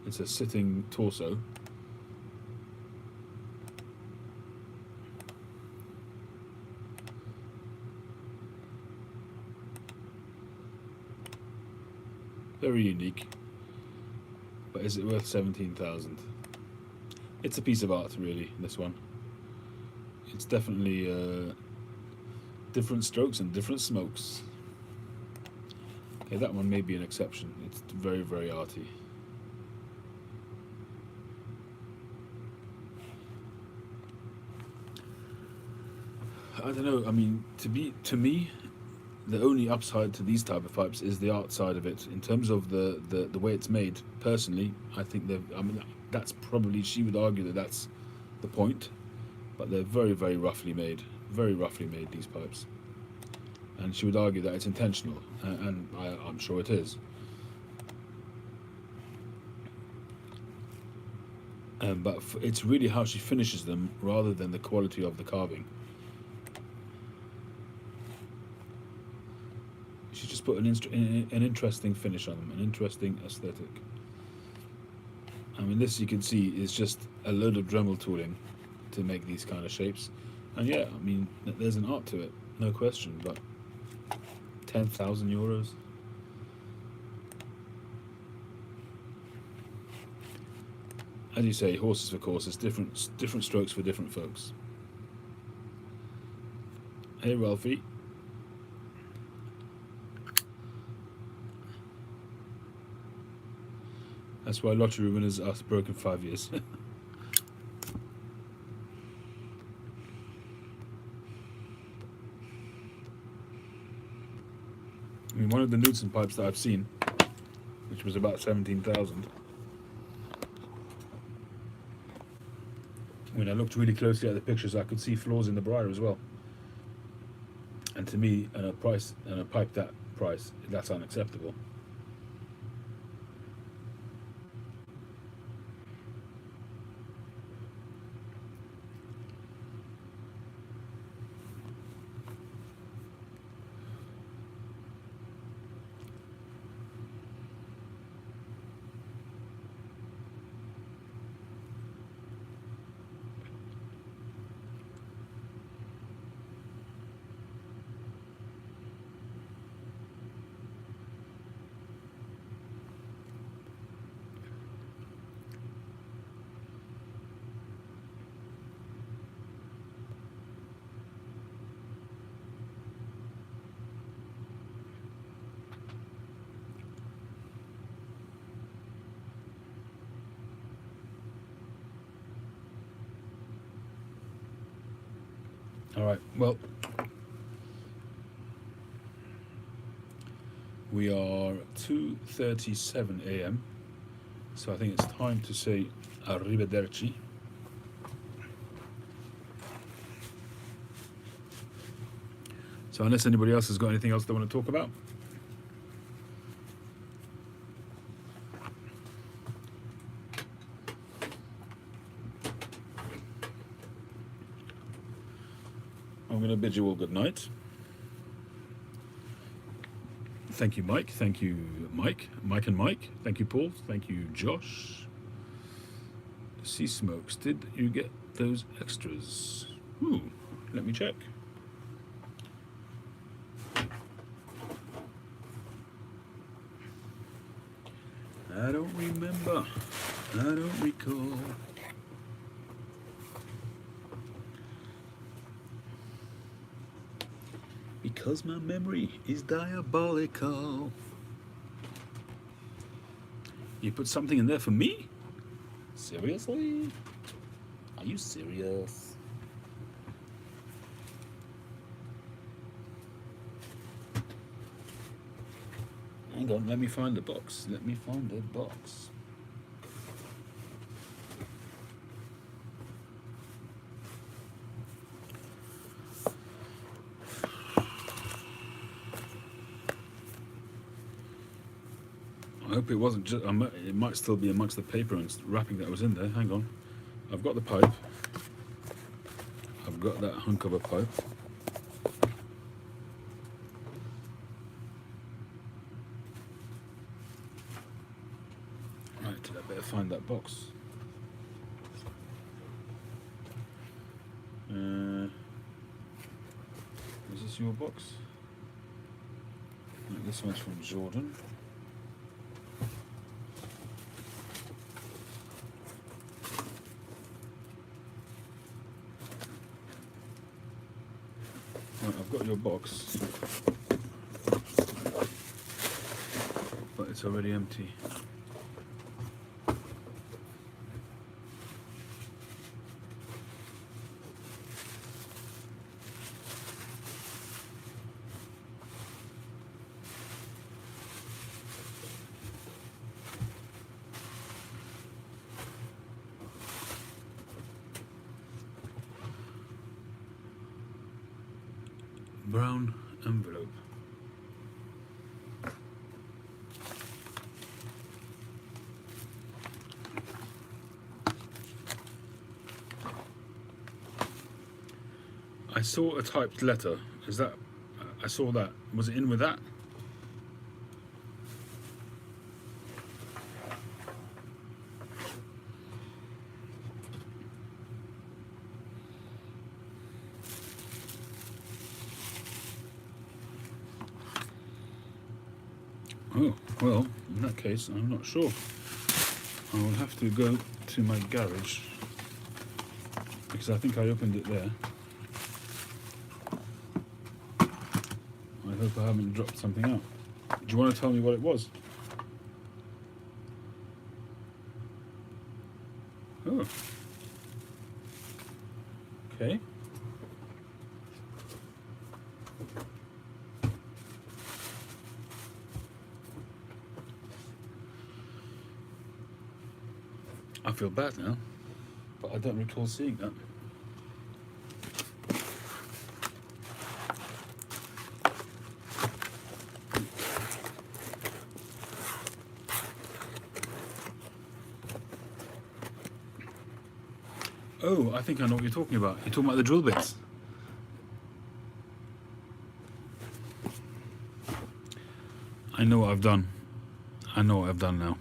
It's a sitting torso. Very unique. But is it worth 17,000? It's a piece of art, really, this one. It's definitely different strokes and different smokes. Okay, that one may be an exception. It's very, very arty. I don't know, I mean, to me, the only upside to these type of pipes is the art side of it. In terms of the way it's made, personally, I think that's probably, she would argue that that's the point, but they're very, very roughly made. Very roughly made, these pipes. And she would argue that it's intentional, and I'm sure it is. But it's really how she finishes them rather than the quality of the carving. She just put an interesting finish on them, an interesting aesthetic. I mean, this you can see is just a load of Dremel tooling to make these kind of shapes. And yeah, I mean, there's an art to it, no question, but 10,000 euros? As you say, horses for courses, different strokes for different folks. Hey, Ralphie. That's why lottery winners are broken 5 years. I mean, one of the Knudsen pipes that I've seen, which was about 17,000. When I looked really closely at the pictures, I could see flaws in the briar as well. And to me, a pipe that price, that's unacceptable. All right, well, We are 2:37 a.m. So I think it's time to say arrivederci. So unless anybody else has got anything else they want to talk about. I'm going to bid you all good night. Thank you, Mike. Thank you, Mike. Mike and Mike. Thank you, Paul. Thank you, Josh. Sea Smokes, did you get those extras? Ooh, let me check. I don't remember. I don't recall. Because my memory is diabolical. You put something in there for me? Seriously? Are you serious? Hang on, let me find the box. Let me find the box. I hope it wasn't just, it might still be amongst the paper and wrapping that was in there. Hang on. I've got the pipe. I've got that hunk of a pipe. Right, I better find that box. Is this your box? Right, this one's from Jordan. Right, I've got your box, but it's already empty. Brown envelope. I saw a typed letter. Is that? I saw that. Was it in with that? Oh, well, in that case, I'm not sure. I will have to go to my garage, because I think I opened it there. I hope I haven't dropped something out. Do you want to tell me what it was? Oh. Okay. I feel bad now, but I don't recall seeing that. Oh, I think I know what you're talking about. You're talking about the drill bits. I know what I've done. I know what I've done now.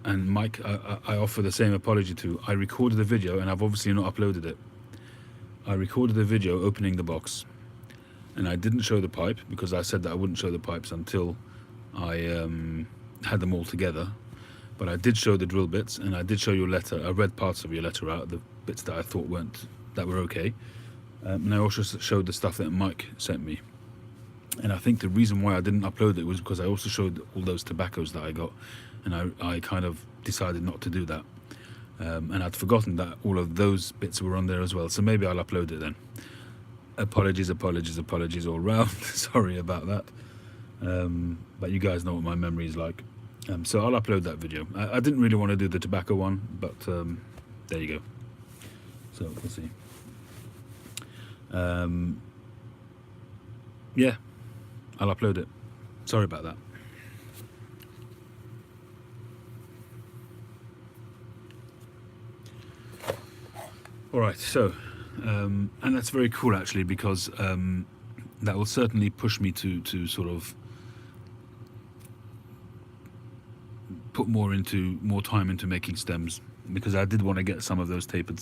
And Mike, I offer the same apology to. I recorded the video and I've obviously not uploaded it. I recorded the video opening the box, and I didn't show the pipe because I said that I wouldn't show the pipes until I had them all together. But I did show the drill bits, and I did show your letter. I read parts of your letter out, the bits that I thought were okay. And I also showed the stuff that Mike sent me. And I think the reason why I didn't upload it was because I also showed all those tobaccos that I got, and I kind of decided not to do that. And I'd forgotten that all of those bits were on there as well, so maybe I'll upload it then. Apologies all round. Sorry about that. But you guys know what my memory is like. So I'll upload that video. I didn't really want to do the tobacco one, but there you go. So we'll see. Yeah, I'll upload it. Sorry about that. All right, so, and that's very cool actually, because that will certainly push me to sort of put more time into making stems, because I did want to get some of those tapered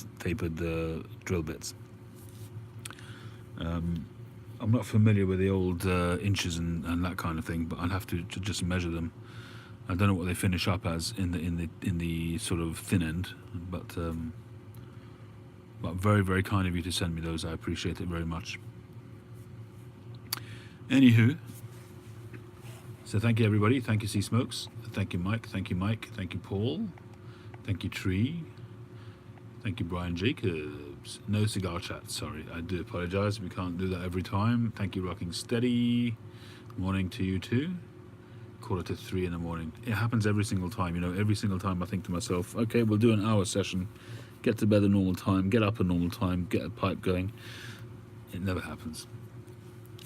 drill bits. I'm not familiar with the old inches and that kind of thing, but I'll have to just measure them. I don't know what they finish up as in the sort of thin end, but very, very kind of you to send me those. I appreciate it very much. Anywho, so thank you everybody. Thank you Sea Smokes. Thank you Mike. Thank you Mike. Thank you Paul. Thank you Tree. Thank you Brian Jacobs. No cigar chat, sorry. I do apologise. We can't do that every time. Thank you Rocking Steady. Morning to you too. 2:45 in the morning. It happens every single time, you know. Every single time I think to myself, okay, we'll do an hour session, get to bed a normal time, get up a normal time, get a pipe going. It never happens.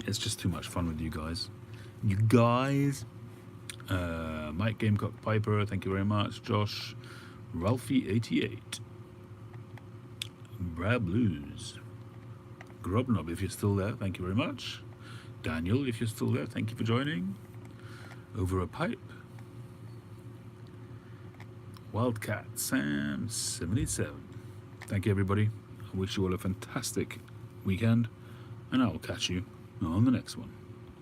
It's just too much fun with you guys. You guys. Mike Gamecock Piper, thank you very much. Josh, Ralphie88, Brad Blues, Grubnob, if you're still there, thank you very much. Daniel, if you're still there, thank you for joining. Over a Pipe, Wildcat Sam 77. Thank you everybody. I wish you all a fantastic weekend, and I will catch you on the next one.